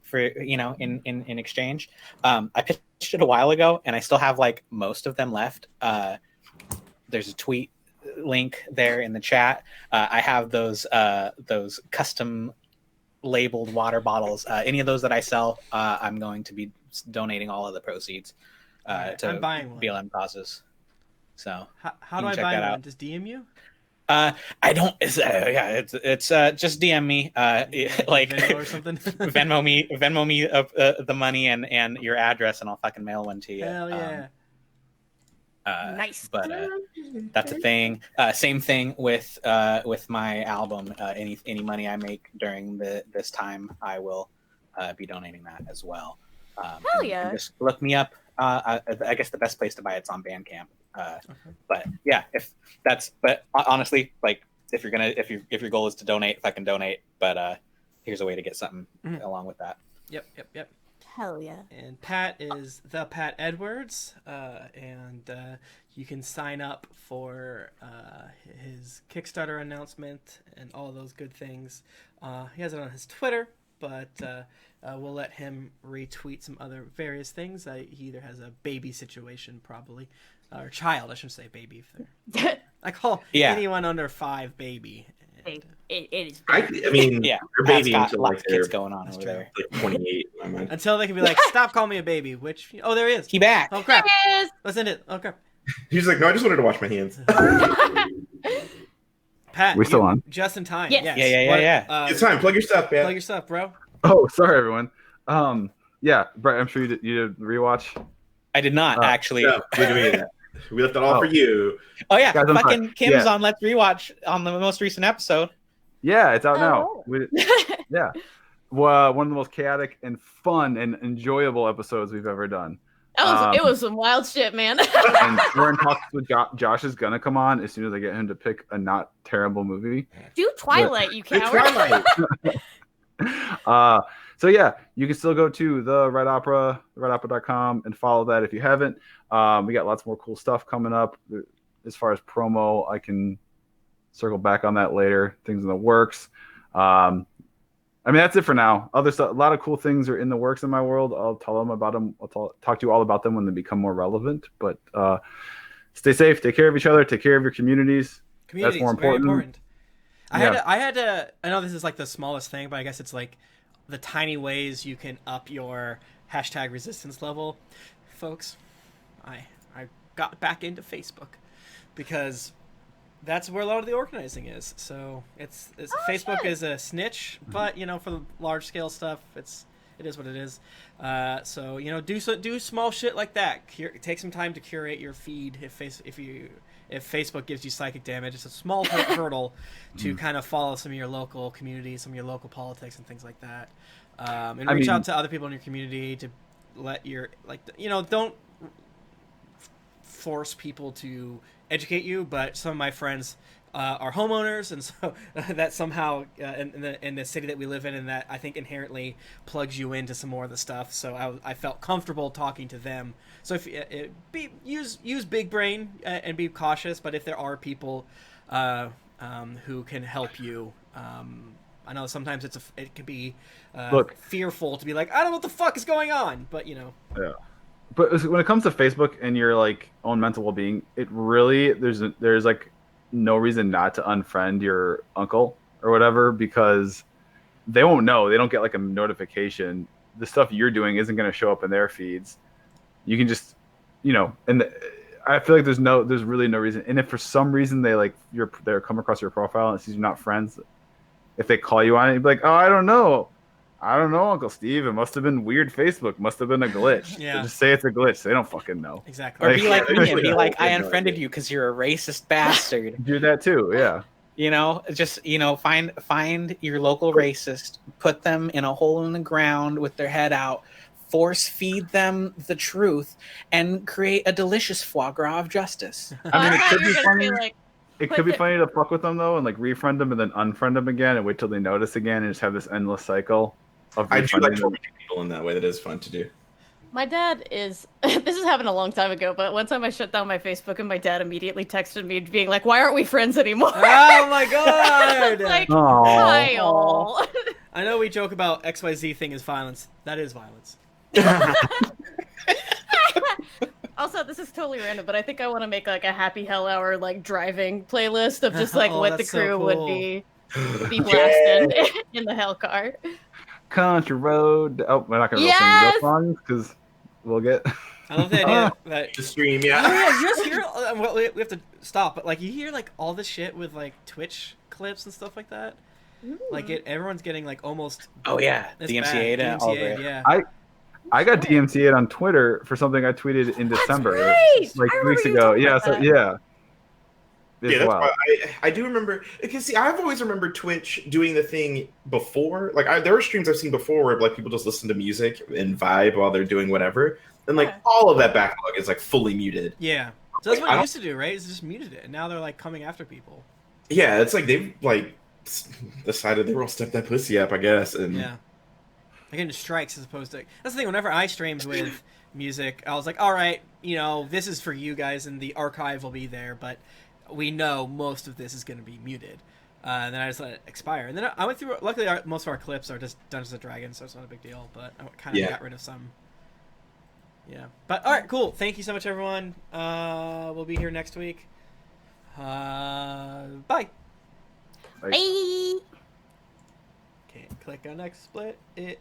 for, in exchange, I pitched it a while ago and I still have like most of them left. There's a tweet link there in the chat. I have those custom labeled water bottles. Any of those that I sell, I'm going to be donating all of the proceeds to I'm buying one. BLM causes. So how do I buy one? Just DM you? I don't. It's just DM me. Like Venmo or something. Venmo me the money and your address, and I'll fucking mail one to you. Hell yeah. Nice. But that's a thing. Same thing with my album. Any money I make during this time, I will be donating that as well. Hell yeah! Just look me up. I guess the best place to buy it's on Bandcamp. But yeah, but honestly, like if your goal is to donate, fucking donate. But here's a way to get something along with that. Yep. Hell yeah. And Pat is the Pat Edwards, and you can sign up for his Kickstarter announcement and all those good things. He has it on his Twitter, but we'll let him retweet some other various things. He either has a baby situation, probably, or child. I shouldn't say baby. I call anyone under 5 baby. And, it is. I mean, Yeah, your baby Pat's got until lots like of kids they're going on over true. there. like 28. In my mind. until they can be like, stop calling me a baby. Which there he is. He back. Oh crap! Yes. Let's end it. Oh crap! He's like, no, I just wanted to wash my hands. Pat, We're still on. Just in time. Yes. Yeah. It's time. Plug your stuff, man. Plug your stuff, bro. Oh, sorry, everyone. Yeah, Brett, I'm sure you did rewatch. I did not actually. No, we're doing it. We left it all for you. Oh yeah, Guys, I'm fucking sorry. Kim's Yeah. on Let's Rewatch on the most recent episode. Yeah, it's out now. Oh. Yeah. Well, one of the most chaotic and fun and enjoyable episodes we've ever done. It was some wild shit, man. And we're in talks with Josh is gonna come on as soon as I get him to pick a not terrible movie. Do Twilight, you It's coward. Twilight. So yeah, you can still go to the Red Opera, redopera.com, and follow that if you haven't. We got lots more cool stuff coming up. As far as promo, I can circle back on that later. Things in the works. I mean, that's it for now. Other stuff, a lot of cool things are in the works in my world. I'll tell them about them. I'll talk to you all about them when they become more relevant. But stay safe, take care of each other, take care of your communities. Communities, That's more very important. I had to. I know this is like the smallest thing, but I guess it's like the tiny ways you can up your hashtag resistance level, folks. I got back into Facebook because that's where a lot of the organizing is. So it's Facebook is a snitch, but for the large scale stuff, it is what it is. So do small shit like that. Take some time to curate your feed. If Facebook gives you psychic damage, it's a small hurdle to kind of follow some of your local communities, some of your local politics, and things like that. And reach out to other people in your community to let don't force people to educate you. But some of my friends are homeowners, and so that somehow in the city that we live in, and that I think inherently plugs you into some more of the stuff. So I felt comfortable talking to them. So if use big brain and be cautious, but if there are people who can help you, I know sometimes it can be fearful to be like, I don't know what the fuck is going on, but Yeah. But when it comes to Facebook and your own mental well-being, it really there's no reason not to unfriend your uncle or whatever, because they won't know. They don't get a notification. The stuff you're doing isn't going to show up in their feeds. You can just, and I feel like there's really no reason. And if for some reason they're come across your profile and it sees you're not friends, if they call you on it, you'd be like, oh, I don't know, Uncle Steve. It must have been weird Facebook. Must have been a glitch. Yeah. Just say it's a glitch. They don't fucking know. Exactly. Or be like me and be like, I no unfriended idea. you because you're a racist bastard. Do that too. Yeah. Just find your local racist, put them in a hole in the ground with their head out, force feed them the truth, and create a delicious foie gras of justice. I mean, it thought could you be were gonna funny. say, like, It could be funny to fuck with them though, and refriend them and then unfriend them again, and wait till they notice again, and just have this endless cycle of I do refriending like them. tormenting people in that way. That is fun to do. My dad is. This has happened a long time ago, but one time I shut down my Facebook and my dad immediately texted me being like, "Why aren't we friends anymore?" Oh my god! Like, Aw. Kyle. I know we joke about XYZ thing is violence. That is violence. Also, this is totally random, but I think I want to make a Happy Hell Hour driving playlist of just what the that's so crew cool. would be blasting in the hell car. Country road. Oh, we're not gonna Yes! sing real songs because we'll get. I love the idea that. The stream, Oh, yeah. yeah, you just hear. Well, we have to stop, but like you hear like all this shit with like Twitch clips and stuff like that. Like everyone's getting like almost. Oh yeah, this DMCA'd bad. it all DMCA'd, day. yeah. I got DMCA'd on Twitter for something I tweeted in December, right! like I 2 weeks remember you ago. talking Yeah, about so that. yeah. Yeah, It's that's wild. why I do remember, because see, I've always remembered Twitch doing the thing before. Like, there were streams I've seen before where like people just listen to music and vibe while they're doing whatever, and like Yeah. all of that backlog is like fully muted. Yeah. So that's Like, what I they don't- used to do, right? Is just muted it, and now they're like coming after people. Yeah, it's like they've like decided they were all step that pussy up, I guess. And Yeah. Like into strikes as opposed to. That's the thing. Whenever I streamed with music, I was like, all right, you know, this is for you guys, and the archive will be there, but we know most of this is going to be muted. And then I just let it expire. And then I went through. Luckily, most of our clips are just Dungeons and Dragons, so it's not a big deal. But I kind of Yeah. got rid of some. Yeah. But all right, cool. Thank you so much, everyone. We'll be here next week. Bye. Like, Bye. Okay, click on next split. It